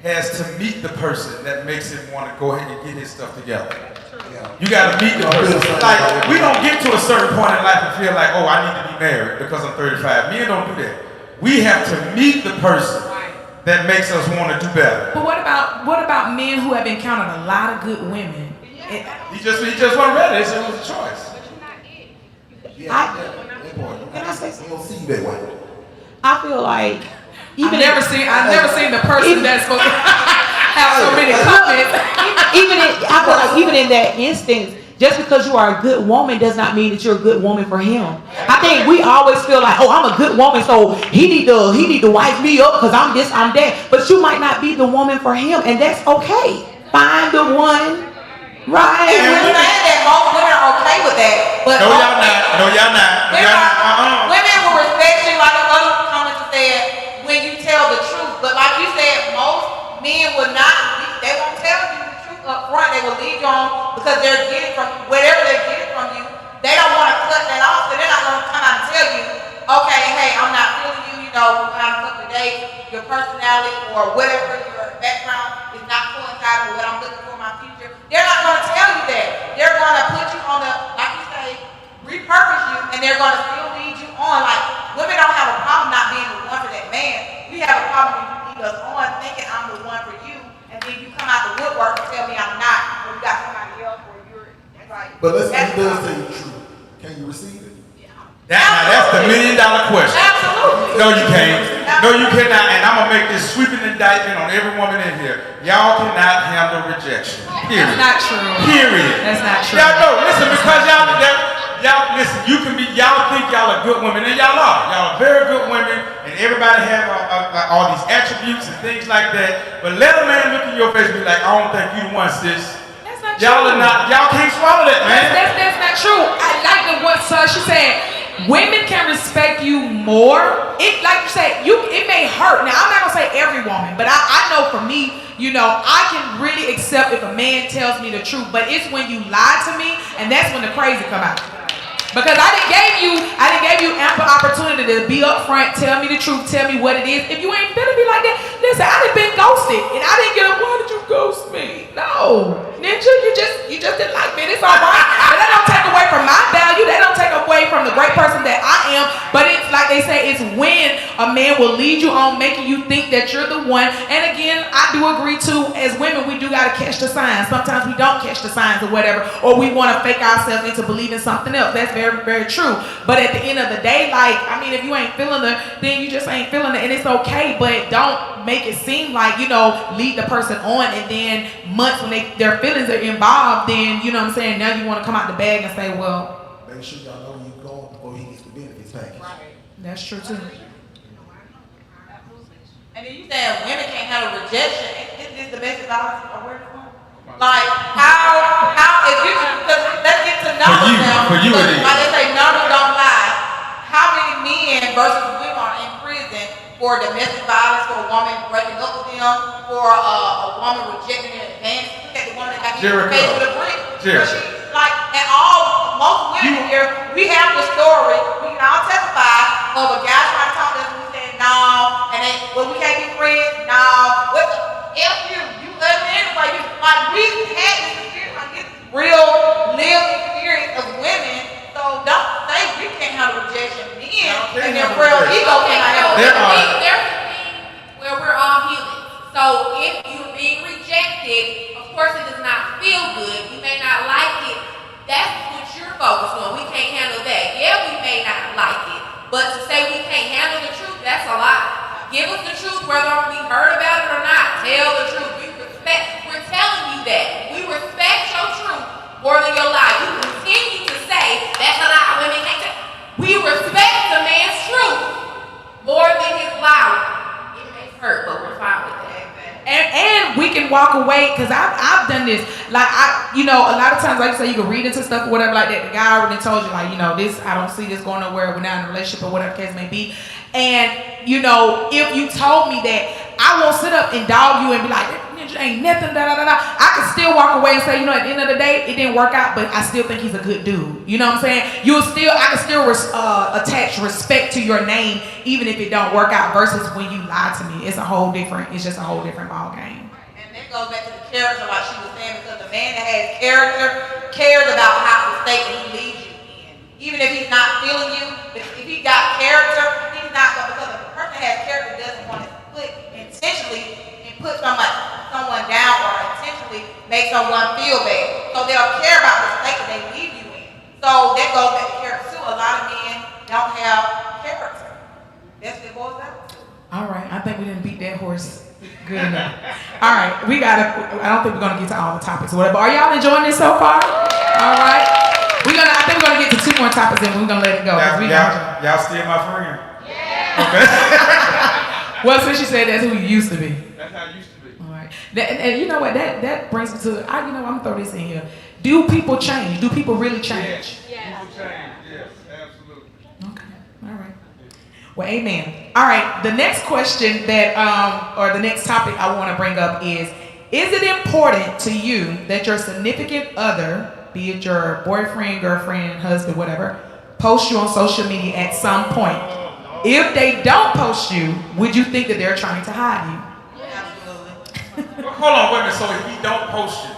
has to meet the person that makes him want to go ahead and get his stuff together. You gotta meet the person. Like we don't get to a certain point in life and feel like, oh, I need to be married because I'm 35. Men don't do that. We have to meet the person that makes us want to do better. But what about men who have encountered a lot of good women? He just wasn't ready. So it was a choice. Can I say something? I feel like I've never seen the person that's supposed to have so many comments. I feel like even in that instance, just because you are a good woman does not mean that you're a good woman for him. I think we always feel like, oh, I'm a good woman, so he need to wipe me up because I'm this, I'm that. But you might not be the woman for him, and that's okay. Find the one. Right. And we're saying that most women are okay with that. But no, y'all not. Women will respect you like other comments said when you tell the truth. But like you said, most men will not. They won't tell you the truth up front. They will lead you on because they're getting from whatever they're getting from you. They don't want to cut that off, so they're not going to come out and tell you, okay, hey, I'm not feeling you. You know, when I'm up to date, your personality or whatever your background is not coinciding with what I'm looking for in my future. They're not going to tell you that. They're going to put you on the, like you say, repurpose you, and they're going to still lead you on. Like, women don't have a problem not being the one for that man. We have a problem when you lead us on thinking I'm the one for you, and then you come out the woodwork and tell me I'm not, or you got somebody else, or you're, like. But let's say he does tell you the truth. Can you receive it? That's the $1 million question. Absolutely. No, you can't. No, you cannot. And I'm gonna make this sweeping indictment on every woman in here. Y'all cannot handle rejection. Period. That's not true. Period. That's not true. Y'all know. Listen, because y'all listen. You can be. Y'all think y'all are good women, and y'all are. Y'all are very good women, and everybody have all these attributes and things like that. But let a man look in your face and be like, I don't think you the one, sis. That's not Y'all true. are not. Y'all can't swallow that, man. That's not true. I like the what she said. Women can respect you more. It, like you said, it may hurt. Now, I'm not gonna say every woman, but I know for me, you know, I can really accept if a man tells me the truth. But it's when you lie to me, and that's when the crazy come out. Because I done gave you ample opportunity to be upfront, tell me the truth, tell me what it is. If you ain't feeling me like that, listen, I done been ghosted, and I didn't get up. Why did you ghost me? No, ninja, you just didn't like me. It's all right. But that don't take away from my value. That don't take away from the great person that I am. But it's like they say, it's when a man will lead you on, making you think that you're the one. And again, I do agree too. As women, we do gotta catch the signs. Sometimes we don't catch the signs or whatever, or we want to fake ourselves into believing something else. That's very, very true. But at the end of the day, like, I mean, if you ain't feeling it, then you just ain't feeling it, and it's okay. But don't make it seem like, you know, lead the person on, and then months when their feelings are involved, then, you know what I'm saying, now you want to come out the bag and say, well, make sure y'all know where you're going before he gets the benefits package. That's true too. And then you saying women can't handle rejection. Is domestic violence a word for it? Like, how, if you, let's get to numbers now. For you it is. Like they say, numbers don't lie. How many men versus women are in prison for domestic violence, for a woman breaking up with them, for a woman rejecting their advance? Look at the woman that got hit in the face with a brick. Like, and most women here, we have the story, we can all testify of a guy trying to talk to us and we said, no, and then, well, we can't be friends, no, what the, F you ugly anyway. Like, we had this experience, like this real lived experience of women, so don't say we can't handle rejection. Men and their real ego cannot handle rejection. There's a thing where we're all human. So if you're being rejected, of course it does not feel good. You may not like it. That's what you're focused on. We can't handle that. Yeah, we may not like it. But to say we can't handle the truth, that's a lie. Give us the truth whether we heard about it or not. Tell the truth. We're telling you that. We respect your truth more than your lie. You continue to say that's a lie. Women can't tell. We respect didn't walk away, because I've done this. Like, a lot of times, like you say, you can read into stuff or whatever like that. The guy already told you, like, this, I don't see this going nowhere. We're not in a relationship or whatever the case may be. And, if you told me that, I won't sit up and dog you and be like, ain't nothing, da da da da. I can still walk away and say, at the end of the day, it didn't work out, but I still think he's a good dude. You know what I'm saying? I can still attach respect to your name, even if it don't work out. Versus when you lie to me, it's just a whole different ball game. And that goes back to the character, like she was saying, because the man that has character cares about how the state that he leaves you in. Even if he's not feeling you, if he got character, he's not going, because a person that has character doesn't want to put someone down or intentionally make someone feel bad. So they'll care about the state that they leave you in. So that goes back to character too. A lot of men don't have character. That's what it boils down to. All right, I think we didn't beat that horse good enough. All right, I don't think we're gonna get to all the topics or whatever. Are y'all enjoying this so far? All right. I think we're gonna get to 2 more topics and we're gonna let it go. Y'all still my friend? Yeah. Okay. Well, since you said that's who you used to be. That's how I used to be. All right. And you know what? That brings me to, I'm gonna throw this in here. Do people change? Do people really change? Yes. People change. Yes, absolutely. Okay. All right. Well, amen. All right. The next question or the next topic I want to bring up is it important to you that your significant other, be it your boyfriend, girlfriend, husband, whatever, post you on social media at some point? If they don't post you, would you think that they're trying to hide you? Absolutely. Hold on, wait a minute. So if he don't post you,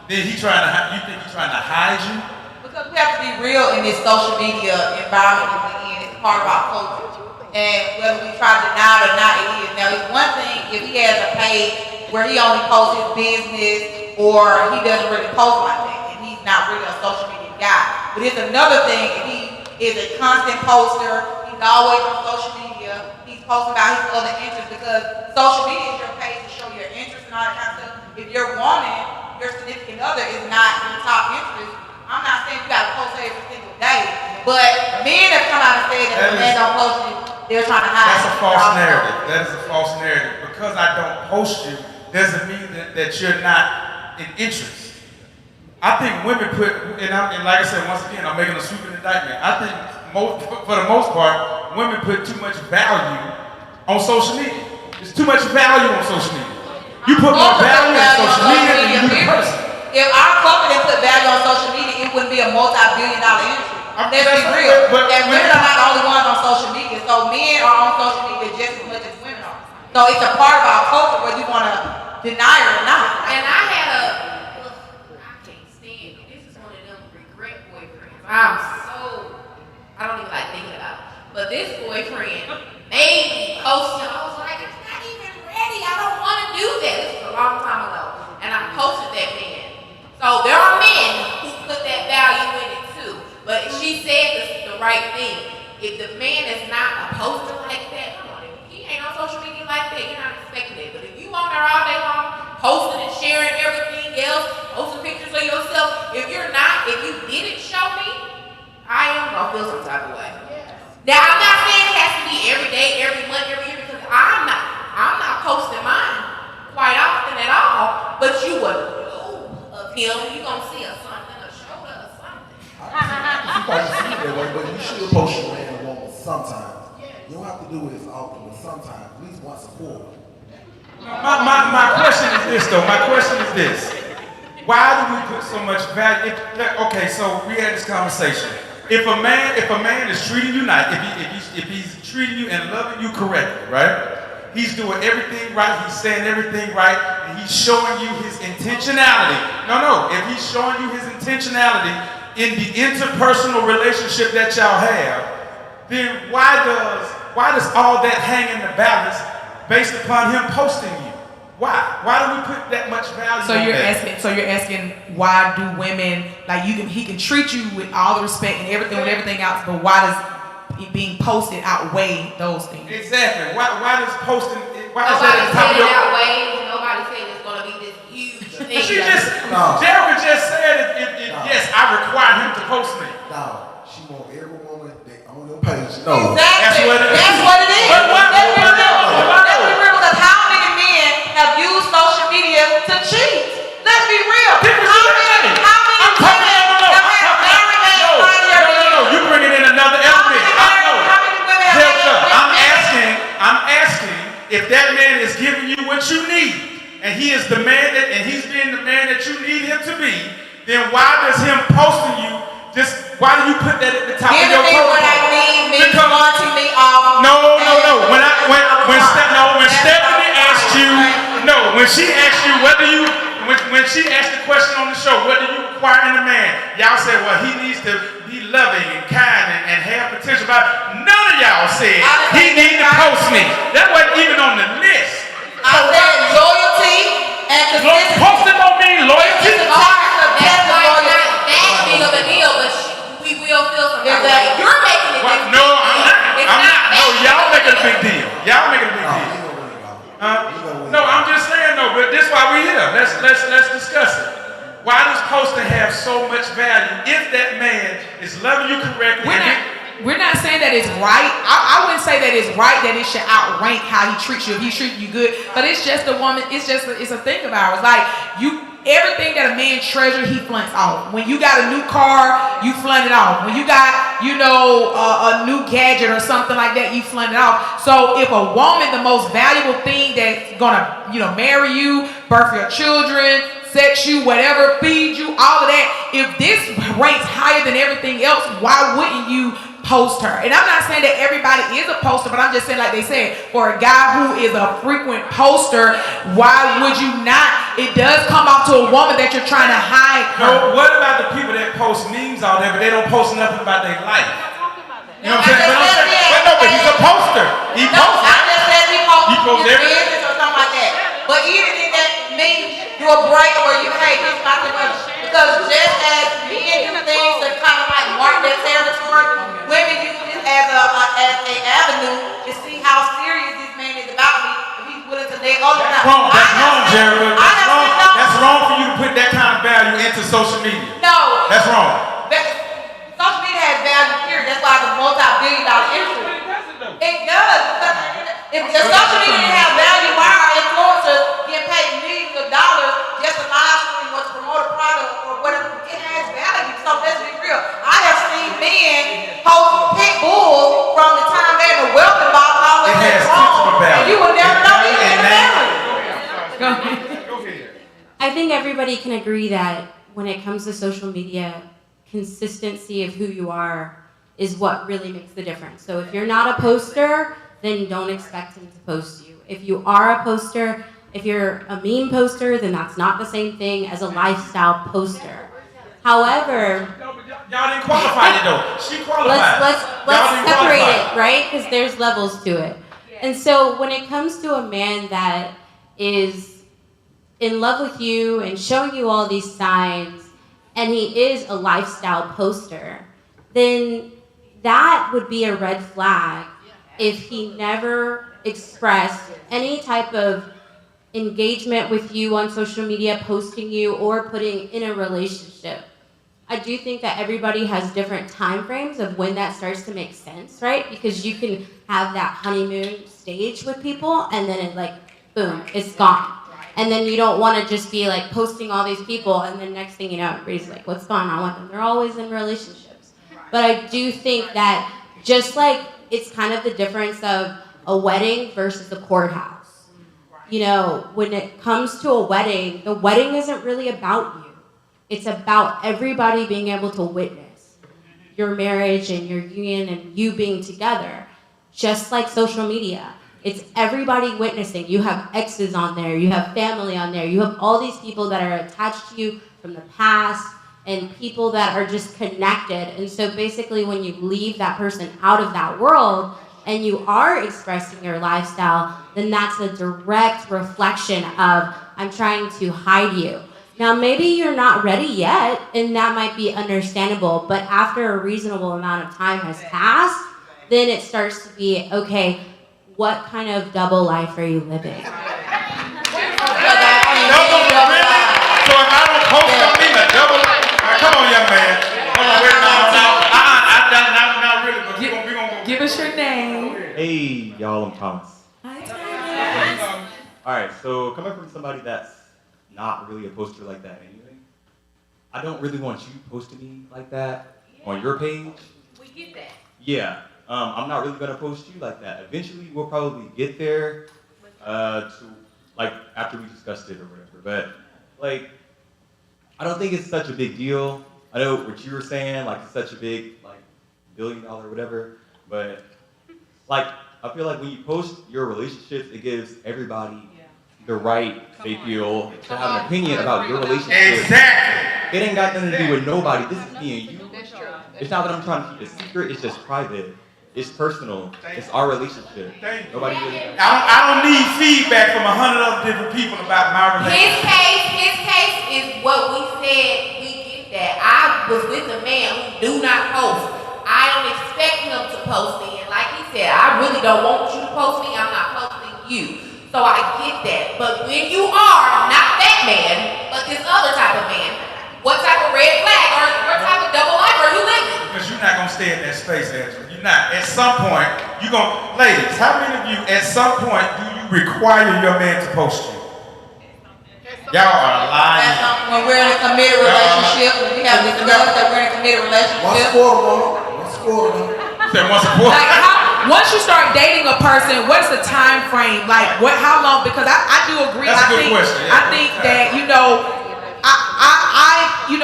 then you think he's trying to hide you? Because we have to be real in this social media environment that we're in. It's part of our culture. And whether we try to deny it or not, it is. Now, it's one thing if he has a page where he only posts his business or he doesn't really post like that and he's not really a social media guy. But it's another thing if he is a constant poster, always on social media, he's posting about his other interests, because social media is your page to show your interests and all that kind of stuff. If your woman, your significant other is not your top interest, I'm not saying you gotta post every single day, but men have come out and said that if men don't post you, they're trying to hide. That's a false narrative. That is a false narrative. Because I don't post you doesn't mean that you're not in interest. I think women and like I said, once again, I'm making a sweeping indictment. I think for the most part, women put too much value on social media. There's too much value on social media. You put more value on social media than you do the person. If our company put value on social media, it wouldn't be a multi-billion-dollar industry. Let's be real. And women are not the only ones on social media. So men are on social media just as much as women are. So it's a part of our culture whether you want to deny it or not. And I can't stand it. This is one of them regret boyfriends. I don't even like thinking about it. But this boyfriend made me post him. I was like, it's not even ready. I don't want to do that. This was a long time ago. And I posted that man. So there are men who put that value in it too. But she said the right thing. If the man is not a poster like that, come on, he ain't on social media like that, you're not expecting it. But if you on there all day long, posting and sharing everything else, posting pictures of yourself, if you didn't show me, I am gonna feel some type of way. Now I'm not saying it has to be every day, every month, every year, because I'm not posting mine quite often at all. But you would know of him, you gonna see a something, a shoulder or something. You probably see it that way, but you should post your man and woman sometimes. You don't have to do it as often, but sometimes, at least once a quarter. My question is this though. My question is this. Why do we put so much value? Okay, so we had this conversation. If a man is treating you nice, if he's treating you and loving you correctly, right? He's doing everything right, he's saying everything right, and he's showing you his intentionality. No, if he's showing you his intentionality in the interpersonal relationship that y'all have, then why does all that hang in the balance based upon him posting you? Why? Why do we put that much value on that? So you're asking why do women, like he can treat you with all the respect and everything with everything else, but why does it being posted outweigh those things? Exactly. Why does posting? Why Nobody is that at the top of your? Nobody said it's gonna be this huge thing. Jerica just said yes, I require him to post me. No, she want every woman that on your page. Exactly. No. That's what it is. Let's be real, because how many men have used social media to if that man is giving you what you need, and he is the man that, and he's being the man that you need him to be, then why does him posting you, why do you put that at the top of your Giving me what I need means wanting me off. No. When Stephanie asked you, when she asked you when she asked the question on the show, what do you require in a man? Y'all said, well, he needs to be loving and kind and have potential. But none of y'all said he needs to post me. That wasn't even on the list. I said loyalty and consistency. Posting don't mean loyalty. It's hard to test loyalty. That big of a deal, but we will feel some kind of way. You're making it big. No, I'm not. No, y'all making a big deal. Y'all making a big deal. No, I'm just saying though, but this is why we're here. Let's discuss it. Why does posting have so much value if that man is loving you correctly? We're not saying that it's right. I wouldn't say that it's right that it should outrank how he treats you if he's treating you good. But it's just a woman. It's a thing of ours. Like everything that a man treasures, he flaunts off. When you got a new car, you flaunt it off. When you got, a new gadget or something like that, you flaunt it off. So if a woman, the most valuable thing that's gonna, marry you, birth your children, sex you, whatever, feed you, all of that, if this ranks higher than everything else, why wouldn't you post her? And I'm not saying that everybody is a poster, but I'm just saying, like they said, for a guy who is a frequent poster, why would you not? It does come off to a woman that you're trying to hide her. No, what about the people that post memes out there, but they don't post nothing about their life? You know what I'm saying? But he's a poster. He posts. I just said he posts his everything. business or something like that. But even in that meme, do a break where you pay this about the money. Because just as men do things that kind of like mark their territory, women use this as a avenue to see how serious this man is about me. If he's willing to lay all That's wrong, Jared. That's wrong for you to put that kind of value into social media. No. That's wrong. Social media has value, period. That's why it's a multi-billion-dollar industry. It does. If the social media didn't have value, why are influencers getting paid millions of dollars just to live stream or to promote a product or whatever? It has value. So let's be real. I have seen men post pit bulls from the time they're in the wealthy box all the way to their home, and you will never know these men value. I think everybody can agree that when it comes to social media, consistency of who you are is what really makes the difference. So if you're not a poster, then don't expect him to post you. If you are a poster, if you're a meme poster, then that's not the same thing as a lifestyle poster. However, y'all didn't qualify it though. She qualified. Let's separate it, right? Because there's levels to it. And so when it comes to a man that is in love with you and showing you all these signs, and he is a lifestyle poster, then that would be a red flag if he never expressed any type of engagement with you on social media, posting you, or putting in a relationship. I do think that everybody has different time frames of when that starts to make sense, right? Because you can have that honeymoon stage with people, and then it boom, it's gone. And then you don't want to just be posting all these people, and then next thing you know, everybody's like, what's going on with them? They're always in relationships. But I do think that just like it's kind of the difference of a wedding versus a courthouse. When it comes to a wedding, the wedding isn't really about you. It's about everybody being able to witness your marriage and your union and you being together. Just like social media. It's everybody witnessing. You have exes on there. You have family on there. You have all these people that are attached to you from the past and people that are just connected. And so basically when you leave that person out of that world and you are expressing your lifestyle, then that's a direct reflection of, I'm trying to hide you. Now, maybe you're not ready yet, and that might be understandable, but after a reasonable amount of time has passed, then it starts to be, okay, what kind of double life are you living? So if I don't post something, a double life? Come on, young man. Hold on, wait, not really, but we're going to go. Give us your name. Hey, y'all, I'm Thomas. Hi, Thomas. All right, so coming from somebody that's not really a poster like that anyway, I don't really want you posting me like that on your page. We get that. Yeah, I'm not really gonna post you like that. Eventually, we'll probably get there, to like after we discussed it or whatever. But like, I don't think it's such a big deal. I know what you were saying, like it's such a big like $1 billion or whatever. But like, I feel like when you post your relationships, it gives everybody the right they feel to have an opinion about your relationship. Exactly. It ain't got nothing to do with nobody. This is me and you. It's not that I'm trying to keep it secret. It's just private. It's personal. It's our relationship. Nobody really. I don't need feedback from 100 other different people about my relationship. His case is what we said. We get that. I was with a man who do not post. I don't expect him to post me, and like he said, I really don't want you to post me. I'm not posting you. So I get that. But when you are not that man, but this other type of man, what type of red flag or what type of double life are you living? Because you're not gonna stay in that space, Angela. You're not. At some point, you're gonna. Ladies, how many of you at some point do you require your man to post you? Y'all are lying. When we're in a committed relationship, when we have discussed that we're in a committed relationship. Once a quarter. Say once a quarter. Like once you start dating a person, what's the time frame? Like how long? Because I do agree. That's a good question. Yeah. I think that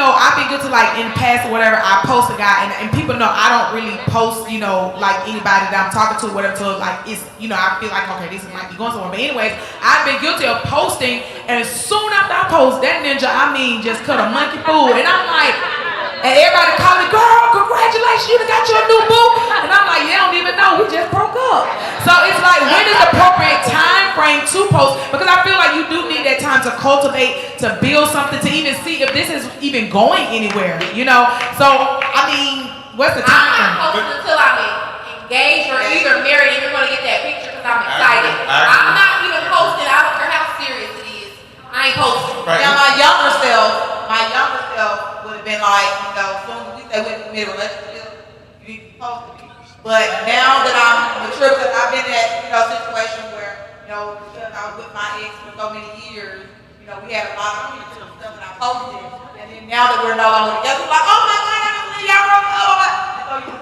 I've been good to like in the past or whatever. I post a guy and people know I don't really post like anybody that I'm talking to, whatever. So like it's I feel like okay, this might be going somewhere. But anyways, I've been guilty of posting, and as soon after I post that ninja, just cut a monkey fool, and I'm like. And everybody calling me, girl, congratulations, you done got your new boo. And I'm like, you don't even know, we just broke up. So it's like, when is the appropriate time frame to post? Because I feel like you do need that time to cultivate, to build something, to even see if this is even going anywhere, So, what's the time frame? I'm not posting until I'm engaged or either married, and you're going to get that picture because I'm excited. I'm not even posting, I don't care how serious it is. I ain't posting. Right. Now, my younger self would have been like, as soon as we say we're in a committed relationship, you need to be posting me. But now that I'm mature, because I've been in that situation where, because I was with my ex for so many years, we had a lot of stuff that I posted. And then now that we're no longer together, we're like, oh my God, I don't believe y'all broke up.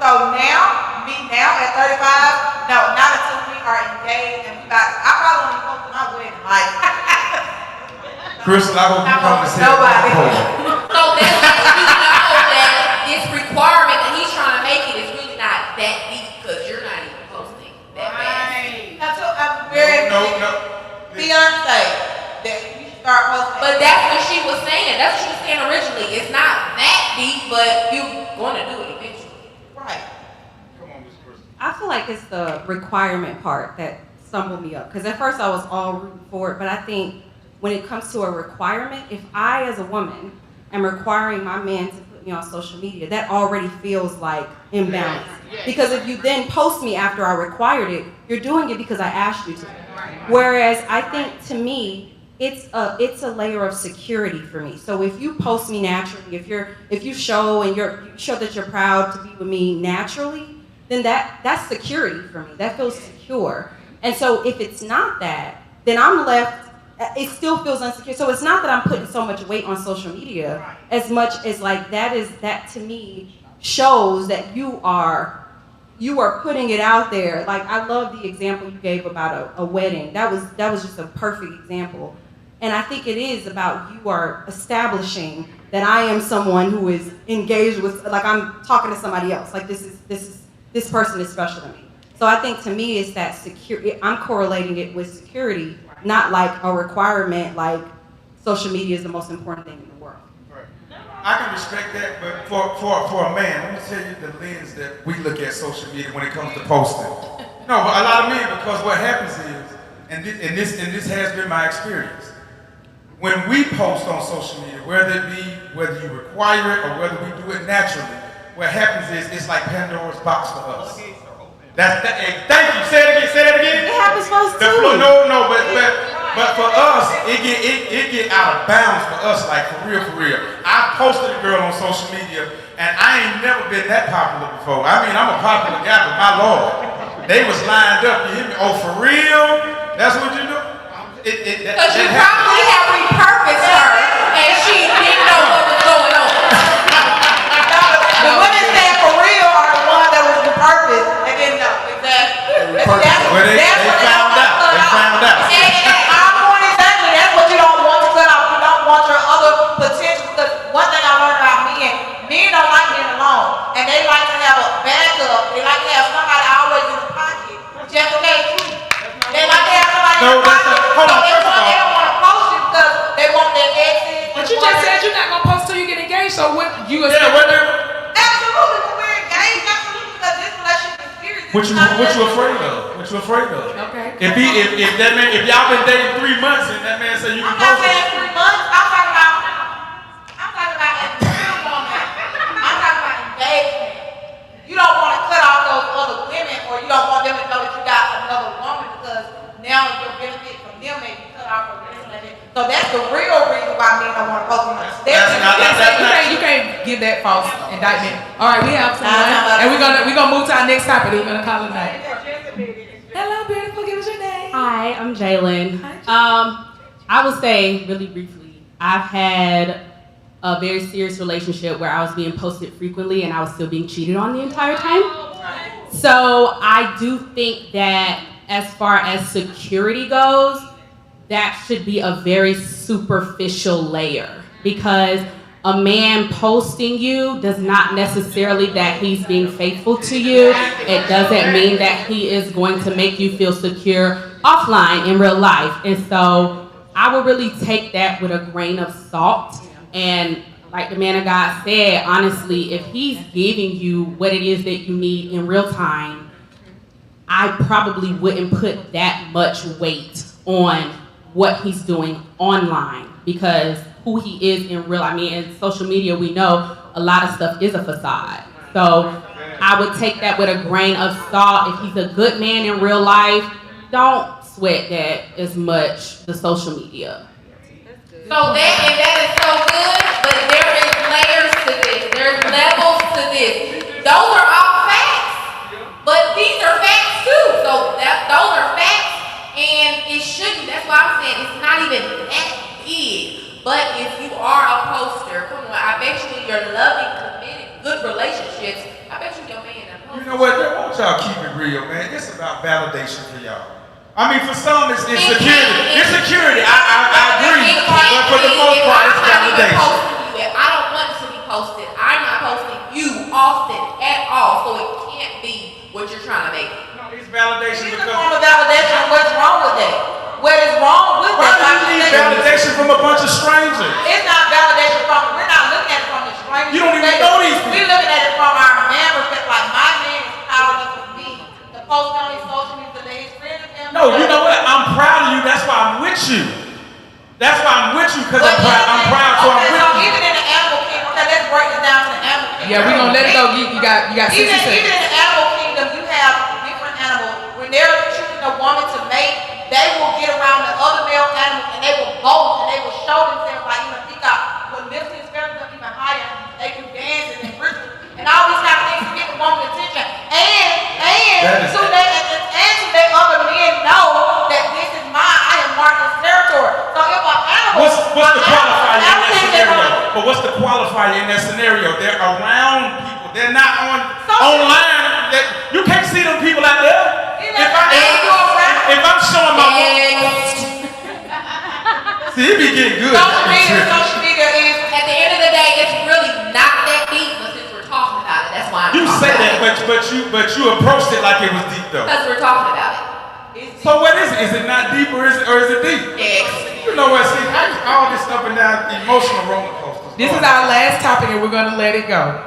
So now at 35, no, not until we are engaged and I probably only posted my wedding. Like, Crystal, I hope you come to see nobody. So that's how you know that this requirement that he's trying to make it is really not that deep because you're not even posting that fast. I'm very Beyonce that you start posting. But that's what she was saying. That's what she was saying originally. It's not that deep, but you're going to do it eventually. Right. Come on, Miss Crystal. I feel like it's the requirement part that stumbled me up. Because at first I was all rooting for it, but I think when it comes to a requirement, if I as a woman am requiring my man to put me on social media, that already feels like imbalance. Because if you then post me after I required it, you're doing it because I asked you to. Whereas I think to me, it's a layer of security for me. So if you post me naturally, if you show you show that you're proud to be with me naturally, then that's security for me. That feels secure. And so if it's not that, then I'm left. It still feels insecure. So it's not that I'm putting so much weight on social media as much as like that to me shows that you are putting it out there. Like I love the example you gave about a wedding. That was just a perfect example. And I think it is about you are establishing that I am someone who is engaged with, like I'm talking to somebody else. Like this person is special to me. So I think to me it's that security. I'm correlating it with security. Not like a requirement, like social media is the most important thing in the world. Right. I can respect that, but for a man, let me tell you the lens that we look at social media when it comes to posting. No, but a lot of men, because what happens is, and this has been my experience, when we post on social media, whether you require it or whether we do it naturally, what happens is it's like Pandora's box for us. Thank you. Say it again. It happens for us too. No, but for us, it get out of bounds for us, like for real. I posted a girl on social media, and I ain't never been that popular before. I mean, I'm a popular guy, but my Lord, they was lined up. You hear me? Oh, for real? That's what you do? Because you probably have repurposed her, and she didn't know what was going on. The women saying for real are the ones that was repurposed. They didn't know. Exactly. Well, they found out. They found out. you're not gonna post till you get engaged. So what you? Yeah, Absolutely, when we're engaged, absolutely, because this relationship is serious. What you afraid of? What you afraid of? Okay. If that man, if y'all been dating 3 months and that man say you can I'm not post saying it, 3 months. I'm talking about a real woman. I'm talking about engagement. You don't want to cut off those other women, or you don't want them to know that you got another woman because now your benefit from them may be cut off from this and that. So that's the real reason why men don't want to post them. You can't give that false indictment. All right, we have someone, and we're gonna move to our next topic. We're gonna call it a night. Hello, beautiful. Give us your name. Hi, I'm Jalen. I would say really briefly, I've had a very serious relationship where I was being posted frequently and I was still being cheated on the entire time. So I do think that as far as security goes, that should be a very superficial layer, because a man posting you does not necessarily that he's being faithful to you. It doesn't mean that he is going to make you feel secure offline in real life. And so I would really take that with a grain of salt. And like the man of God said, honestly, if he's giving you what it is that you need in real time, I probably wouldn't put that much weight on what he's doing online, because who he is in real, I mean, in social media, we know a lot of stuff is a facade. So I would take that with a grain of salt. If he's a good man in real life, don't sweat that as much, the social media. So that is so good, but there is layers to this. There's levels to this. Those are all facts, but these are facts too. So those are facts, and it shouldn't. That's why I'm saying it's not even that big. But if you are a poster, come on, I bet you in your loving, committed, good relationships, I bet you your man a poster. you know what? I want y'all keep it real, man. It's about validation for y'all. I mean, for some, it's security. It's security. I agree. But for the most part, it's validation. If I don't want to be posted, I'm not posting you often at all. So it can't be what you're trying to make it. No, it's validation. It's a form of validation. What's wrong with that? What is wrong with that? Why do you need validation from a bunch of strangers? It's not validation from, we're not looking at it from the strangers. You don't even know these people. We're looking at it from our man perspective. Like, my man is proud enough of me to post on his social media to let his friends and family. No, you know what? I'm proud of you. That's why I'm with you. That's why I'm with you, because I'm proud. I'm proud, so I'm with So you. even in the animal kingdom, okay, let's break this down to the animal kingdom. Yeah, we're gonna let it go. You got 60 Even seconds. in the animal kingdom, you have different animals. When they're choosing a woman to mate, they will get around the other male animals and they will boast and they will show themselves, like even a peacock will lift his feathers up even higher. They can dance and rituals and all these kind of things to get the woman's attention. And so they other men know that this is mine. I am marked this territory. So if an animal, What's the qualifier in that scenario? But what's the qualifier in that scenario? They're around people. They're not online. You can't see them people out there. If I'm showing my see, it be getting good. Social media is, at the end of the day, it's really not that deep, but since we're talking about it, that's why I'm You say that, but you approached it like it was deep though. Because we're talking about it. So what is it? Is it not deep or is it deep? Yes. You know what? See, all this up and down emotional roller coasters. This is our last topic, and we're gonna let it go.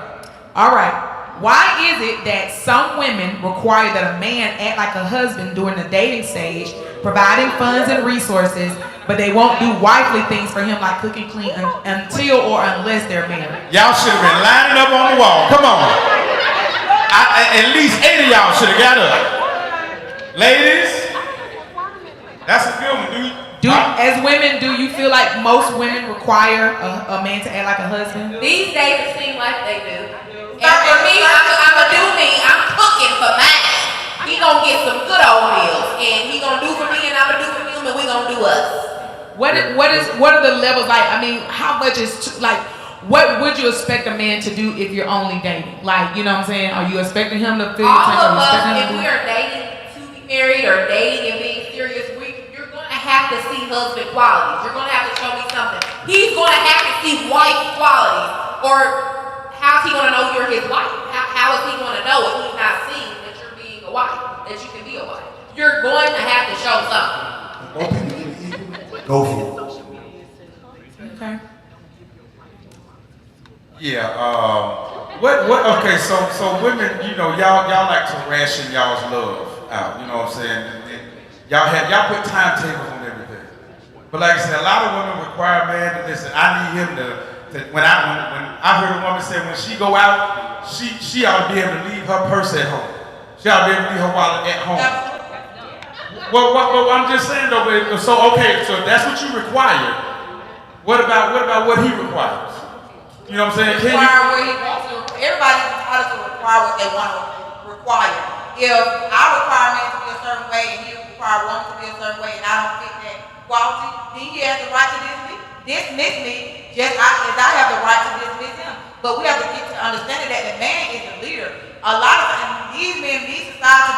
All right. Why is it that some women require that a man act like a husband during the dating stage, providing funds and resources, but they won't do wifely things for him like cook and clean until or unless they're married? Y'all should have been lining up on the wall. Come on. At least 8 of y'all should have got up. Ladies, that's a good one. As women, do you feel like most women require a man to act like a husband? These days it seems like they do. And for me, I'm a do me. I'm cooking for mine. He gonna get some good old meals, and he gonna do for me, and I'm gonna do for him, and we gonna do us. What are the levels like? I mean, how much is like? What would you expect a man to do if you're only dating? Like, you know what I'm saying? Are you expecting him to feel? All of us, if we are dating to be married or dating and being serious, you're gonna have to see husband qualities. You're gonna have to show me something. He's gonna have to see wife qualities, or how's he gonna know you're his wife? How is he gonna know if he's not seeing that you're being a wife, that you can be a wife? You're going to have to show something. Go for it. Okay. Yeah. Okay. So women, y'all like to ration y'all's love out. You know what I'm saying? Y'all put timetables on everything. But like I said, a lot of women require a man to listen. I need him to when I heard a woman say when she go out, she ought to be able to leave her purse at home. She ought to be able to leave her wallet at home. Well, I'm just saying though. So that's what you require. What about what he requires? You know what I'm saying? Require what he wants to. Everybody's entitled to require what they want to require. If I require a man to be a certain way and he require a woman to be a certain way and I don't fit that quality, then he has the right to dismiss me just as I have the right to dismiss him. But we have to get to understanding that the man is the leader. A lot of times, these men, these society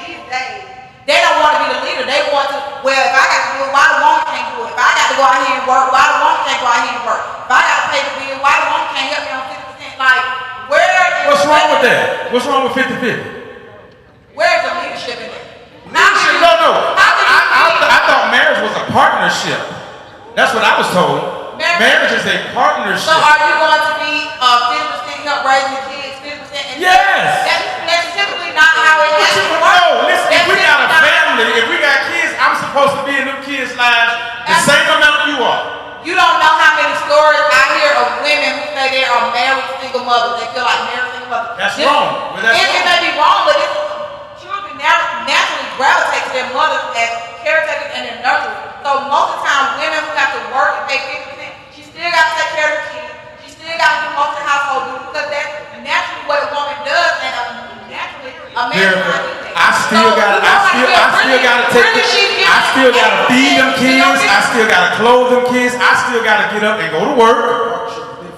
these days, they don't want to be the leader. They want to, well, if I got to do it, why the woman can't do it? If I got to go out here and work, why the woman can't go out here and work? If I got to pay the bill, why the woman can't help me on 50%? Like, where is What's wrong with that? What's wrong with 50-50? Where's the leadership in that? Leadership? No. I thought marriage was a partnership. That's what I was told. Marriage is a partnership. So are you going to be 50% help raising the kids, 50%? Yes. That's typically not how it has to work. No, listen, if we got a family, if we got kids, I'm supposed to be in them kids' lives the same amount you are. You don't know how many stories I hear of women who say they are married single mothers. They feel like married single mothers. That's wrong. It may be wrong, but children naturally gravitate to their mothers as caretakers and their nurturers. So most of the time, women who have to work and pay 50%, she still got to take care of the kids. She still got to do most of the household duties because that's naturally what a woman does, and naturally a man cannot do that. I still gotta feed them kids. I still gotta clothe them kids. I still gotta get up and go to work.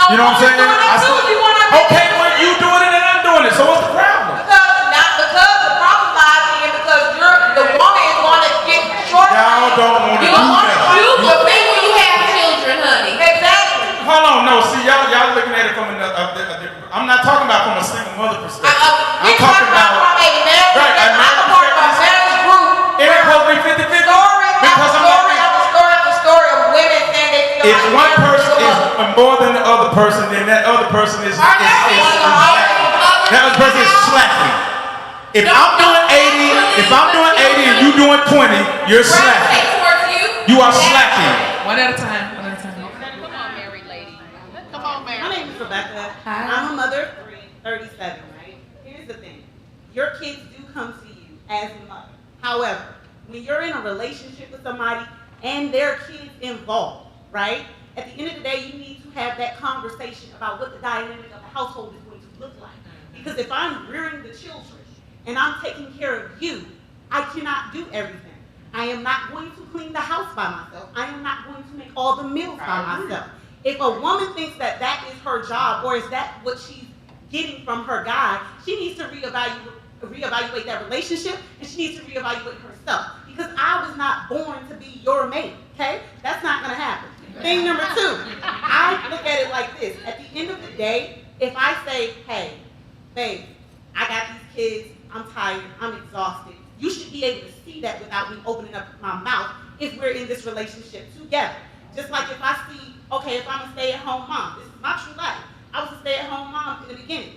You know what I'm saying? Okay, when you doing it and I'm doing it, so what's the problem? Because the problem lies in because the woman is going to get short. Y'all don't want to do that. You will be when you have children, honey. Exactly. Hold on, no. See, y'all looking at it from I'm not talking about from a single mother perspective. I'm talking about from a marriage. Right, a marriage group. It ain't supposed to be 50-50. Because the story of women saying they feel if like one person is more than the other person, then that other person is slacking. That other person is slacking. If I'm doing 80 and you doing 20, you're slacking. You are slacking. One at a time. Come on, married lady. Come on, Mary. My name is Rebecca. Hi. I'm a mother of 3, 37, right? Here's the thing. Your kids do come to you as a mother. However, when you're in a relationship with somebody and their kids involved, right? At the end of the day, you need to have that conversation about what the dynamic of the household is going to look like. Because if I'm rearing the children and I'm taking care of you, I cannot do everything. I am not going to clean the house by myself. I am not going to make all the meals by myself. If a woman thinks that that is her job or is that what she's getting from her guy, she needs to reevaluate that relationship and she needs to reevaluate herself. Because I was not born to be your mate, okay? That's not gonna happen. Thing number 2, I look at it like this. At the end of the day, if I say, hey, babe, I got these kids, I'm tired, I'm exhausted, you should be able to see that without me opening up my mouth if we're in this relationship together. Just like if I see, okay, if I'm a stay-at-home mom, this is my true life. I was a stay-at-home mom in the beginning.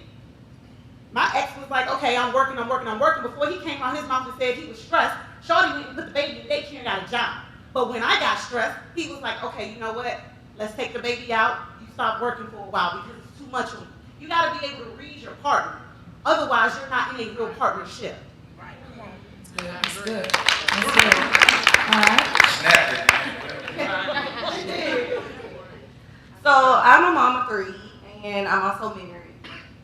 My ex was like, okay, I'm working. Before he came out his mouth and said he was stressed, Shorty went and put the baby in daycare and got a job. But when I got stressed, he was like, okay, you know what? Let's take the baby out. You stop working for a while because it's too much on you. You gotta be able to read your partner. Otherwise, you're not in a real partnership. That's good. That's good. All right. Snap it. So I'm a mom of 3, and I'm also married.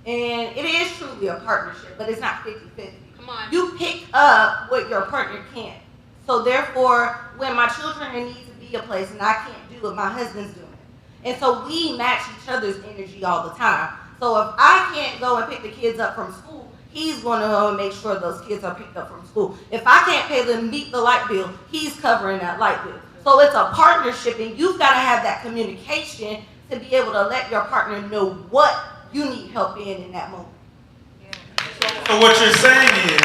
And it is truly a partnership, but it's not 50-50. Come on. You pick up what your partner can't. So therefore, when my children need to be a place and I can't do it, my husband's doing it. And so we match each other's energy all the time. So if I can't go and pick the kids up from school, he's going to make sure those kids are picked up from school. If I can't pay them, meet the light bill, he's covering that light bill. So it's a partnership, and you've got to have that communication to be able to let your partner know what you need help in that moment. So what you're saying is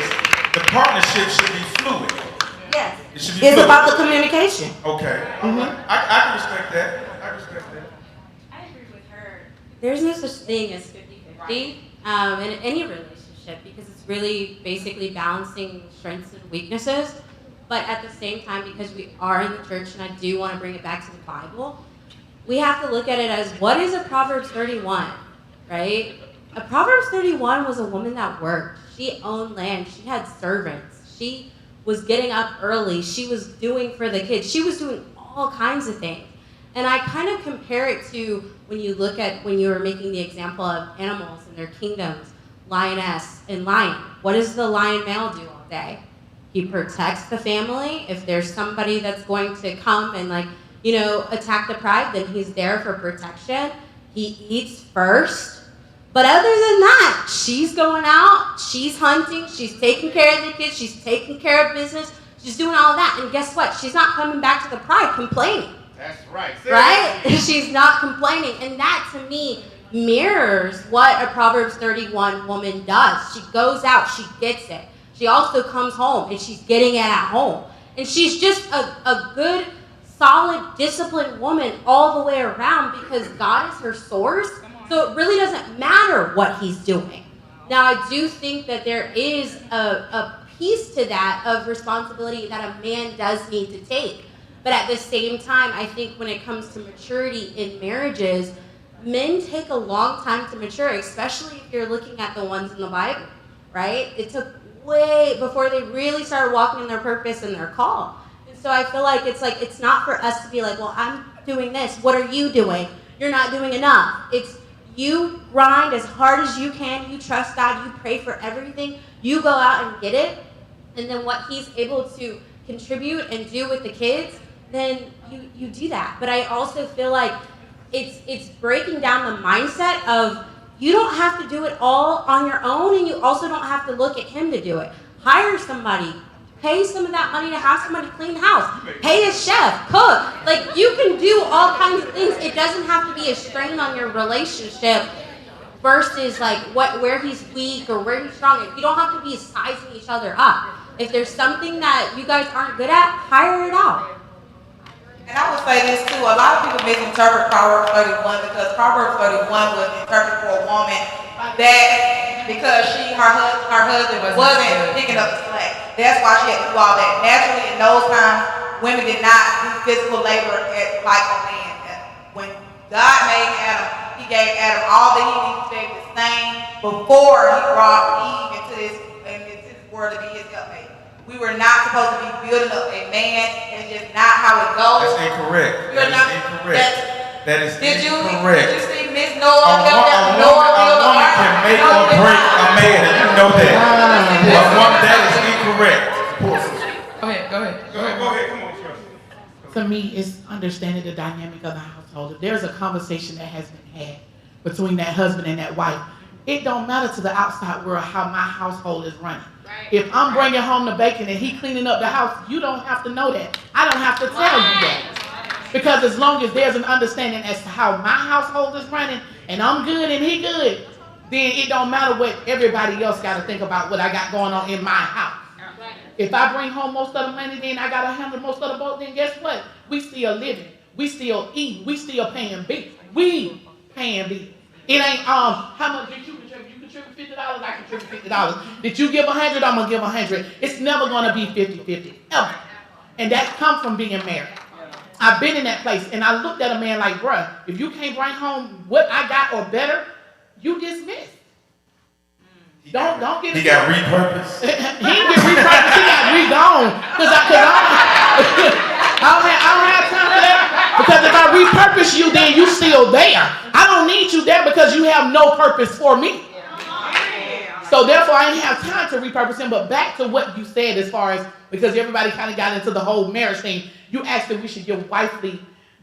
the partnership should be fluid. Yes. It should be it's fluid. about the communication. Okay. Mm-hmm. I can respect that. I respect that. I agree with her. there's no such thing as 50-50 in any relationship because it's really basically balancing strengths and weaknesses. But at the same time, because we are in the church, and I do want to bring it back to the Bible, we have to look at it as what is a Proverbs 31, right? A Proverbs 31 was a woman that worked. She owned land. She had servants. She was getting up early. She was doing for the kids. She was doing all kinds of things. And I kind of compare it to when you look at when you were making the example of animals and their kingdoms, lioness and lion. What does the lion male do all day? He protects the family. If there's somebody that's going to come and attack the pride, then he's there for protection. He eats first. But other than that, she's going out, she's hunting, she's taking care of the kids, she's taking care of business, she's doing all of that. And guess what? She's not coming back to the pride complaining. That's right. Right? She's not complaining. And that, to me, mirrors what a Proverbs 31 woman does. She goes out, she gets it. She also comes home, and she's getting it at home. And she's just a good, solid, disciplined woman all the way around because God is her source. So it really doesn't matter what he's doing. Now, I do think that there is a piece to that of responsibility that a man does need to take. But at the same time, I think when it comes to maturity in marriages, men take a long time to mature, especially if you're looking at the ones in the Bible, right? It took way before they really started walking in their purpose and their call. And so I feel like it's not for us to be like, well, I'm doing this. What are you doing? You're not doing enough. It's you grind as hard as you can. You trust God. You pray for everything. You go out and get it. And then what he's able to contribute and do with the kids, then you do that. But I also feel like it's breaking down the mindset of you don't have to do it all on your own, and you also don't have to look at him to do it. Hire somebody. Pay some of that money to have somebody clean the house. Pay a chef, cook. Like, you can do all kinds of things. It doesn't have to be a strain on your relationship versus where he's weak or where he's strong. You don't have to be sizing each other up. If there's something that you guys aren't good at, hire it out. And I would say this too, a lot of people misinterpret Proverbs 31 because Proverbs 31 was interpreted for a woman that because her husband wasn't picking up the slack. That's why she had to do all that. Naturally, in those times, women did not do physical labor like a man. When God made Adam, he gave Adam all that he needed to be able to sustain before he brought Eve into this world to be his helpmate. We were not supposed to be building up a man. It's just not how it goes. That's incorrect. That is incorrect. That is incorrect. Did you see Miss Noah? A woman can make or break a man, and you know that. That is incorrect. Go ahead. Come on, Trust. To me, it's understanding the dynamic of the household. If there's a conversation that has been had between that husband and that wife, it don't matter to the outside world how my household is running. If I'm bringing home the bacon and he cleaning up the house, you don't have to know that. I don't have to tell you that. Because as long as there's an understanding as to how my household is running and I'm good and he good, then it don't matter what everybody else got to think about what I got going on in my house. If I bring home most of the money, then I got to handle most of the boat, then guess what? We still living. We still eating. We still paying bills. We paying bills. It ain't, how much did you contribute? You contribute $50, I contribute $50. Did you give 100? I'm going to give 100. It's never going to be 50-50, ever. And that comes from being married. I've been in that place, and I looked at a man like, bruh, if you can't bring home what I got or better, you dismissed. Don't get it. He got repurposed. He didn't get repurposed. He got re-gone. Because I don't have time for that. Because if I repurpose you, then you still there. I don't need you there because you have no purpose for me. So therefore, I didn't have time to repurpose him. But back to what you said as far as, because everybody kind of got into the whole marriage thing, you asked if we should give wifely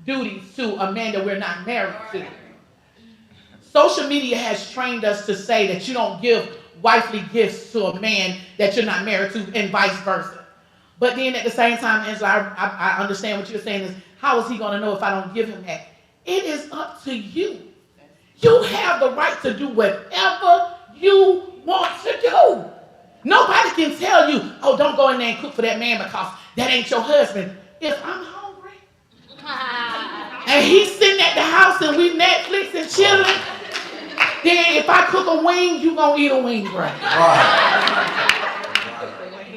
duties to a man that we're not married to. Social media has trained us to say that you don't give wifely gifts to a man that you're not married to, and vice versa. But then at the same time, Angela, I understand what you're saying is, how is he going to know if I don't give him that? It is up to you. You have the right to do whatever you want to do. Nobody can tell you, oh, don't go in there and cook for that man because that ain't your husband. If I'm hungry and he's sitting at the house and we Netflix and chilling, a wing, you gonna eat a wing, right? Right.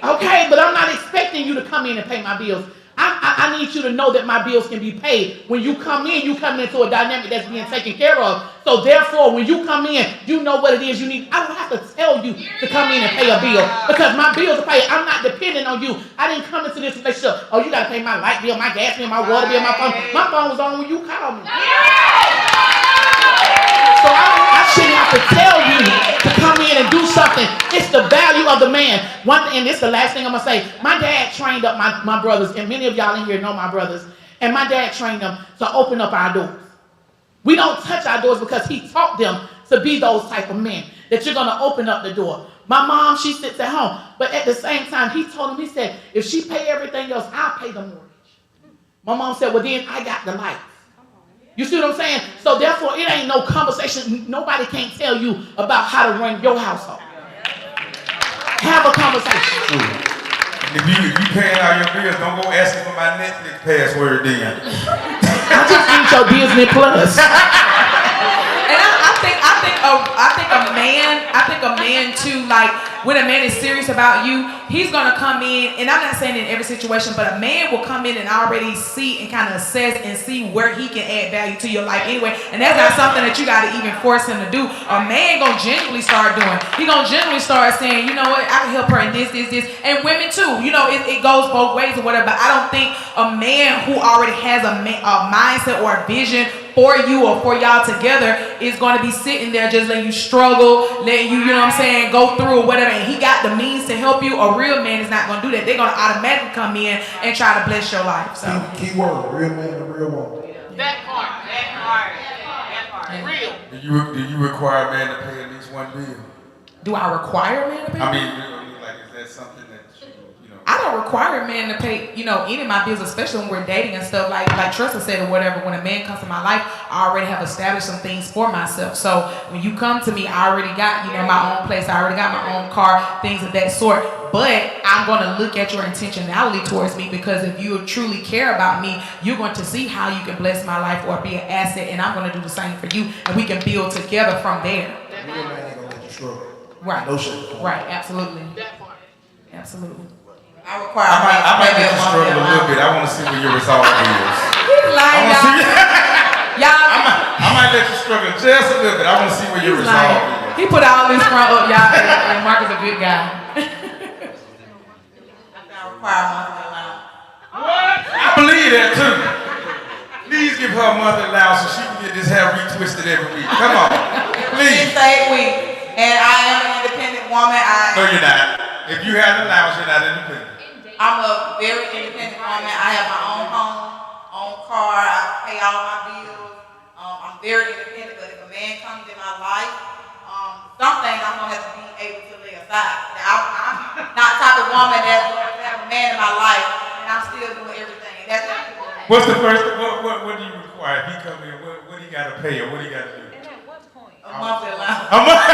Okay, but I'm not expecting you to come in and pay my bills. I need you to know that my bills can be paid. When you come into a dynamic that's being taken care of. So therefore, when you come in, you know what it is you need. I don't have to tell you to come in and pay a bill because my bills are paid. I'm not dependent on you. I didn't come into this relationship. Oh, you got to pay my light bill, my gas bill, my water bill, my phone. My phone was on when you called me. So I shouldn't have to tell you to come in and do something. It's the value of the man. And this is the last thing I'm going to say. My dad trained up my brothers, and many of y'all in here know my brothers, and my dad trained them to open up our doors. We don't touch our doors because he taught them to be those type of men, that you're going to open up the door. My mom, she sits at home, but at the same time, he told him, he said, if she pay everything else, I'll pay the mortgage. My mom said, well, then I got the lights. You see what I'm saying? So therefore, it ain't no conversation. Nobody can't tell you about how to run your household. Have a conversation. If you paying all your bills, don't go asking for my Netflix password then. I just need your Disney Plus. And I think a man too, like when a man is serious about you, he's gonna come in, and I'm not saying in every situation, but a man will come in and already see and kind of assess and see where he can add value to your life anyway. And that's not something that you gotta even force him to do. A man gonna genuinely start doing. He gonna genuinely start saying, you know what, I can help her in this. And women too, you know, it goes both ways or whatever. But I don't think a man who already has a mindset or a vision for you or for y'all together is going to be sitting there just letting you struggle, letting you, you know what I'm saying, go through or whatever, and he got the means to help you. A real man is not going to do that. They're going to automatically come in and try to bless your life. So Key word, real man and real woman. That part. Real. Do you require a man to pay at least one bill? Do I require a man to pay? I mean, like, is that something that you know? I don't require a man to pay, you know, any of my bills, especially when we're dating and stuff. Like Tressa said or whatever, when a man comes to my life, I already have established some things for myself. So when you come to me, I already got, you know, my own place. I already got my own car, things of that sort. But I'm going to look at your intentionality towards me, because if you truly care about me, you're going to see how you can bless my life or be an asset, and I'm going to do the same for you, and we can build together from there. Real man ain't gonna let you struggle. Right. No shit. Right. Absolutely. Absolutely. I require I might let you struggle a little bit. I want to see where your resolve is. He's lying, y'all. I might let you struggle just a little bit. I want to see where your resolve is. He put all this front up, y'all, and Mark is a good guy. I believe that too. Please give her a monthly allowance so she can get this hair retwisted every week. Come on. Please. Say we. And I am an independent woman. No, you're not. If you have an allowance, you're not independent. I'm a very independent woman. I have my own home, own car. I pay all my bills. I'm very independent. But if a man comes in my life, some things I'm gonna have to be able to lay aside. Now, I'm not the type of woman that's going to have a man in my life and I'm still doing everything. And that's not cool. What's the first? What do you require? If he come in, what do you got to pay or what do you got to do? And at what point? A monthly allowance. A month?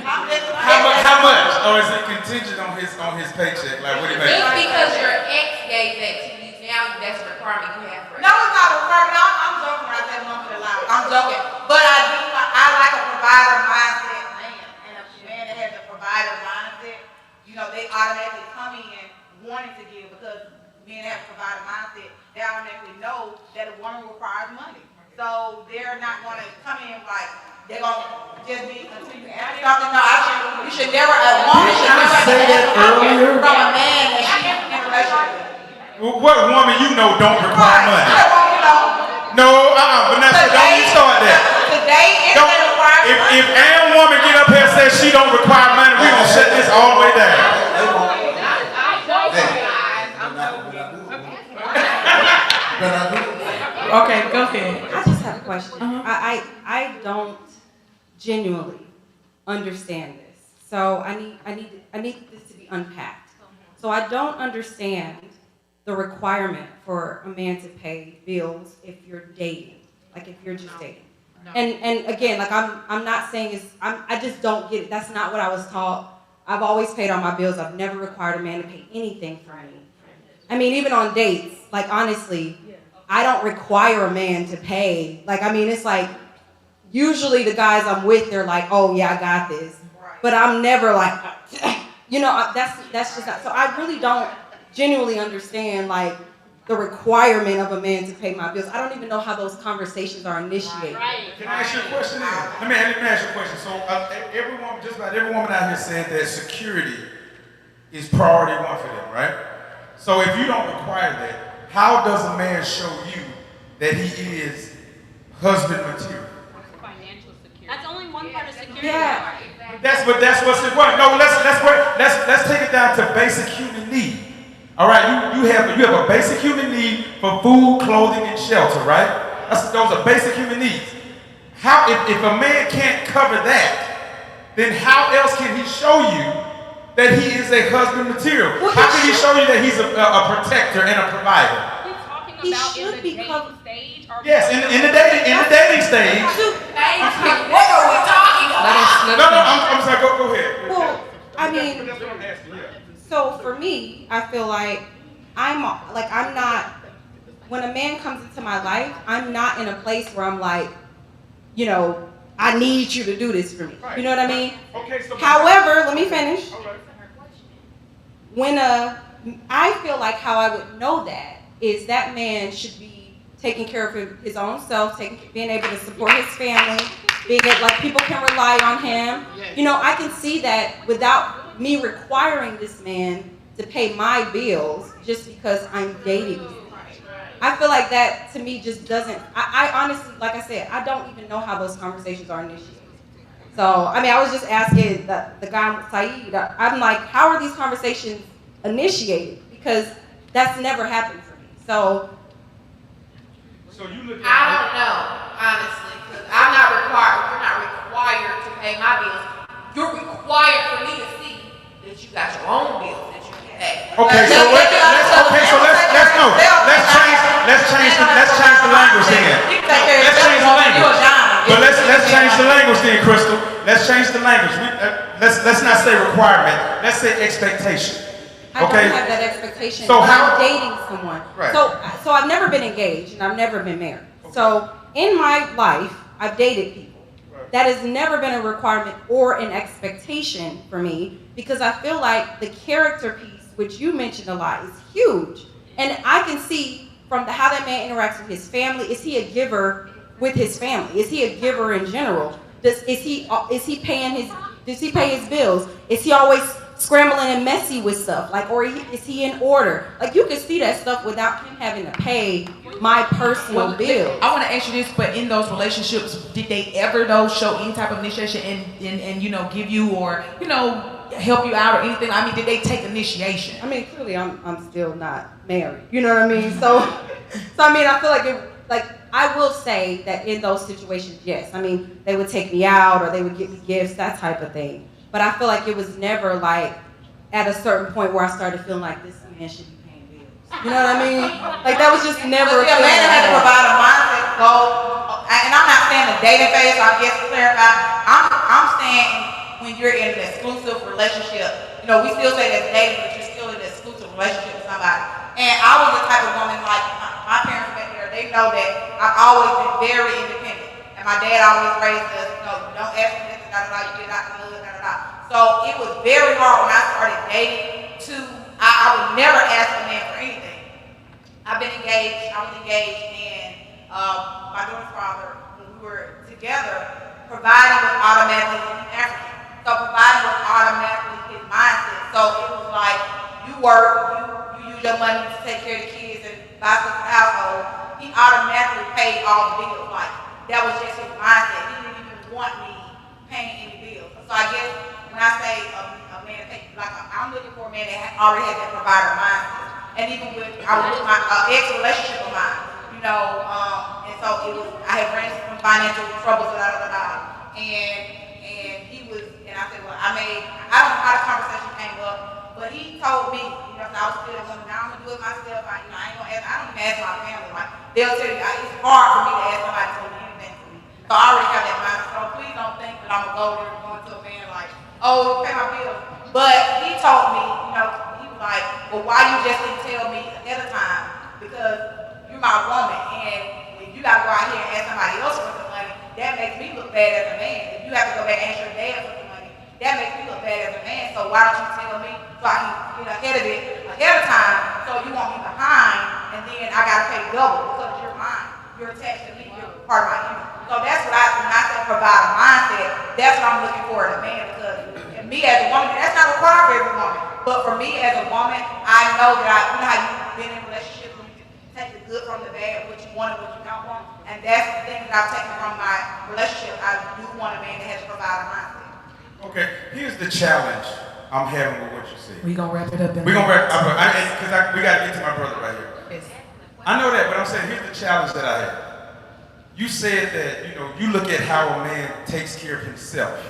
How much? Or is it contingent on his paycheck? Like what do you make? Just because your ex gave that to you, now that's a requirement you have for it. No, it's not a requirement. I'm joking when I say monthly allowance. I'm joking. But I like a provider mindset man. And a man that has a provider mindset, you know, they automatically come in wanting to give, because men that have a provider mindset, they automatically know that a woman requires money. So they're not going to come in like they're going to just be continue asking something. No, you should never, a woman should never say that earlier? from a man that she's in a relationship. Well, what woman you know don't require money? No, Vanessa, don't you start that. Today is a requirement. If Ann woman get up here and say she don't require money, we gonna shut this all the way down. Okay, go ahead. I just have a question. I don't genuinely understand this, so I need this to be unpacked. So I don't understand the requirement for a man to pay bills if you're dating, like if you're just dating. And again, like I'm not saying I just don't get it. That's not what I was taught. I've always paid all my bills. I've never required a man to pay anything for me. I mean, even on dates, like honestly, I don't require a man to pay. Like, I mean, it's like usually the guys I'm with, they're like, oh yeah, I got this. But I'm never like, that's just not, so I really don't genuinely understand like the requirement of a man to pay my bills. I don't even know how those conversations are initiated. Can I ask you a question then? Let me ask you a question. So just about every woman out here said that security is priority one for them, right? So if you don't require that, how does a man show you that he is husband material? Financial security. That's only one part of security. Yeah. That's what's important. No, let's take it down to basic human need. All right, you have a basic human need for food, clothing, and shelter, right? Those are basic human needs. How if a man can't cover that, then how else can he show you that he is a husband material? How can he show you that he's a protector and a provider? He should be covered. Yes, in the dating stage. What are we talking about? No, I'm sorry. Go ahead. Well, I mean, so for me, I feel like I'm not. When a man comes into my life, I'm not in a place where I'm like, I need you to do this for me. You know what I mean? Okay. So however, let me finish. When I feel like how I would know that is that man should be taking care of his own self, being able to support his family, being able, like people can rely on him. I can see that without me requiring this man to pay my bills just because I'm dating him. I feel like that to me just doesn't. I honestly, like I said, I don't even know how those conversations are initiated. So I was just asking the guy Saeed. I'm like, how are these conversations initiated? Because that's never happened for me. So you look at I don't know, honestly, because I'm not required. You're not required to pay my bills. You're required for me to see that you got your own bills that you can pay. Okay, so let's change the language then. Let's change the language. But let's change the language then, Crystal. Let's change the language. Let's not say requirement. Let's say expectation. I Okay. don't have that expectation. So I'm dating someone. Right. So I've never been engaged and I've never been married. So in my life, I've dated people. That has never been a requirement or an expectation for me because I feel like the character piece, which you mentioned a lot, is huge. And I can see from how that man interacts with his family. Is he a giver with his family? Is he a giver in general? Does he pay his bills? Is he always scrambling and messy with stuff? Or is he in order? Like you can see that stuff without him having to pay my personal bills. I want to ask you this, but in those relationships, did they ever though show any type of initiation and give you or help you out or anything? I mean, did they take initiation? I mean, clearly I'm still not married. You know what I mean? So I mean, I feel like I will say that in those situations, yes. I mean, they would take me out or they would give me gifts, that type of thing. But I feel like it was never like at a certain point where I started feeling like this man should be paying bills. You know what I mean? Like that was just never. But a man has to provide a mindset goal, and I'm not saying the dating phase. I guess to clarify, I'm saying when you're in an exclusive relationship, we still say that's dating, but you're still in an exclusive relationship with somebody. And I was the type of woman like my parents met there. They know that I've always been very independent, and my dad always raised us. Don't ask me this, you get out the hood. So it was very hard when I started dating I would never ask a man for anything. I was engaged and my daughter's father, when we were together, providing was automatically African. So providing was automatically his mindset. So it was like you work, you use your money to take care of the kids and buy stuff for the household. He automatically paid all the bills. Like that was just his mindset. He didn't even want me paying any bills. So I guess when I say a man, I'm looking for a man that already has that provider mindset. And even I was with my ex-relationship of mine, and so it was, I had ran some financial troubles, and he was, and I said, well, I don't know how the conversation came up, but he told me, I was still a woman, now I'm gonna do it myself. I ain't gonna ask, I don't even ask my family. Like they'll tell you, it's hard for me to ask somebody to do anything for me. So I already have that mindset. So please don't think that I'm gonna go there and going to a man like, oh, pay my bills. But he told me, he was like, well, why you just didn't tell me ahead of time? Because you're my woman, and when you gotta go out here and ask somebody else for some money, that makes me look why don't you tell me so I can get ahead of it ahead of time, so you won't be behind, and then I gotta pay double because you're mine. You're attached to me, you're part of my image. So that's what when I say provide a mindset, that's what I'm looking for in a man, because me as a woman, that's not required for every woman, but for me as a woman, I know that you know how you've been in relationships when you take the good from the bad, what you want and what you don't want, and that's the thing that I've taken from my relationship. I do want a man that has to provide a mindset. Okay, here's the challenge I'm having with what you said. We gonna wrap it up. We gonna wrap it up, because we gotta get to my brother right here. Yes. I know that, but I'm saying here's the challenge that I have. You said that, you know, you look at how a man takes care of himself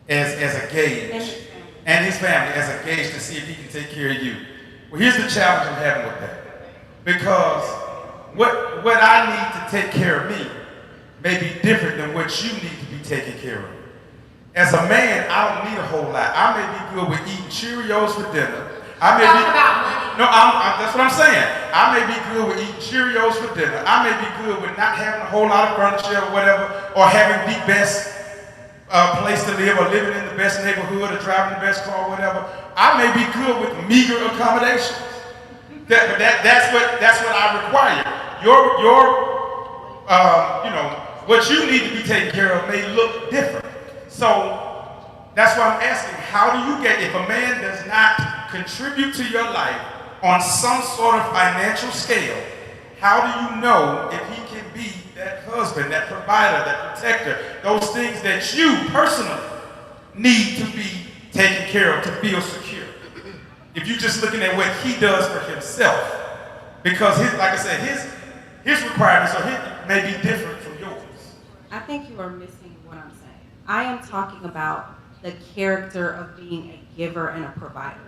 as a gauge, and his family as a gauge to see if he can take care of you. Well, here's the challenge I'm having with that. Because what I need to take care of me may be different than what you need to be taken care of. As a man, I don't need a whole lot. I may be good with eating Cheerios for dinner. I may be about money. no, that's what I'm saying. I may be good with eating Cheerios for dinner. I may be good with not having a whole lot of furniture or whatever, or having the best place to live, or living in the best neighborhood, or driving the best car, or whatever. I may be good with meager accommodations. That's what I require. You know, what you need to be taken care of may look different. So that's why I'm asking, how do you get, if a man does not contribute to your life on some sort of financial scale, how do you know if he can be that husband, that provider, that protector, those things that you personally need to be taken care of to feel secure? If you're just looking at what he does for himself, because like I said, his requirements may be different from yours. I think you are missing what I'm saying. I am talking about the character of being a giver and a provider.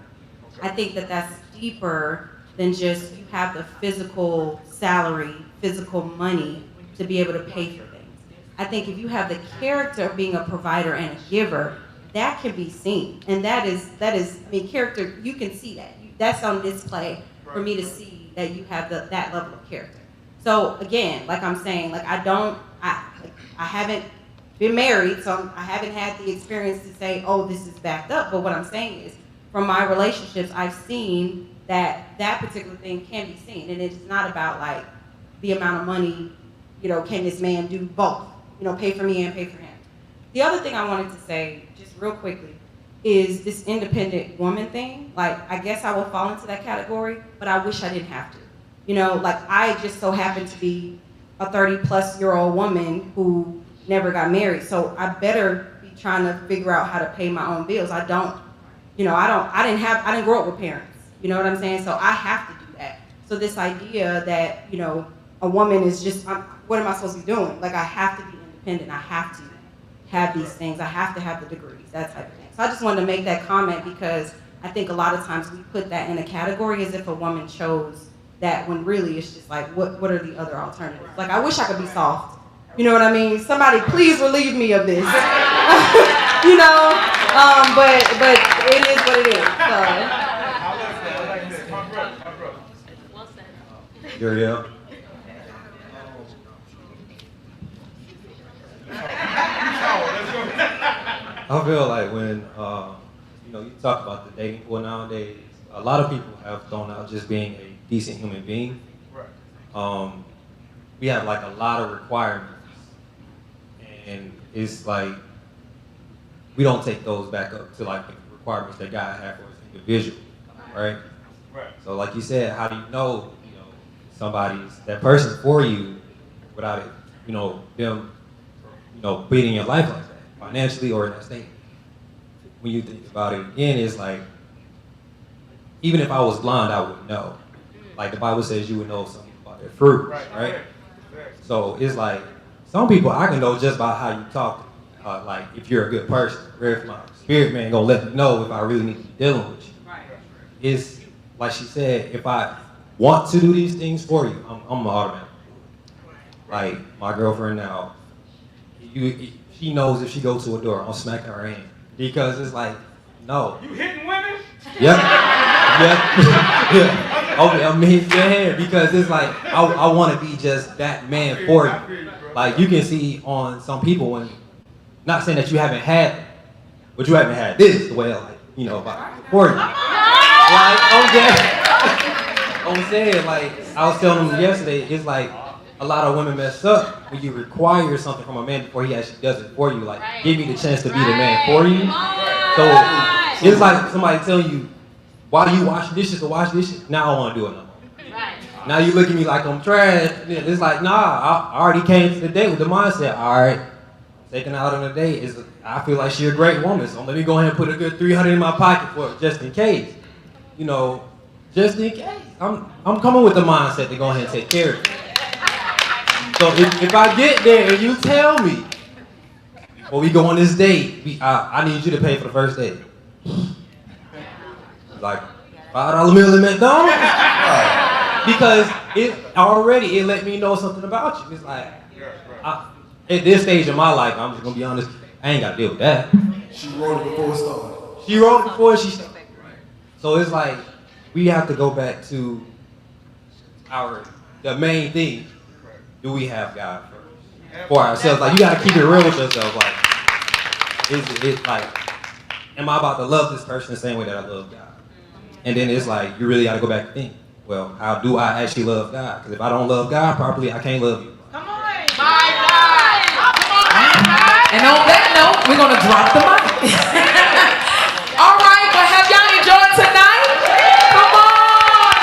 I think that that's deeper than just you have the physical salary, physical money to be able to pay for things. I think if you have the character of being a provider and a giver, that can be seen. And that is, I mean, character, you can see that. That's on display for me to see that you have that level of character. So again, like I'm saying, like I haven't been married, so I haven't had the experience to say, oh, this is backed up. But what I'm saying is, from my relationships, I've seen that particular thing can be seen. And it's not about like the amount of money, you know, can this man do both? You know, pay for me and pay for him. The other thing I wanted to say, just real quickly, is this independent woman thing. Like, I guess I will fall into that category, but I wish I didn't have to. You know, like I just so happen to be a 30-plus-year-old woman who never got married, so I better be trying to figure out how to pay my own bills. I didn't grow up with parents. You know what I'm saying? So I have to do that. So this idea that, you know, a woman is just, what am I supposed to be doing? Like, I have to be independent. I have to have these things. I have to have the degrees, that type of thing. So I just wanted to make that comment because I think a lot of times we put that in a category as if a woman chose that, when really it's just like, what are the other alternatives? Like, I wish I could be soft. You know what I mean? Somebody please relieve me of this. You know? But it is what it is. So. Uriel. I feel like when you know, you talk about the dating pool nowadays, a lot of people have gone out just being a decent human being. Right. We have like a lot of requirements, and it's like we don't take those back up to like the requirements that God had for us individually, right? Right. So like you said, how do you know somebody's that person for you without it, you know, them, you know, beating your life like that, financially or in that state? When you think about it again, it's like, even if I was blind, I would know. Like the Bible says, you would know something about their fruit, right? So it's like, some people I can know just by how you talk. Like if you're a good person, or if my spirit man gonna let me know if I really need to be dealing with you. Right. It's like she said, if I want to do these things for you, I'm automatic. Like my girlfriend now, she knows if she goes to a door, I'm smacking her hand. Because it's like, no. You hitting women? Yep. Yeah. Okay, I'm hitting your hand because it's like, I want to be just that man for you. Like you can see on some people, when, not saying that you haven't had, but you haven't had this, the way like, you know, for you. Like, I'm saying, like, I was telling them yesterday, it's like a lot of women mess up when you require something from a man before he actually does it for you. Like, give me the chance to be the man for you. So it's like somebody telling you, why do you wash dishes or wash dishes? Now I don't want to do it no more. Now you look at me like I'm trash. It's like, nah, I already came to the date with the mindset, all right, taking her out on a date, I feel like she's a great woman, so let me go ahead and put a good 300 in my pocket for it, just in case. You know, just in case. I'm coming with the mindset to go ahead and take care of it. So if I get there and you tell me, well, we go on this date, I need you to pay for the first date. Like, $5 meal at McDonald's? Because it let me know something about you. It's like, at this stage of my life, I'm just gonna be honest, I ain't gotta deal with that. She wrote it before it started. She wrote it before she started. So it's like, we have to go back to the main thing. Do we have God first? For ourselves. Like, you gotta keep it real with yourself. Like, it's like, am I about to love this person the same way that I love God? And then it's like, you really gotta go back and think, well, how do I actually love God? Because if I don't love God properly, I can't love you. Come on. My God. And on that note, we're going to drop the mic. All right, well, have y'all enjoyed tonight? Come on.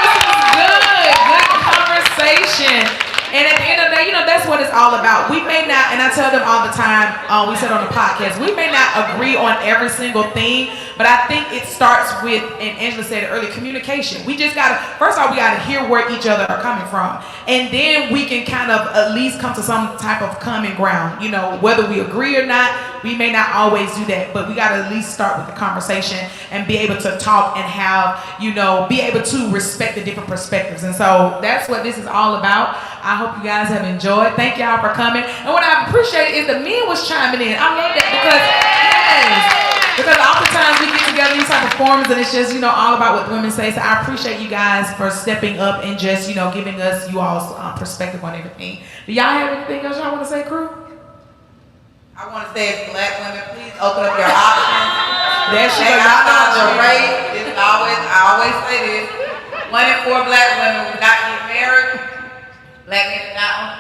This was good conversation. And at the end of the day, you know, that's what it's all about. We may not, and I tell them all the time, we said on the podcast, we may not agree on every single thing, but I think it starts with, and Angela said it earlier, communication. We just gotta, first of all, we gotta hear where each other are coming from. And then we can kind of at least come to some type of common ground. You know, whether we agree or not, we may not always do that, but we gotta at least start with the conversation and be able to talk and have, you know, be able to respect the different perspectives. And so that's what this is all about. I hope you guys have enjoyed. Thank y'all for coming. And what I appreciate is the men was chiming in. I love that because oftentimes we get together in these type of forums and it's just, you know, all about what women say. So I appreciate you guys for stepping up and just, you know, giving us you all's perspective on everything. Do y'all have anything else y'all want to say, crew? I want to say, as black women, please open up your options. There she Check goes. outside your race. I always say this. 1 in 4 black women will not get married. Black men do not.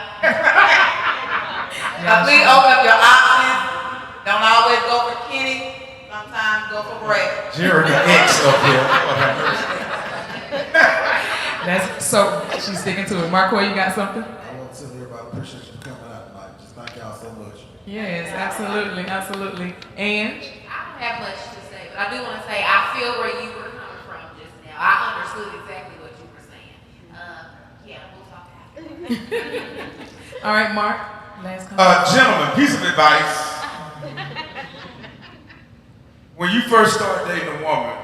So please open up your options. Don't always go for Kenny. Sometimes go for Brad. Jerry the X up here. That's so she's sticking to it. Marco, you got something? I want to tell everybody appreciate you coming out tonight. Just thank y'all so much. Yes, absolutely, absolutely. And I don't have much to say, but I do want to say I feel where you were coming from just now. I understood exactly what you were saying. Yeah, we'll talk after. all right, Mark. Last comment. Gentlemen, piece of advice. When you first start dating a woman,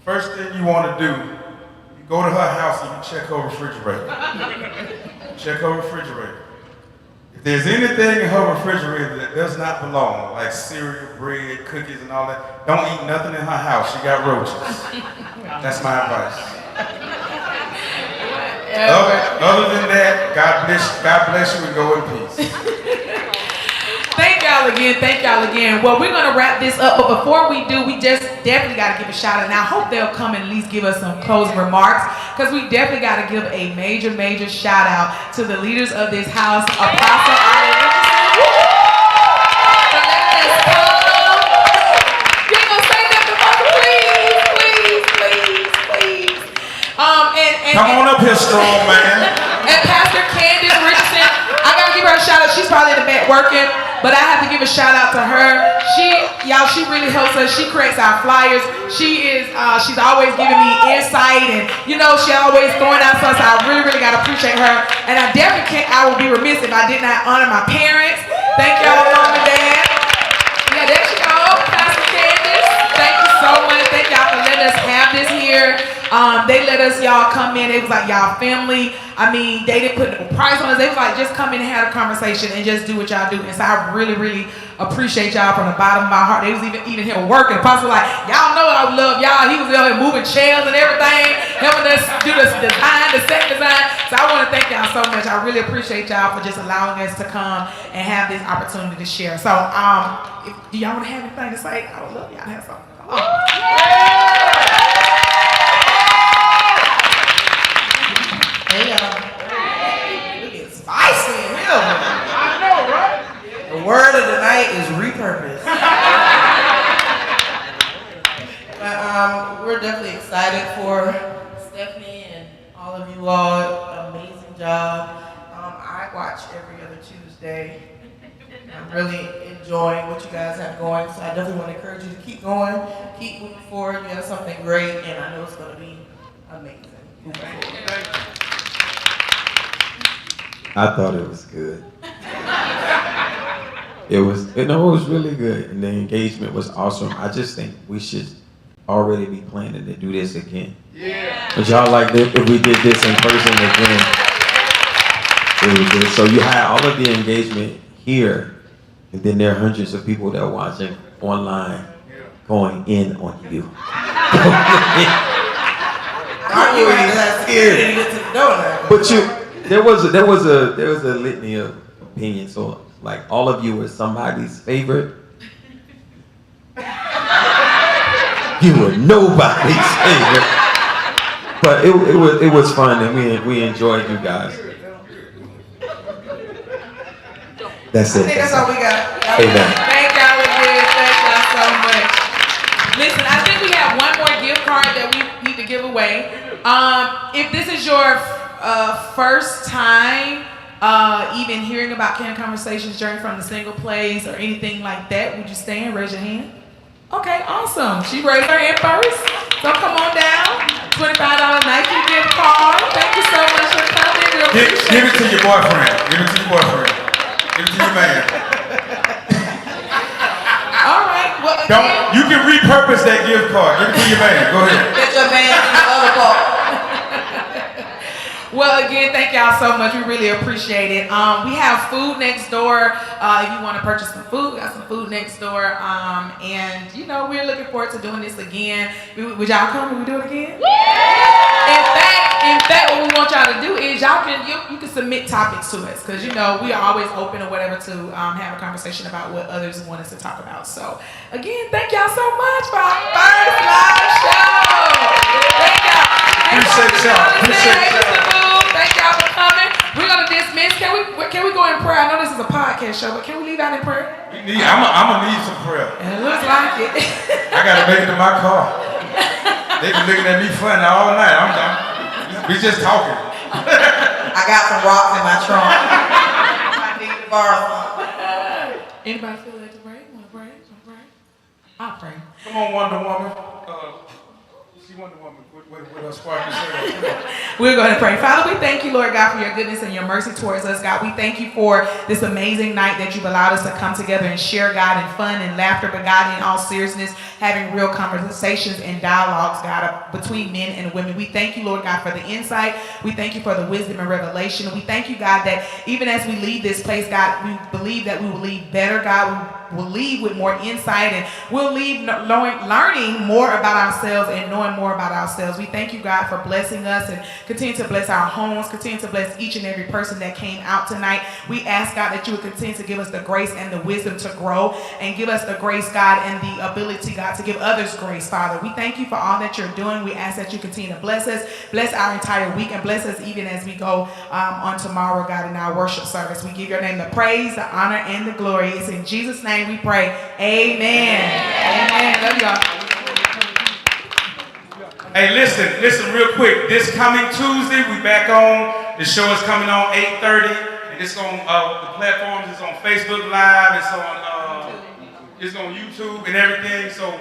first thing you want to do, you go to her house and you check her refrigerator. Check her refrigerator. If there's anything in her refrigerator that does not belong, like cereal, bread, cookies, and all that, don't eat nothing in her house. She got roaches. That's my advice. Other than that, God bless you and go in peace. Thank y'all again. Well, we're gonna wrap this up, but before we do, we just definitely gotta give a shout out. And I hope they'll come and at least give us some closing remarks, because we definitely gotta give a major shout out to the leaders of this house, Apostle Ali Richardson. For letting us come. You ain't gonna say nothing, Apostle, please. Come on up here, strong man. And Pastor Candid Richardson, I gotta give her a shout out. She's probably in the back working, but I have to give a shout out to her. She really helps us. She creates our flyers. She's always giving me insight, and you know, she always throwing out stuff. So I really gotta appreciate her. And I definitely can't. I would be remiss if I did not honor my parents. Thank y'all, mom and dad. Yeah, there she goes, Pastor Candace. Thank you so much. Thank y'all for letting us have this here. They let us y'all come in. It was like y'all family. I mean, they didn't put no price on us. They was like, just come in and have a conversation and just do what y'all do. And so I really appreciate y'all from the bottom of my heart. They was even here working. Apostle like, y'all know I love y'all. He was out here moving chairs and everything, helping us do the design, the set design. So I want to thank y'all so much. I really appreciate y'all for just allowing us to come and have this opportunity to share. So, do y'all want to have anything to say? I would love y'all to have something. Hey y'all. We get spicy in here. I know, right? The word of the night is repurpose. But we're definitely excited for Stephanie and all of you all. Amazing job. I watch every other Tuesday. I'm really enjoying what you guys have going, so I definitely want to encourage you to keep going, keep moving forward. You have something great, and I know it's going to be amazing. Moving forward. I thought it was good. It was really good, and the engagement was awesome. I just think we should already be planning to do this again. Yeah. But y'all like this, if we did this in person again, it was good. So you had all of the engagement here, and then there are hundreds of people that are watching online, going in on you. But there was a litany of opinions. So like all of you were somebody's favorite. You were nobody's favorite. But it was fun, and we enjoyed you guys. That's it. I think that's all we got. Amen. Thank y'all again. Thank y'all so much. Listen, I think we have one more gift card that we need to give away. If this is your first time even hearing about Candid Conversations, Journey from the Single Place, or anything like that, would you stand? Raise your hand. Okay, awesome. She raised her hand first. So come on down. $25 Nike gift card. Thank you so much for coming. Give it to your boyfriend. Give it to your boyfriend. Give it to your man. All right. Well, You can repurpose that gift card. Give it to your man. Go ahead. Get your man in the other part. Well, again, thank y'all so much. We really appreciate it. We have food next door. If you want to purchase some food, we got some food next door. And, we're looking forward to doing this again. Would y'all come when we do it again? In fact, what we want y'all to do is you can submit topics to us, because, we are always open or whatever to have a conversation about what others want us to talk about. So, again, thank y'all so much for our first live show. Thank y'all. Appreciate y'all. Thank y'all for coming. We're gonna dismiss. Can we go in prayer? I know this is a podcast show, but can we leave out in prayer? I'm gonna need some prayer. It looks like it. I gotta make it to my car. They been looking at me funny all night. We just talking. I got some rocks in my trunk. I need to borrow some. Anybody feel like to pray? Want to pray? I'll pray. Come on, Wonder Woman. She Wonder Woman. With her sparkling shirt. We're going to pray. Father, we thank you, Lord God, for your goodness and your mercy towards us, God. We thank you for this amazing night that you've allowed us to come together and share, God, in fun and laughter, but God, in all seriousness, having real conversations and dialogues, God, between men and women. We thank you, Lord God, for the insight. We thank you for the wisdom and revelation. We thank you, God, that even as we leave this place, God, we believe that we will leave better, God. We will leave with more insight, and we'll leave learning more about ourselves and knowing more about ourselves. We thank you, God, for blessing us, and continue to bless our homes, continue to bless each and every person that came out tonight. We ask, God, that you would continue to give us the grace and the wisdom to grow, and give us the grace, God, and the ability, God, to give others grace, Father. We thank you for all that you're doing. We ask that you continue to bless us, bless our entire week, and bless us even as we go on tomorrow, God, in our worship service. We give your name the praise, the honor, and the glory. It's in Jesus' name we pray. Amen. Amen. Love y'all. Hey, listen real quick. This coming Tuesday, we back on. The show is coming on 8:30. And it's on the platforms. It's on Facebook Live. It's on YouTube and everything. So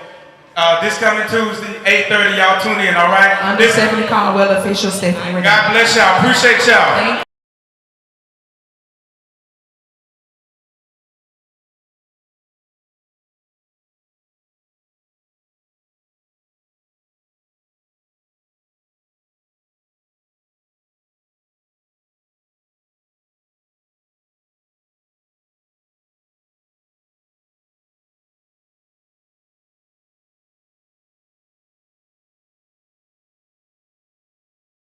this coming Tuesday, 8:30. Y'all tune in. All right. I'm Stephanie Caldwell, official Stephanie. God bless y'all. Appreciate y'all.